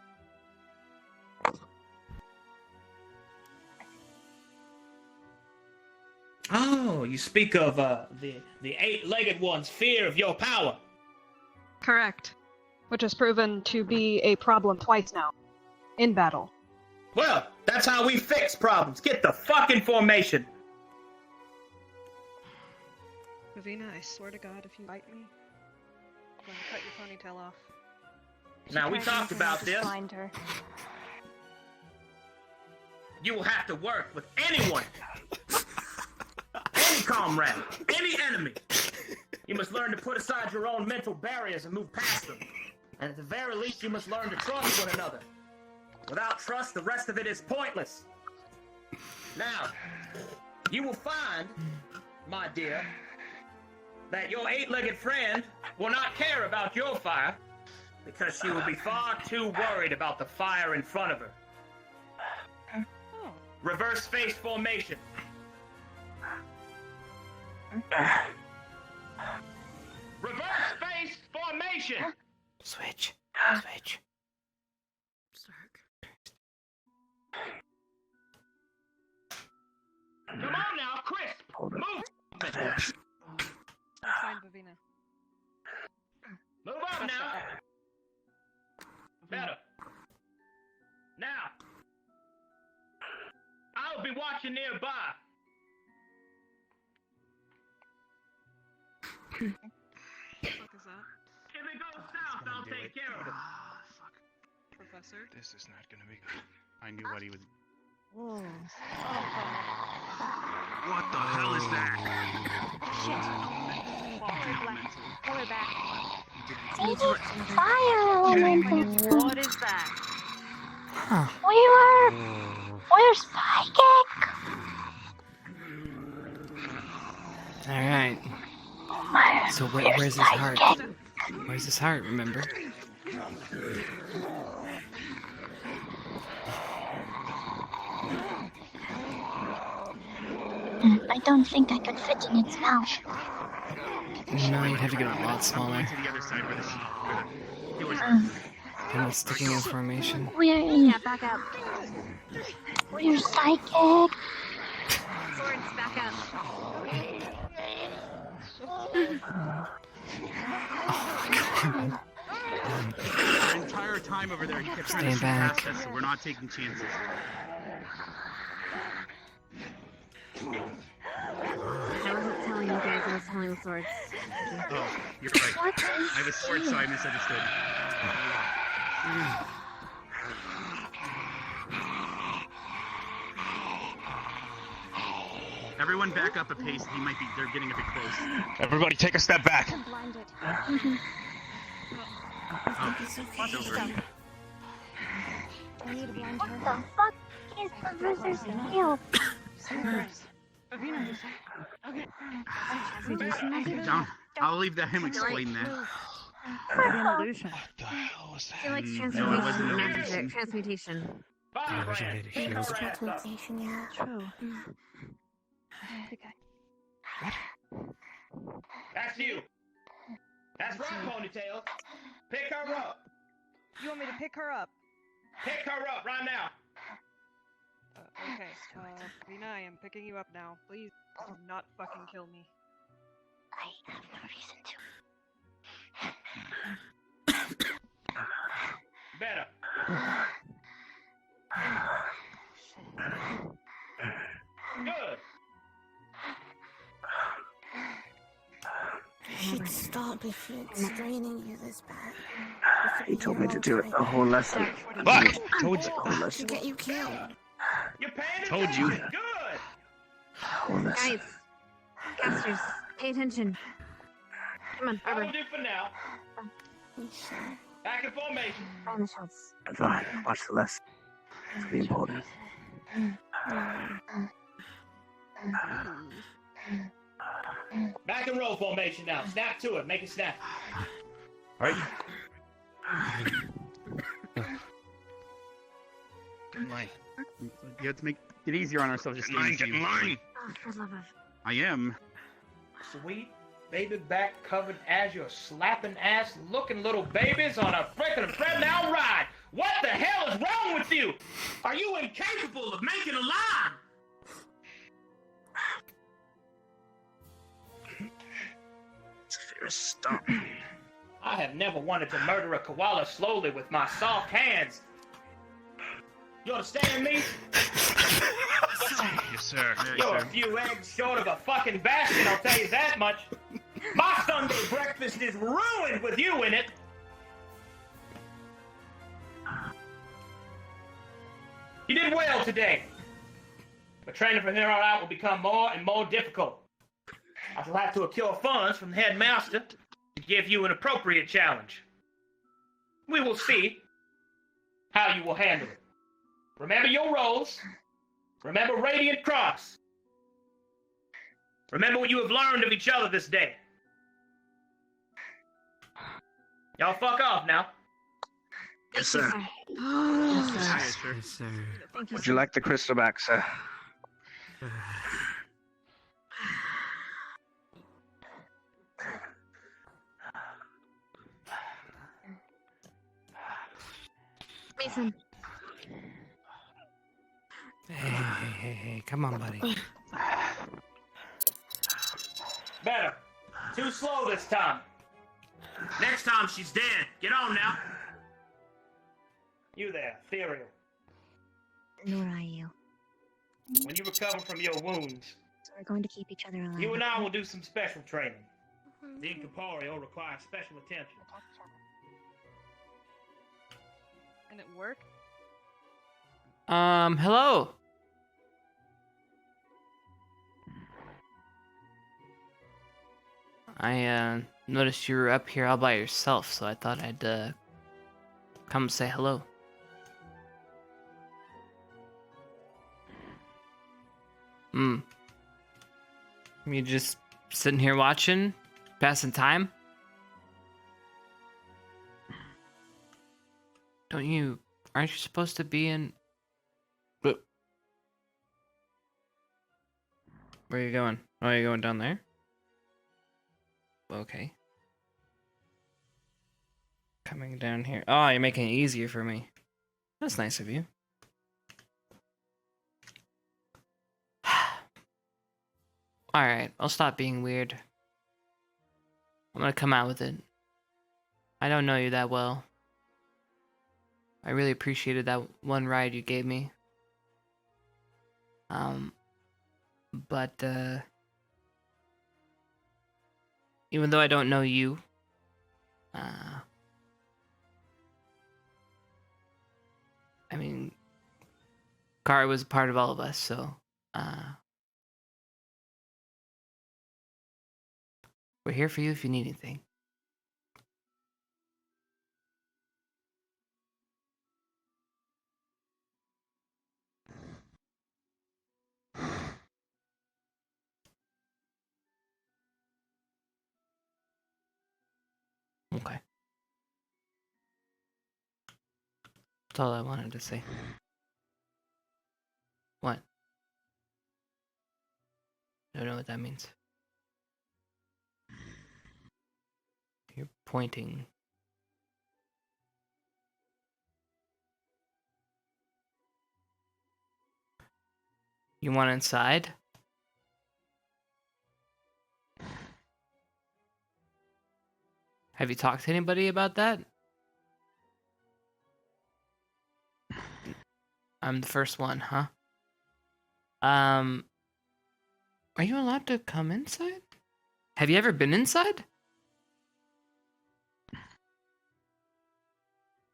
Oh, you speak of the eight-legged one's fear of your power. Correct. Which has proven to be a problem twice now. In battle. Well, that's how we fix problems. Get the fucking formation. Ravina, I swear to God, if you bite me, I'm gonna cut your ponytail off. Now, we talked about this. Find her. You will have to work with anyone. Any comrade. Any enemy. You must learn to put aside your own mental barriers and move past them. And at the very least, you must learn to trust one another. Without trust, the rest of it is pointless. Now, you will find, my dear, that your eight-legged friend will not care about your fire because she will be far too worried about the fire in front of her. Reverse face formation. Reverse face formation! Switch. Switch. Come on now, Crisp! Move! That's fine, Vavina. Move up now! Better. Now, I'll be watching nearby. What the fuck is that? If it goes south, I'll take care of it. Professor? This is not gonna be good. I knew what he was. Whoa. What the hell is that? We're back. Fire elemental. What is that? Huh. We're psychic. Alright. So where's his heart? Where's his heart, remember? I don't think I could fit in its mouth. No, you'd have to get a lot smaller. To the other side where the Kind of sticking in formation. We're Back up. we're psychic. Swords, back up. Our entire time over there, he kept trying to shoot past us, so we're not taking chances. I wasn't telling you guys, I was telling swords. Oh, you're right. I have a sword, so I misunderstood. Everyone back up a pace. They're getting a bit close. Everybody take a step back. Oh, Silver. What the fuck is Professor Steel? Down. I'll leave him explain that. Illusion. What the hell was that? He likes transmutation. No, it wasn't an magic. illusion. Transmutation. Transmutation, yeah. True. That's you. That's right, Ponytail. Pick her up. You want me to pick her up? Pick her up right now. Okay, Vina, I am picking you up now. Please do not fucking kill me. I have no reason to. Better. Good. I should stop if it's draining you this bad. He told me to do it the whole lesson. Fuck! Told you. To get you killed. You're paying Told you. attention. Good. Whole lesson. Guys, casters, pay attention. Come on, That'll Barbara. do for now. You sure? Back in formation. Fine. Watch the lesson. It's be important. Back in roll formation now. Snap to it. Make it snap. All right. Get in line. You have to make it easier on ourselves. Just get in line. Oh, for love of... I am. Sweet baby back covered azure slapping ass looking little babies on a freaking treadmill ride. What the hell is wrong with you? Are you incapable of making a line? Stop. I have never wanted to murder a koala slowly with my soft hands. You understand me? Yes, sir. You're a few eggs short of a fucking basket, I'll tell you that much. My Sunday breakfast is ruined with you in it. You did well today. But training from here on out will become more and more difficult. I shall have to accrue funds from the headmaster to give you an appropriate challenge. We will see how you will handle it. Remember your roles. Remember Radiant Cross. Remember what you have learned of each other this day. Y'all fuck off now. Yes, sir. Yes, sir. Yes, sir. Would you like the crystal back, sir? Mason. Hey, come on, buddy. Better. Too slow this time. Next time she's dead. Get on now. You there, Ethereal. Nor are you. When you recover from your wounds, So we're going to keep each other alive. you and I will do some special training. The incorporeal requires special attention. And it work? Hello. I noticed you were up here all by yourself, so I thought I'd come say hello. You just sitting here watching, passing time? Aren't you supposed to be in... Where are you going? Oh, you're going down there? Okay. Coming down here. Oh, you're making it easier for me. That's nice of you. Alright, I'll stop being weird. I'm gonna come out with it. I don't know you that well. I really appreciated that one ride you gave me. But even though I don't know you, I mean, Kari was a part of all of us, so we're here for you if you need anything. Okay. That's all I wanted to say. What? I don't know what that means. You're pointing. You want inside? Have you talked to anybody about that? I'm the first one, huh? Are you allowed to come inside? Have you ever been inside?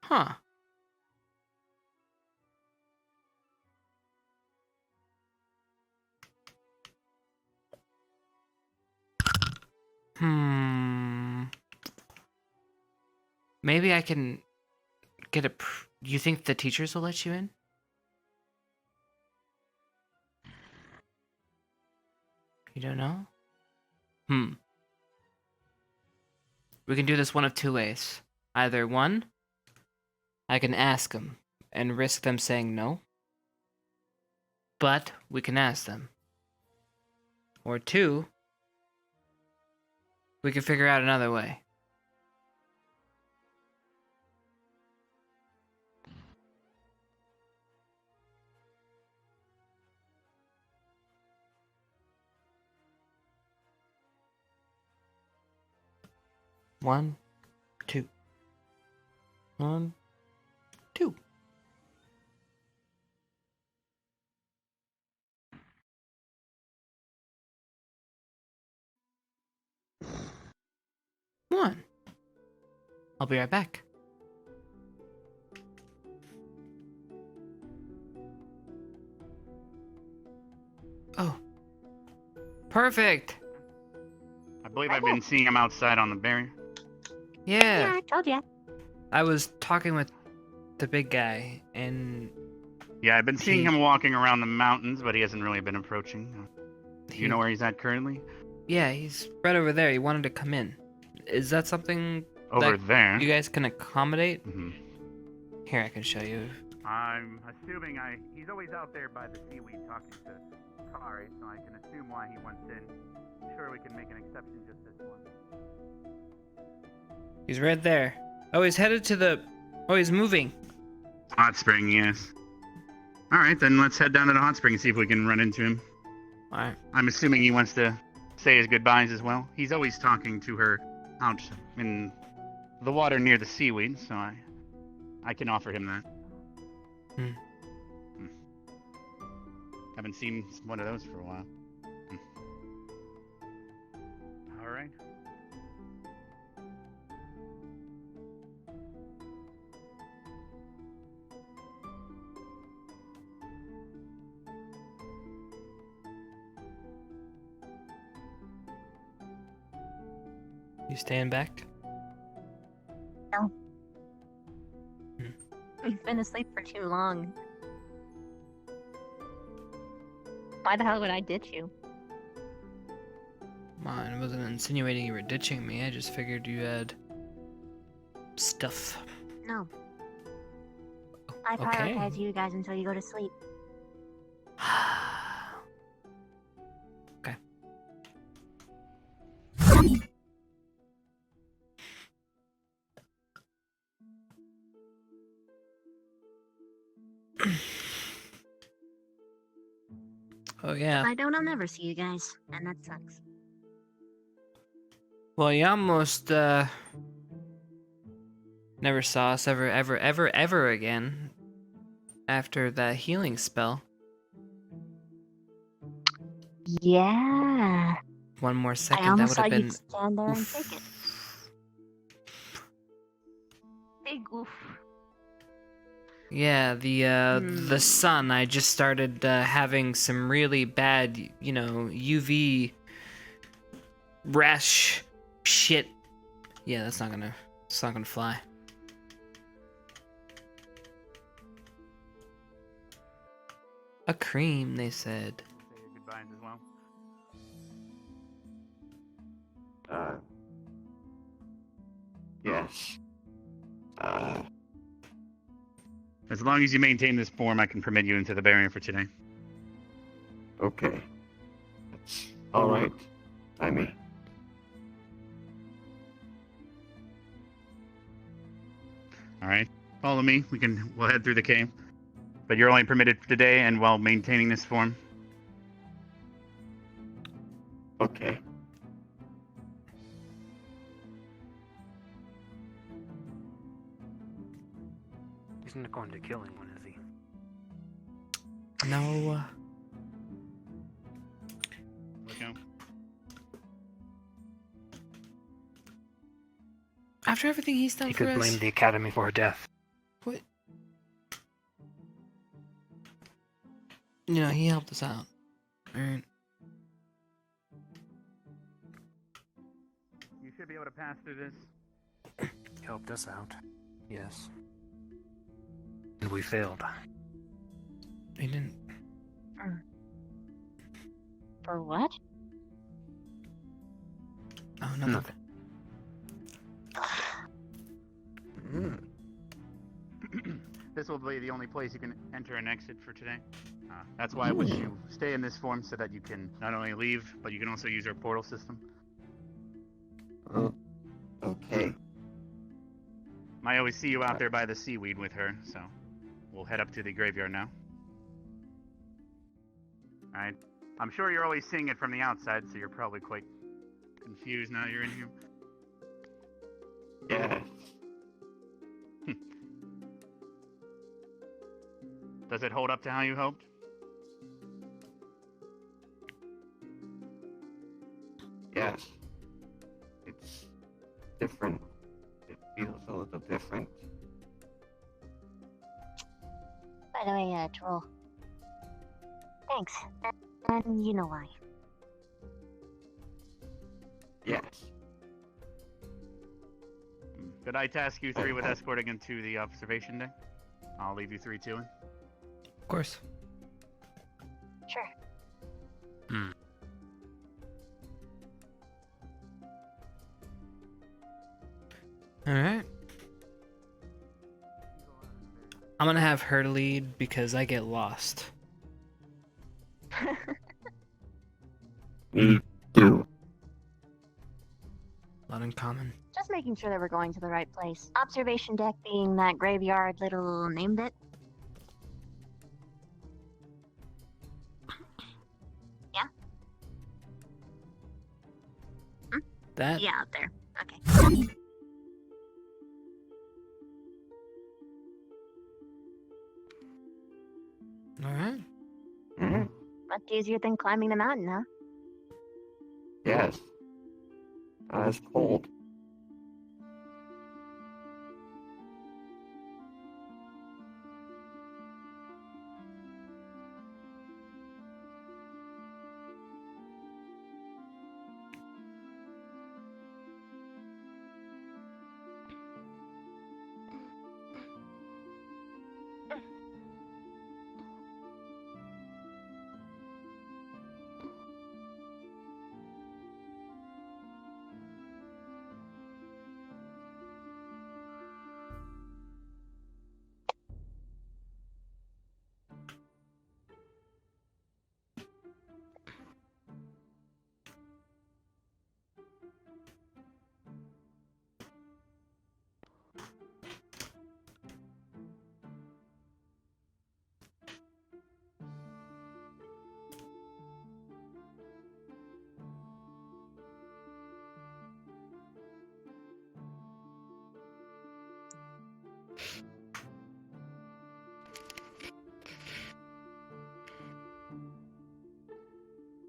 Huh. Maybe I can get a... You think the teachers will let you in? You don't know? We can do this one of two ways. Either one, I can ask them and risk them saying no. But we can ask them. Or two, we can figure out another way. One, two. 1, 2. One. I'll be right back. Oh. Perfect. I believe I've been seeing him outside on the barrier. Yeah. I told ya. I was talking with the big guy, and... Yeah, I've been seeing him walking around the mountains, but he hasn't really been approaching. Do you know where he's at currently? Yeah, he's right over there. He wanted to come in. Is that something Over that there? you guys can accommodate? Mm-hmm. Here, I can show you. I'm assuming he's always out there by the seaweed talking to Kari, so I can assume why he wants in. I'm sure we can make an exception just this one. He's right there. Oh, he's headed to the... Oh, he's moving. Hot spring, yes. Alright, then let's head down to the hot spring and see if we can run into him. Alright. I'm assuming he wants to say his goodbyes as well. He's always talking to her out in the water near the seaweed, so I can offer him that. Haven't seen one of those for a while. Alright. You staying back? No. We've been asleep for too long. Why the hell would I ditch you? Come on, I wasn't insinuating you were ditching me. I just figured you had... stuff. No. I Okay. prioritize you guys until you go to sleep. Okay. Oh, yeah. If I don't, I'll never see you guys, and that sucks. Well, you almost, never saw us ever again after that healing spell. Yeah. One more I second, that almost would saw have you been... stand there and take it. Big oof. Yeah, the sun, I just started having some really bad, UV rash shit. Yeah, it's not gonna fly. A cream, they said. Say your goodbyes as well. Yes. As long as you maintain this form, I can permit you into the barrier for today. Okay. That's all right. I mean. All right, follow me. We'll head through the cave, but you're only permitted today, and while maintaining this form. Okay. He's not going to kill anyone, is he? No. Look out. After everything he's done He for could us... blame the Academy for her death. What? He helped us out. Alright. You should be able to pass through this. helped us out. Yes. And we failed. He didn't. For what? Oh, nothing. This will be the only place you can enter and exit for today. That's why I wish you stay in this form so that you can not only leave, but you can also use our portal system. Oh, okay. I always see you out there by the seaweed with her, so we'll head up to the graveyard now. Alright. I'm sure you're always seeing it from the outside, so you're probably quite confused now you're in here. Yes. Does it hold up to how you hoped? Yes. It's different. It feels a little different. By the way, Troll. Thanks. And you know why. Yes. Could I task you three with escorting him to the observation deck? I'll leave you three to him. Of course. Sure. Alright. I'm gonna have her lead because I get lost. Me too. Not in common. Just making sure that we're going to the right place. Observation deck being that graveyard little name bit. Yeah? That? Yeah, out there. Okay. Alright. Much easier than climbing the mountain, huh? Yes. I was cold.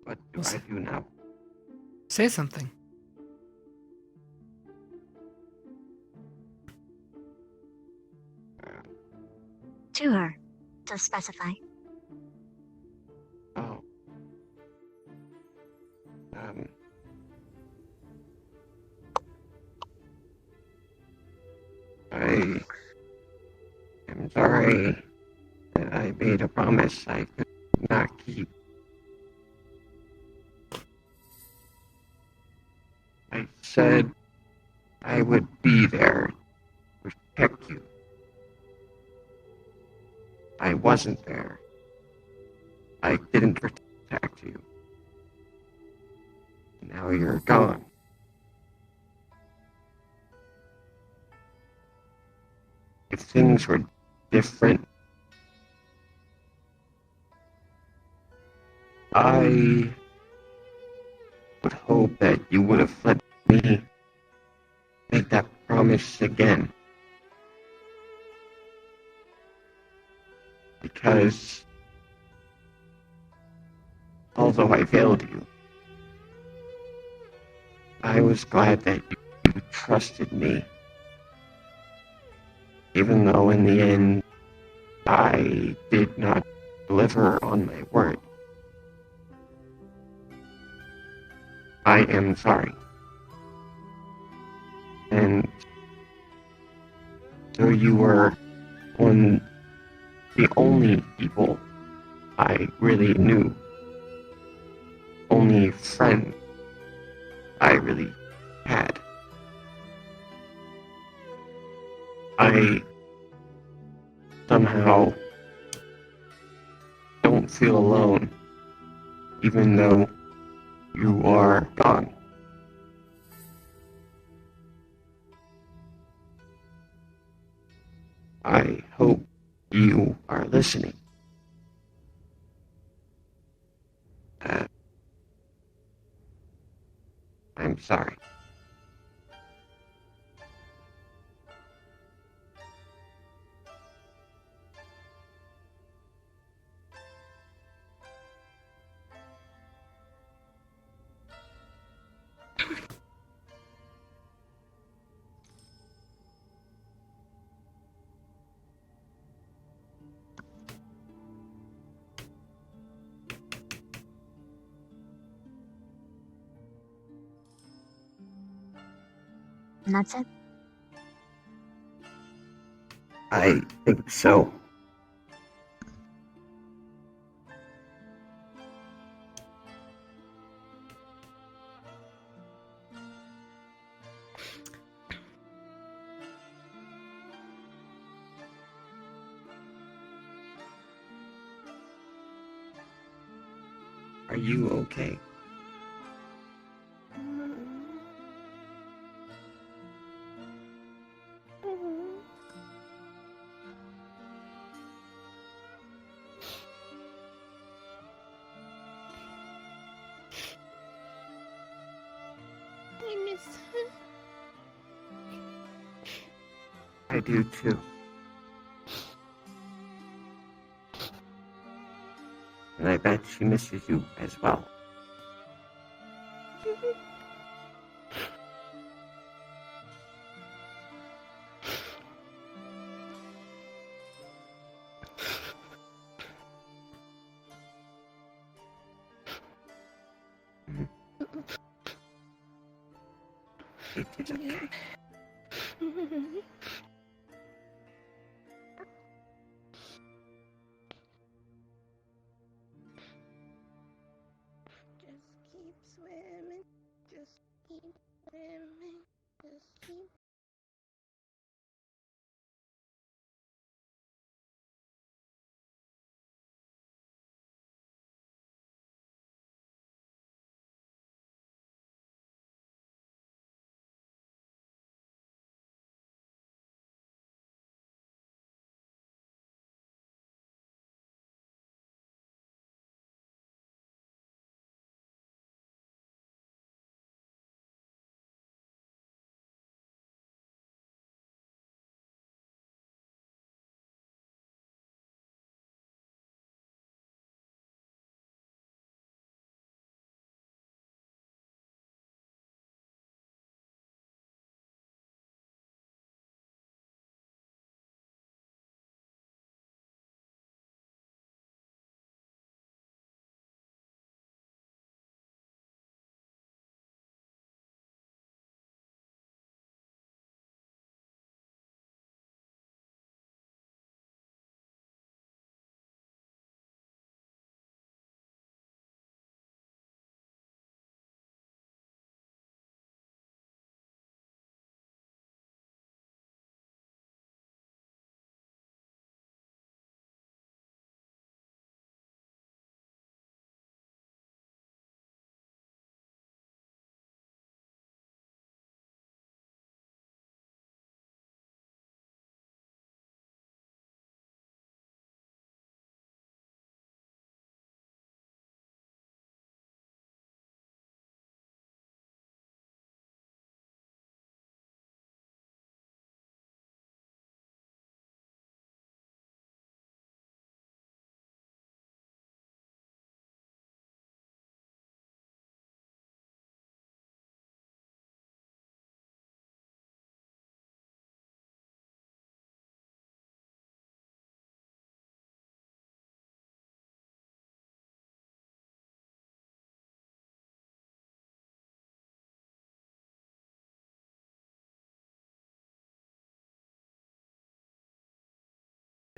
What do I do now? Say something. To her, to specify. Oh. I am sorry that I made a promise I could not keep. I said I would be there to protect you. I wasn't there. I didn't protect you. Now you're gone. If things were different, I would hope that you would have let me make that promise again. Because although I failed you, I was glad that you trusted me. Even though in the end, I did not deliver on my word. I am sorry. And though you were one the only people I really knew, only friend I really had. I somehow don't feel alone, even though you are gone. I hope you are listening. I'm sorry. And that's it? I think so. Are you okay? I miss her. I do too. And I bet she misses you as well. It is okay. Just keep swimming. Just keep swimming. Just keep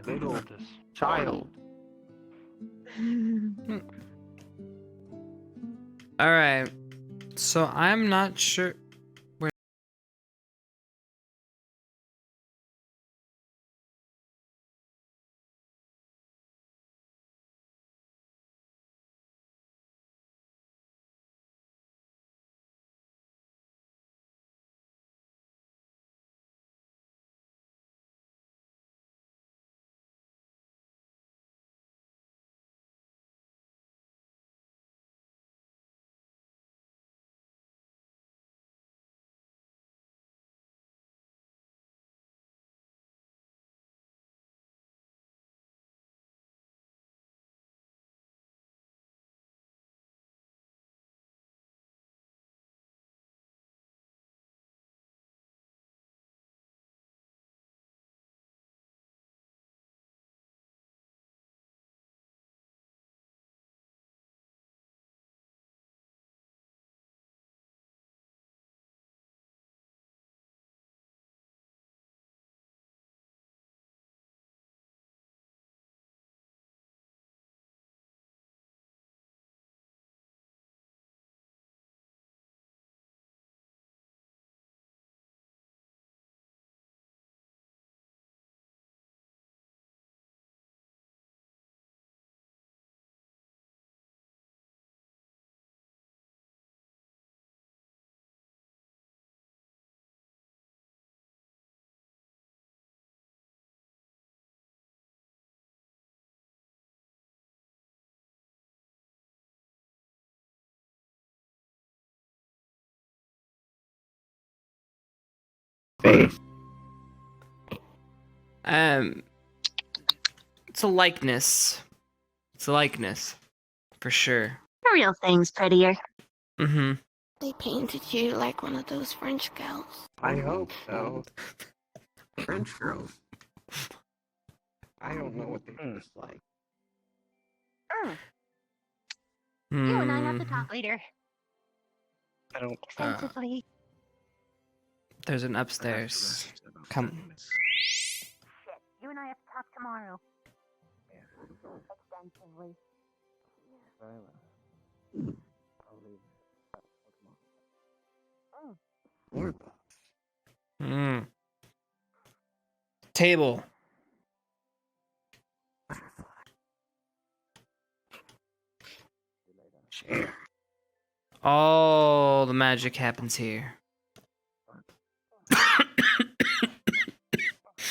little child. All right. So I'm not sure. Where? Face. It's a likeness. It's a likeness, for sure. The real thing's prettier. Mm-hmm. They painted you like one of those French girls. I hope so. French girls. I don't know what they taste like. You and I have to talk later. I don't. Extensively. There's an upstairs. Come. Shit. You and I have to talk tomorrow. Extensively. Table. Chair. All the magic happens here.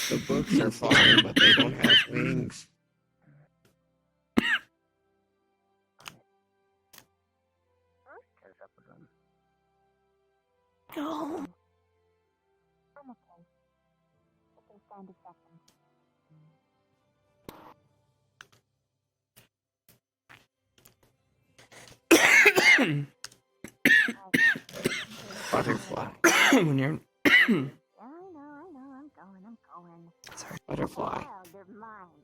The books are fine, but they don't have wings. Go. I'm okay. I can stand a second. Butterfly. When you're. I know, I'm going. Sorry. Butterfly. Child of mine.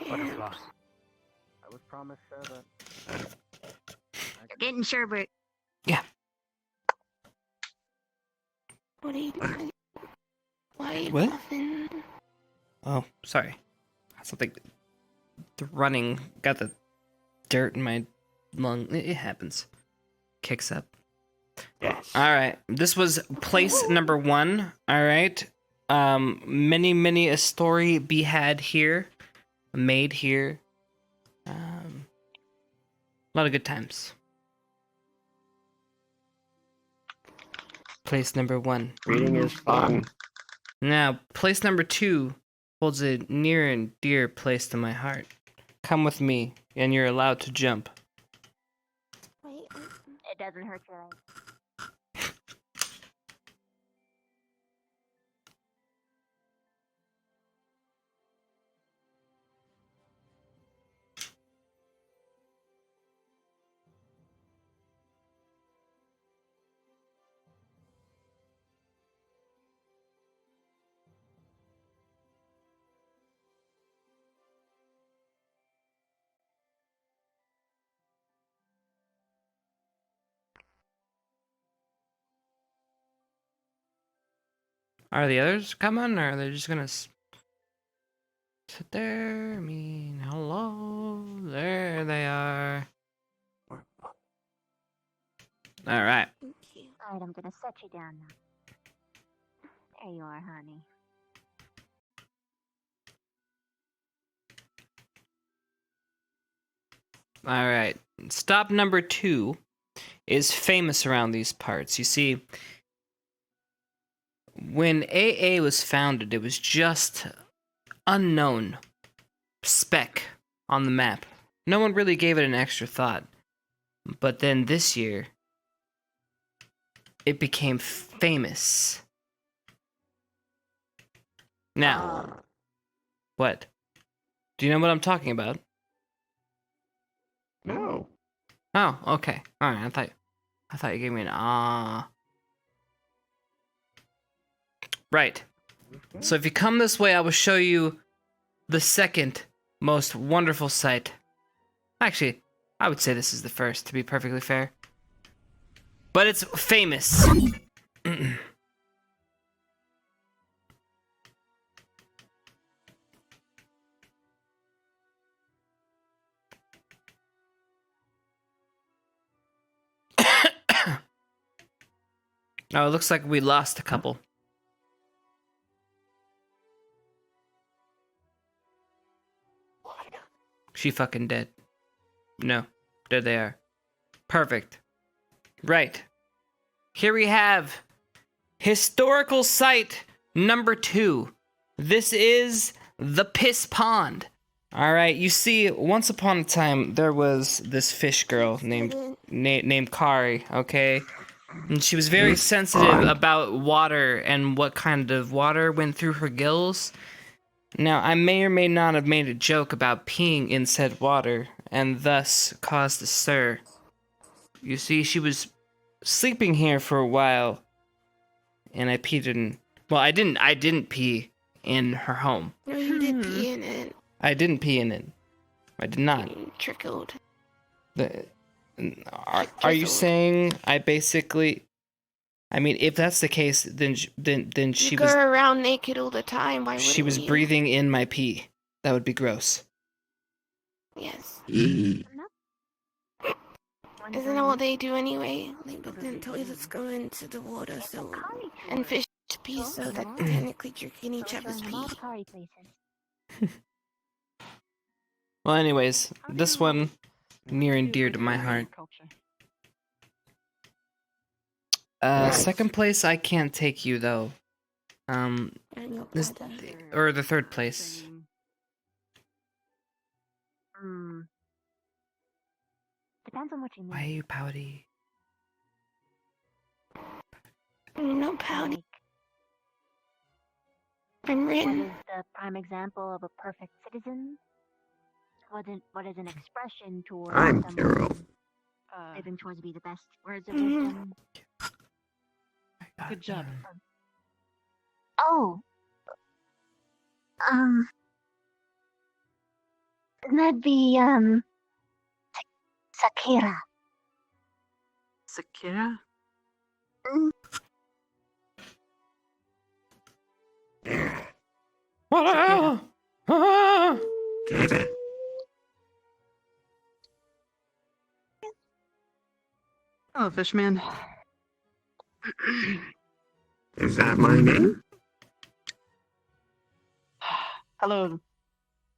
Butterfly. I was promised sherbet. You're getting sherbet. Yeah. What are you doing? Why are you What? coughing? Oh, sorry. Something. The running got the dirt in my lung. It happens. Kicks up. Yes. All right. This was place number 1. All right. Many a story be had here, made here. A lot of good times. Place number 1. Reading is fun. Now, place number 2 holds a near and dear place to my heart. Come with me, and you're allowed to jump. Wait. It doesn't hurt your legs. Are the others coming, or are they just gonna Sit there, mean hello. There they are. Alright. Alright, I'm gonna set you down now. There you are, honey. Alright. Stop number 2 is famous around these parts. You see, when AA was founded, it was just unknown speck on the map. No one really gave it an extra thought. But then this year, it became famous. Now, what? Do you know what I'm talking about? No. Oh, okay. Alright, I thought you gave me an ah. Right. So if you come this way, I will show you the second most wonderful sight. Actually, I would say this is the first, to be perfectly fair. But it's famous. Oh, it looks like we lost a couple. She fucking dead. No, there they are. Perfect. Right. Here we have historical site number 2. This is the Piss Pond. Alright, you see, once upon a time, there was this fish girl named Kari, okay? And she was very sensitive about water and what kind of water went through her gills. Now, I may or may not have made a joke about peeing in said water, and thus caused a stir. You see, she was sleeping here for a while, and I peed in... Well, I didn't pee in her home. No, you did pee in it. I didn't pee in it. I did not. You trickled. Are you saying I basically... I mean, if that's the case, then she You go was... around naked all the time. Why She was wouldn't you? breathing in my pee. That would be gross. Yes. Isn't that what they do anyway? They put the toilets go into the water and fish pee so that they're technically drinking each other's pee. Well, anyways, this one near and dear to my heart. Second place, I can't take you though. Or the third place. Depends on what you mean. Why are you pouty? I'm not pouty. I'm What written. is the prime example of a perfect citizen? What is an expression towards I'm someone Carol. living towards be the best words of Mhm. wisdom? Good job. Oh. That'd be Sakira. Sakira? Get it. Oh, Fishman. Is that my name? Hello,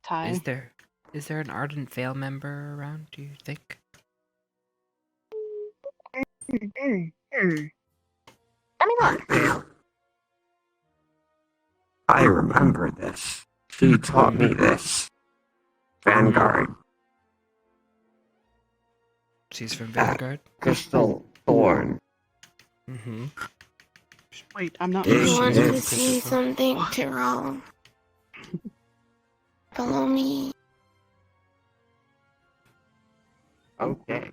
Ty. Is there an Ardent Vale member around, do you think? Let me look. I remember this. She taught me this. Vanguard. She's from Vanguard? Crystal Thorn. Mm-hmm. Wait, I'm not. You want to see something, Tyrell? Follow me. Okay.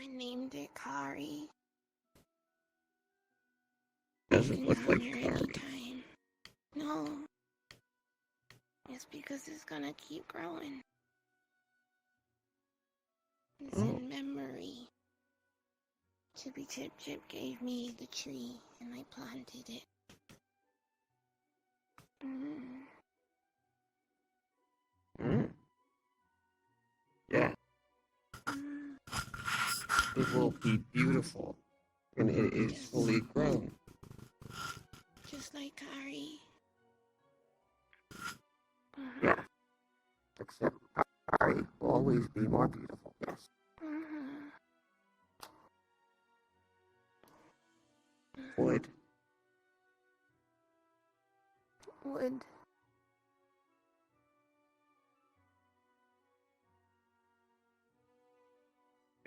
I named it Kari. Doesn't You look can like come here Kari. anytime. No. It's because it's gonna keep growing. It's in memory. Chippy Chip Chip gave me the tree, and I planted it. Yeah. It will be beautiful when it is fully grown. Just like Kari. Yeah. Except I will always be more beautiful. Yes. Wood. Wood.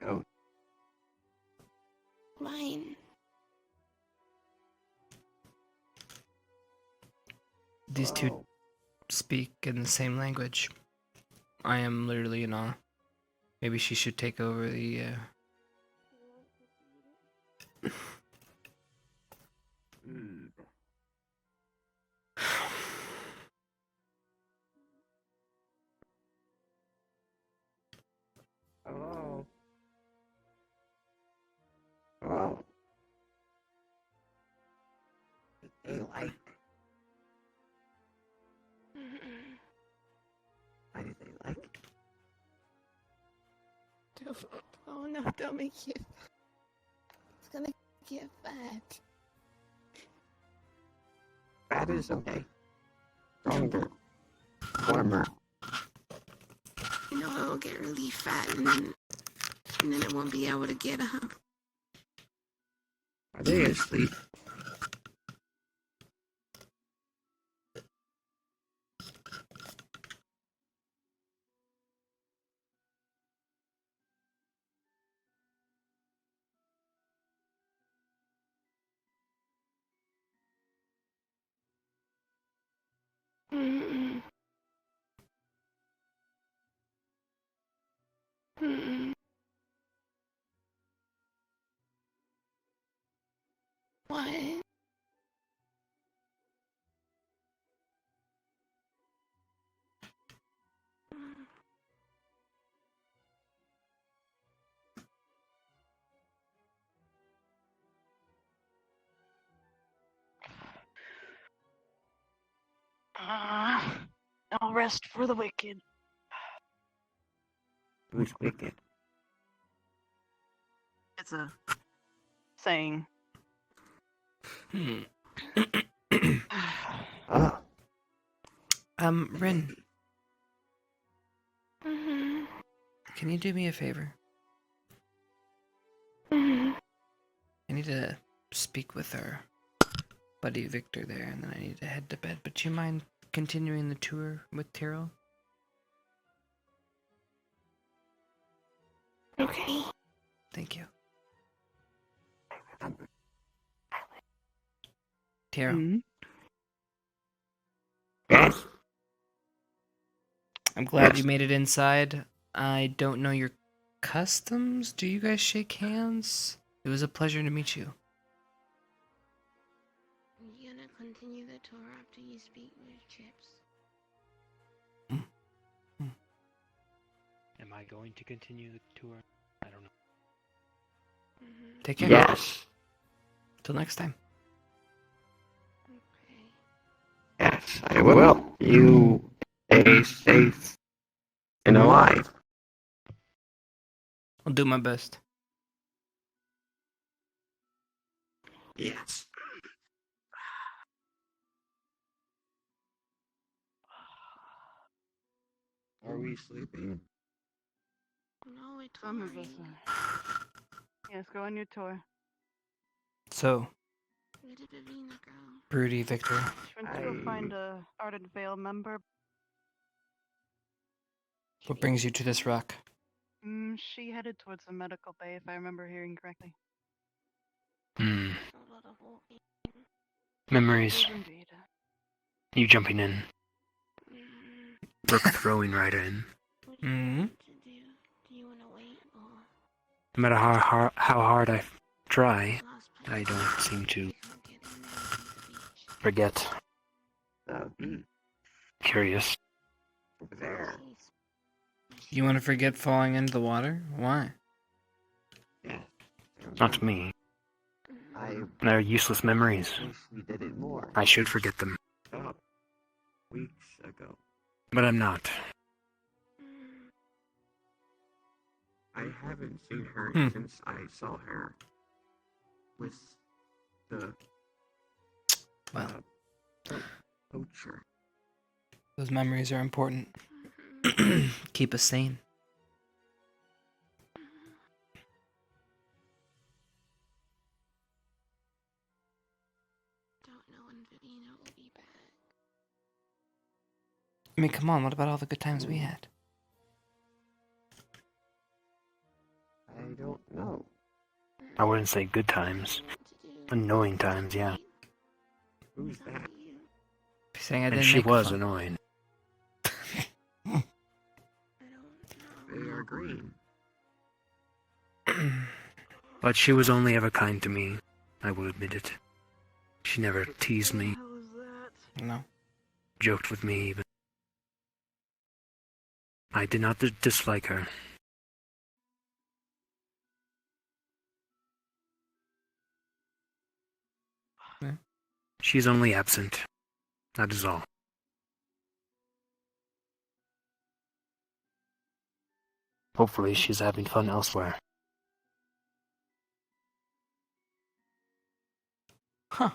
Oh. Mine. These two speak in the same language. I am literally in awe. Maybe she should take over the. Oh. Oh. They like. Why do they like it? Oh no, don't make it. It's gonna get fat. That is okay. Stronger. Warmer. You know, it'll get really fat and then it won't be able to get up. Are they asleep? Mm-mm. Mm-mm. What? No rest for the wicked. Who's wicked? It's a saying. Ah. Rin, Mm-hmm. can you do me a favor? Mm-hmm. I need to speak with our buddy Victor there, and then I need to head to bed. But do you mind continuing the tour with Tyrell? Okay. Thank you. Tyrell. Yes. I'm glad you made it inside. I don't know your customs. Do you guys shake hands? It was a pleasure to meet you. You gonna continue the tour after you speak with Chipz? Am I going to continue the tour? I don't know. Take care. Yes. Till next time. Yes, I will. You stay safe and alive. I'll do my best. Yes. Are we sleeping? No, it's Some of us are. Yes, go on your tour. So, Where did Vivina go? Broody, Victor. She went to go find a Ardent Vale member. What brings you to this rock? She headed towards the medical bay, if I remember hearing correctly. Memories. It is indeed. You jumping in. Brooke throwing right in. Mm-hmm. Do you wanna wait or? No matter how hard I try, I don't seem to forget. Curious. Over there. You want to forget falling into the water? Why? Yeah. Not me. They're useless memories. Wish we did it more. I should forget them. Weeks ago. But I'm not. I haven't seen her Hmm. since I saw her with the Well, poacher. those memories are important. Keep us sane. Don't know when Vivina will be back. I mean, come on, what about all the good times we had? I don't know. I wouldn't say good times. Annoying times, yeah. Who's that? Saying I And didn't she make was fun. annoying. They are green. But she was only ever kind to me. I will admit it. She never teased me, No. joked with me even. I did not dislike her. Yeah. She's only absent. That is all. Hopefully she's having fun elsewhere. Huh.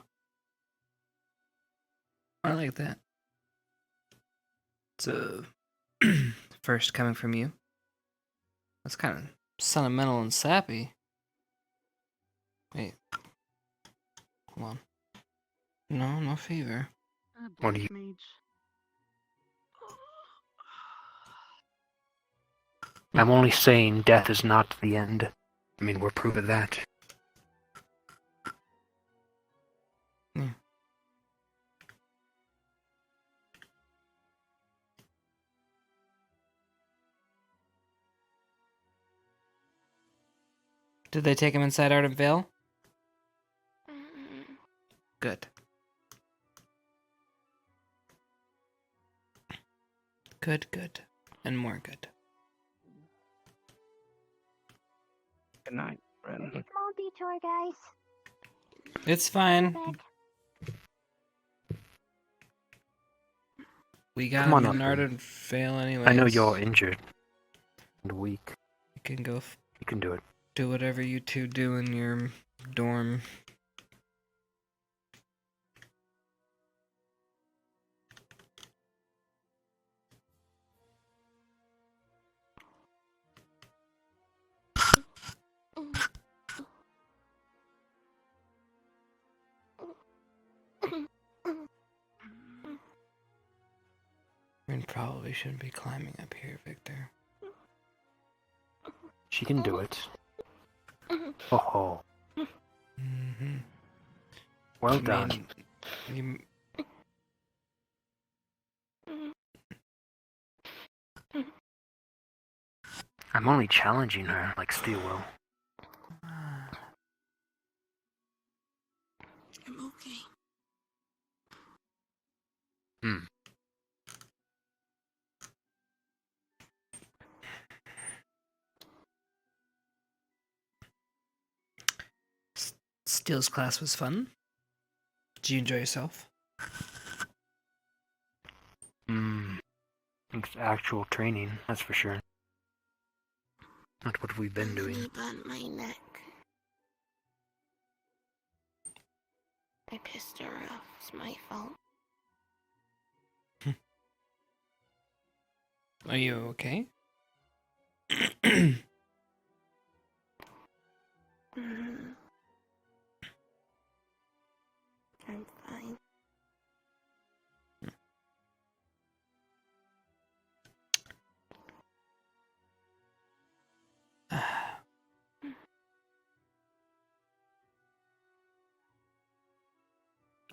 I like that. It's a first coming from you. That's kind of sentimental and sappy. Wait. Hold on. No, no fever. What do you... I'm only saying death is not the end. I mean, we're proof of that. Yeah. Did they take him inside Ardent Vale? Good. Good, good. And more good. Good night, Ren. Small detour, guys. It's fine. We got Come on him up, in Ren. Ardent Vale anyways. I know you're injured and weak. You can go You can do it. do whatever you two do in your dorm. Rin probably shouldn't be climbing up here, Victor. She can do it. Oh, Mm-hmm. well I done. mean, I'm only challenging her, like Steel will. I'm okay. Hmm. Steel's class was fun. Did you enjoy yourself? It's actual training, that's for sure. Not what we've been doing. Sleep on my neck. I pissed her off. It's my fault. Are you okay? Mhm. I'm fine.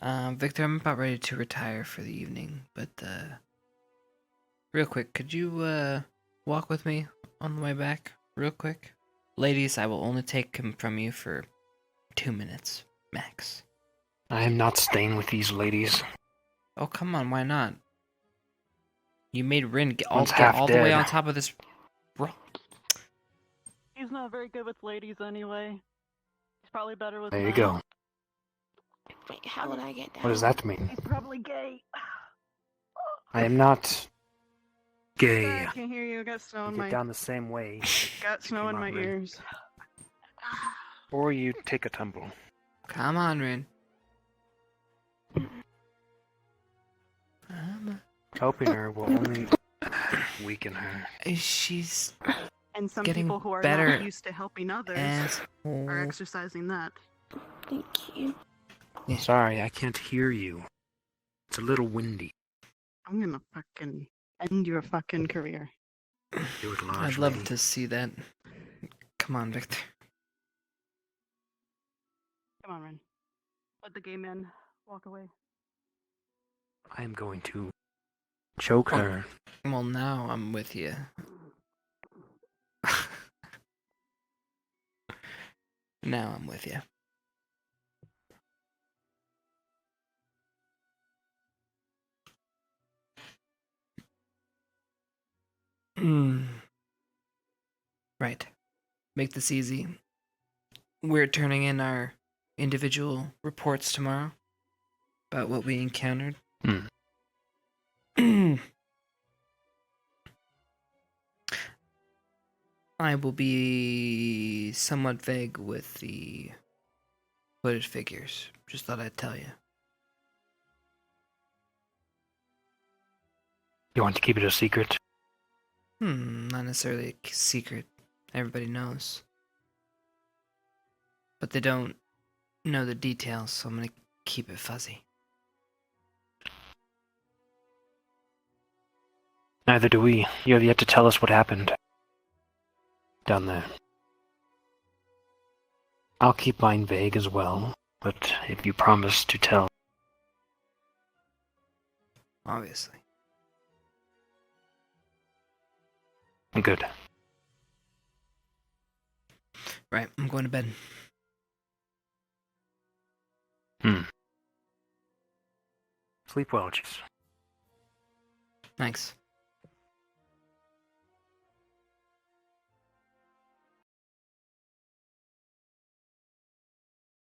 Victor, I'm about ready to retire for the evening, but real quick, could you walk with me on the way back, real quick? Ladies, I will only take him from you for 2 minutes, max. I am not staying with these ladies. Oh, come on, why not? You made Rin get all One's half the way dead. on top of this. He's not very good with ladies anyway. He's probably better with There you men. go. Wait, how would I get down? What does that mean? He's probably gay. I am not gay. I can't hear you. I got snow in You my get down the same way. got snow in my Rin. ears. Or you take a tumble. Come on, Rin. Helping her will only weaken her. She's And some getting people who are better not used to helping others are exercising that. Thank you. Sorry, I can't hear you. It's a little windy. I'm gonna fucking end your fucking career. Do it I'd largely. love to see that. Come on, Victor. Come on, Ren. Let the gay men walk away. I am going to choke her. Well, now I'm with you. Now I'm with you. Right. Make this easy. We're turning in our individual reports tomorrow about what we encountered. I will be somewhat vague with the footage figures. Just thought I'd tell you. You want to keep it a secret? Not necessarily a secret. Everybody knows. But they don't know the details, so I'm gonna keep it fuzzy. Neither do we. You have yet to tell us what happened down there. I'll keep mine vague as well, but if you promise to tell... Obviously. Good. Right, I'm going to bed. Sleep well, Chipz. Thanks.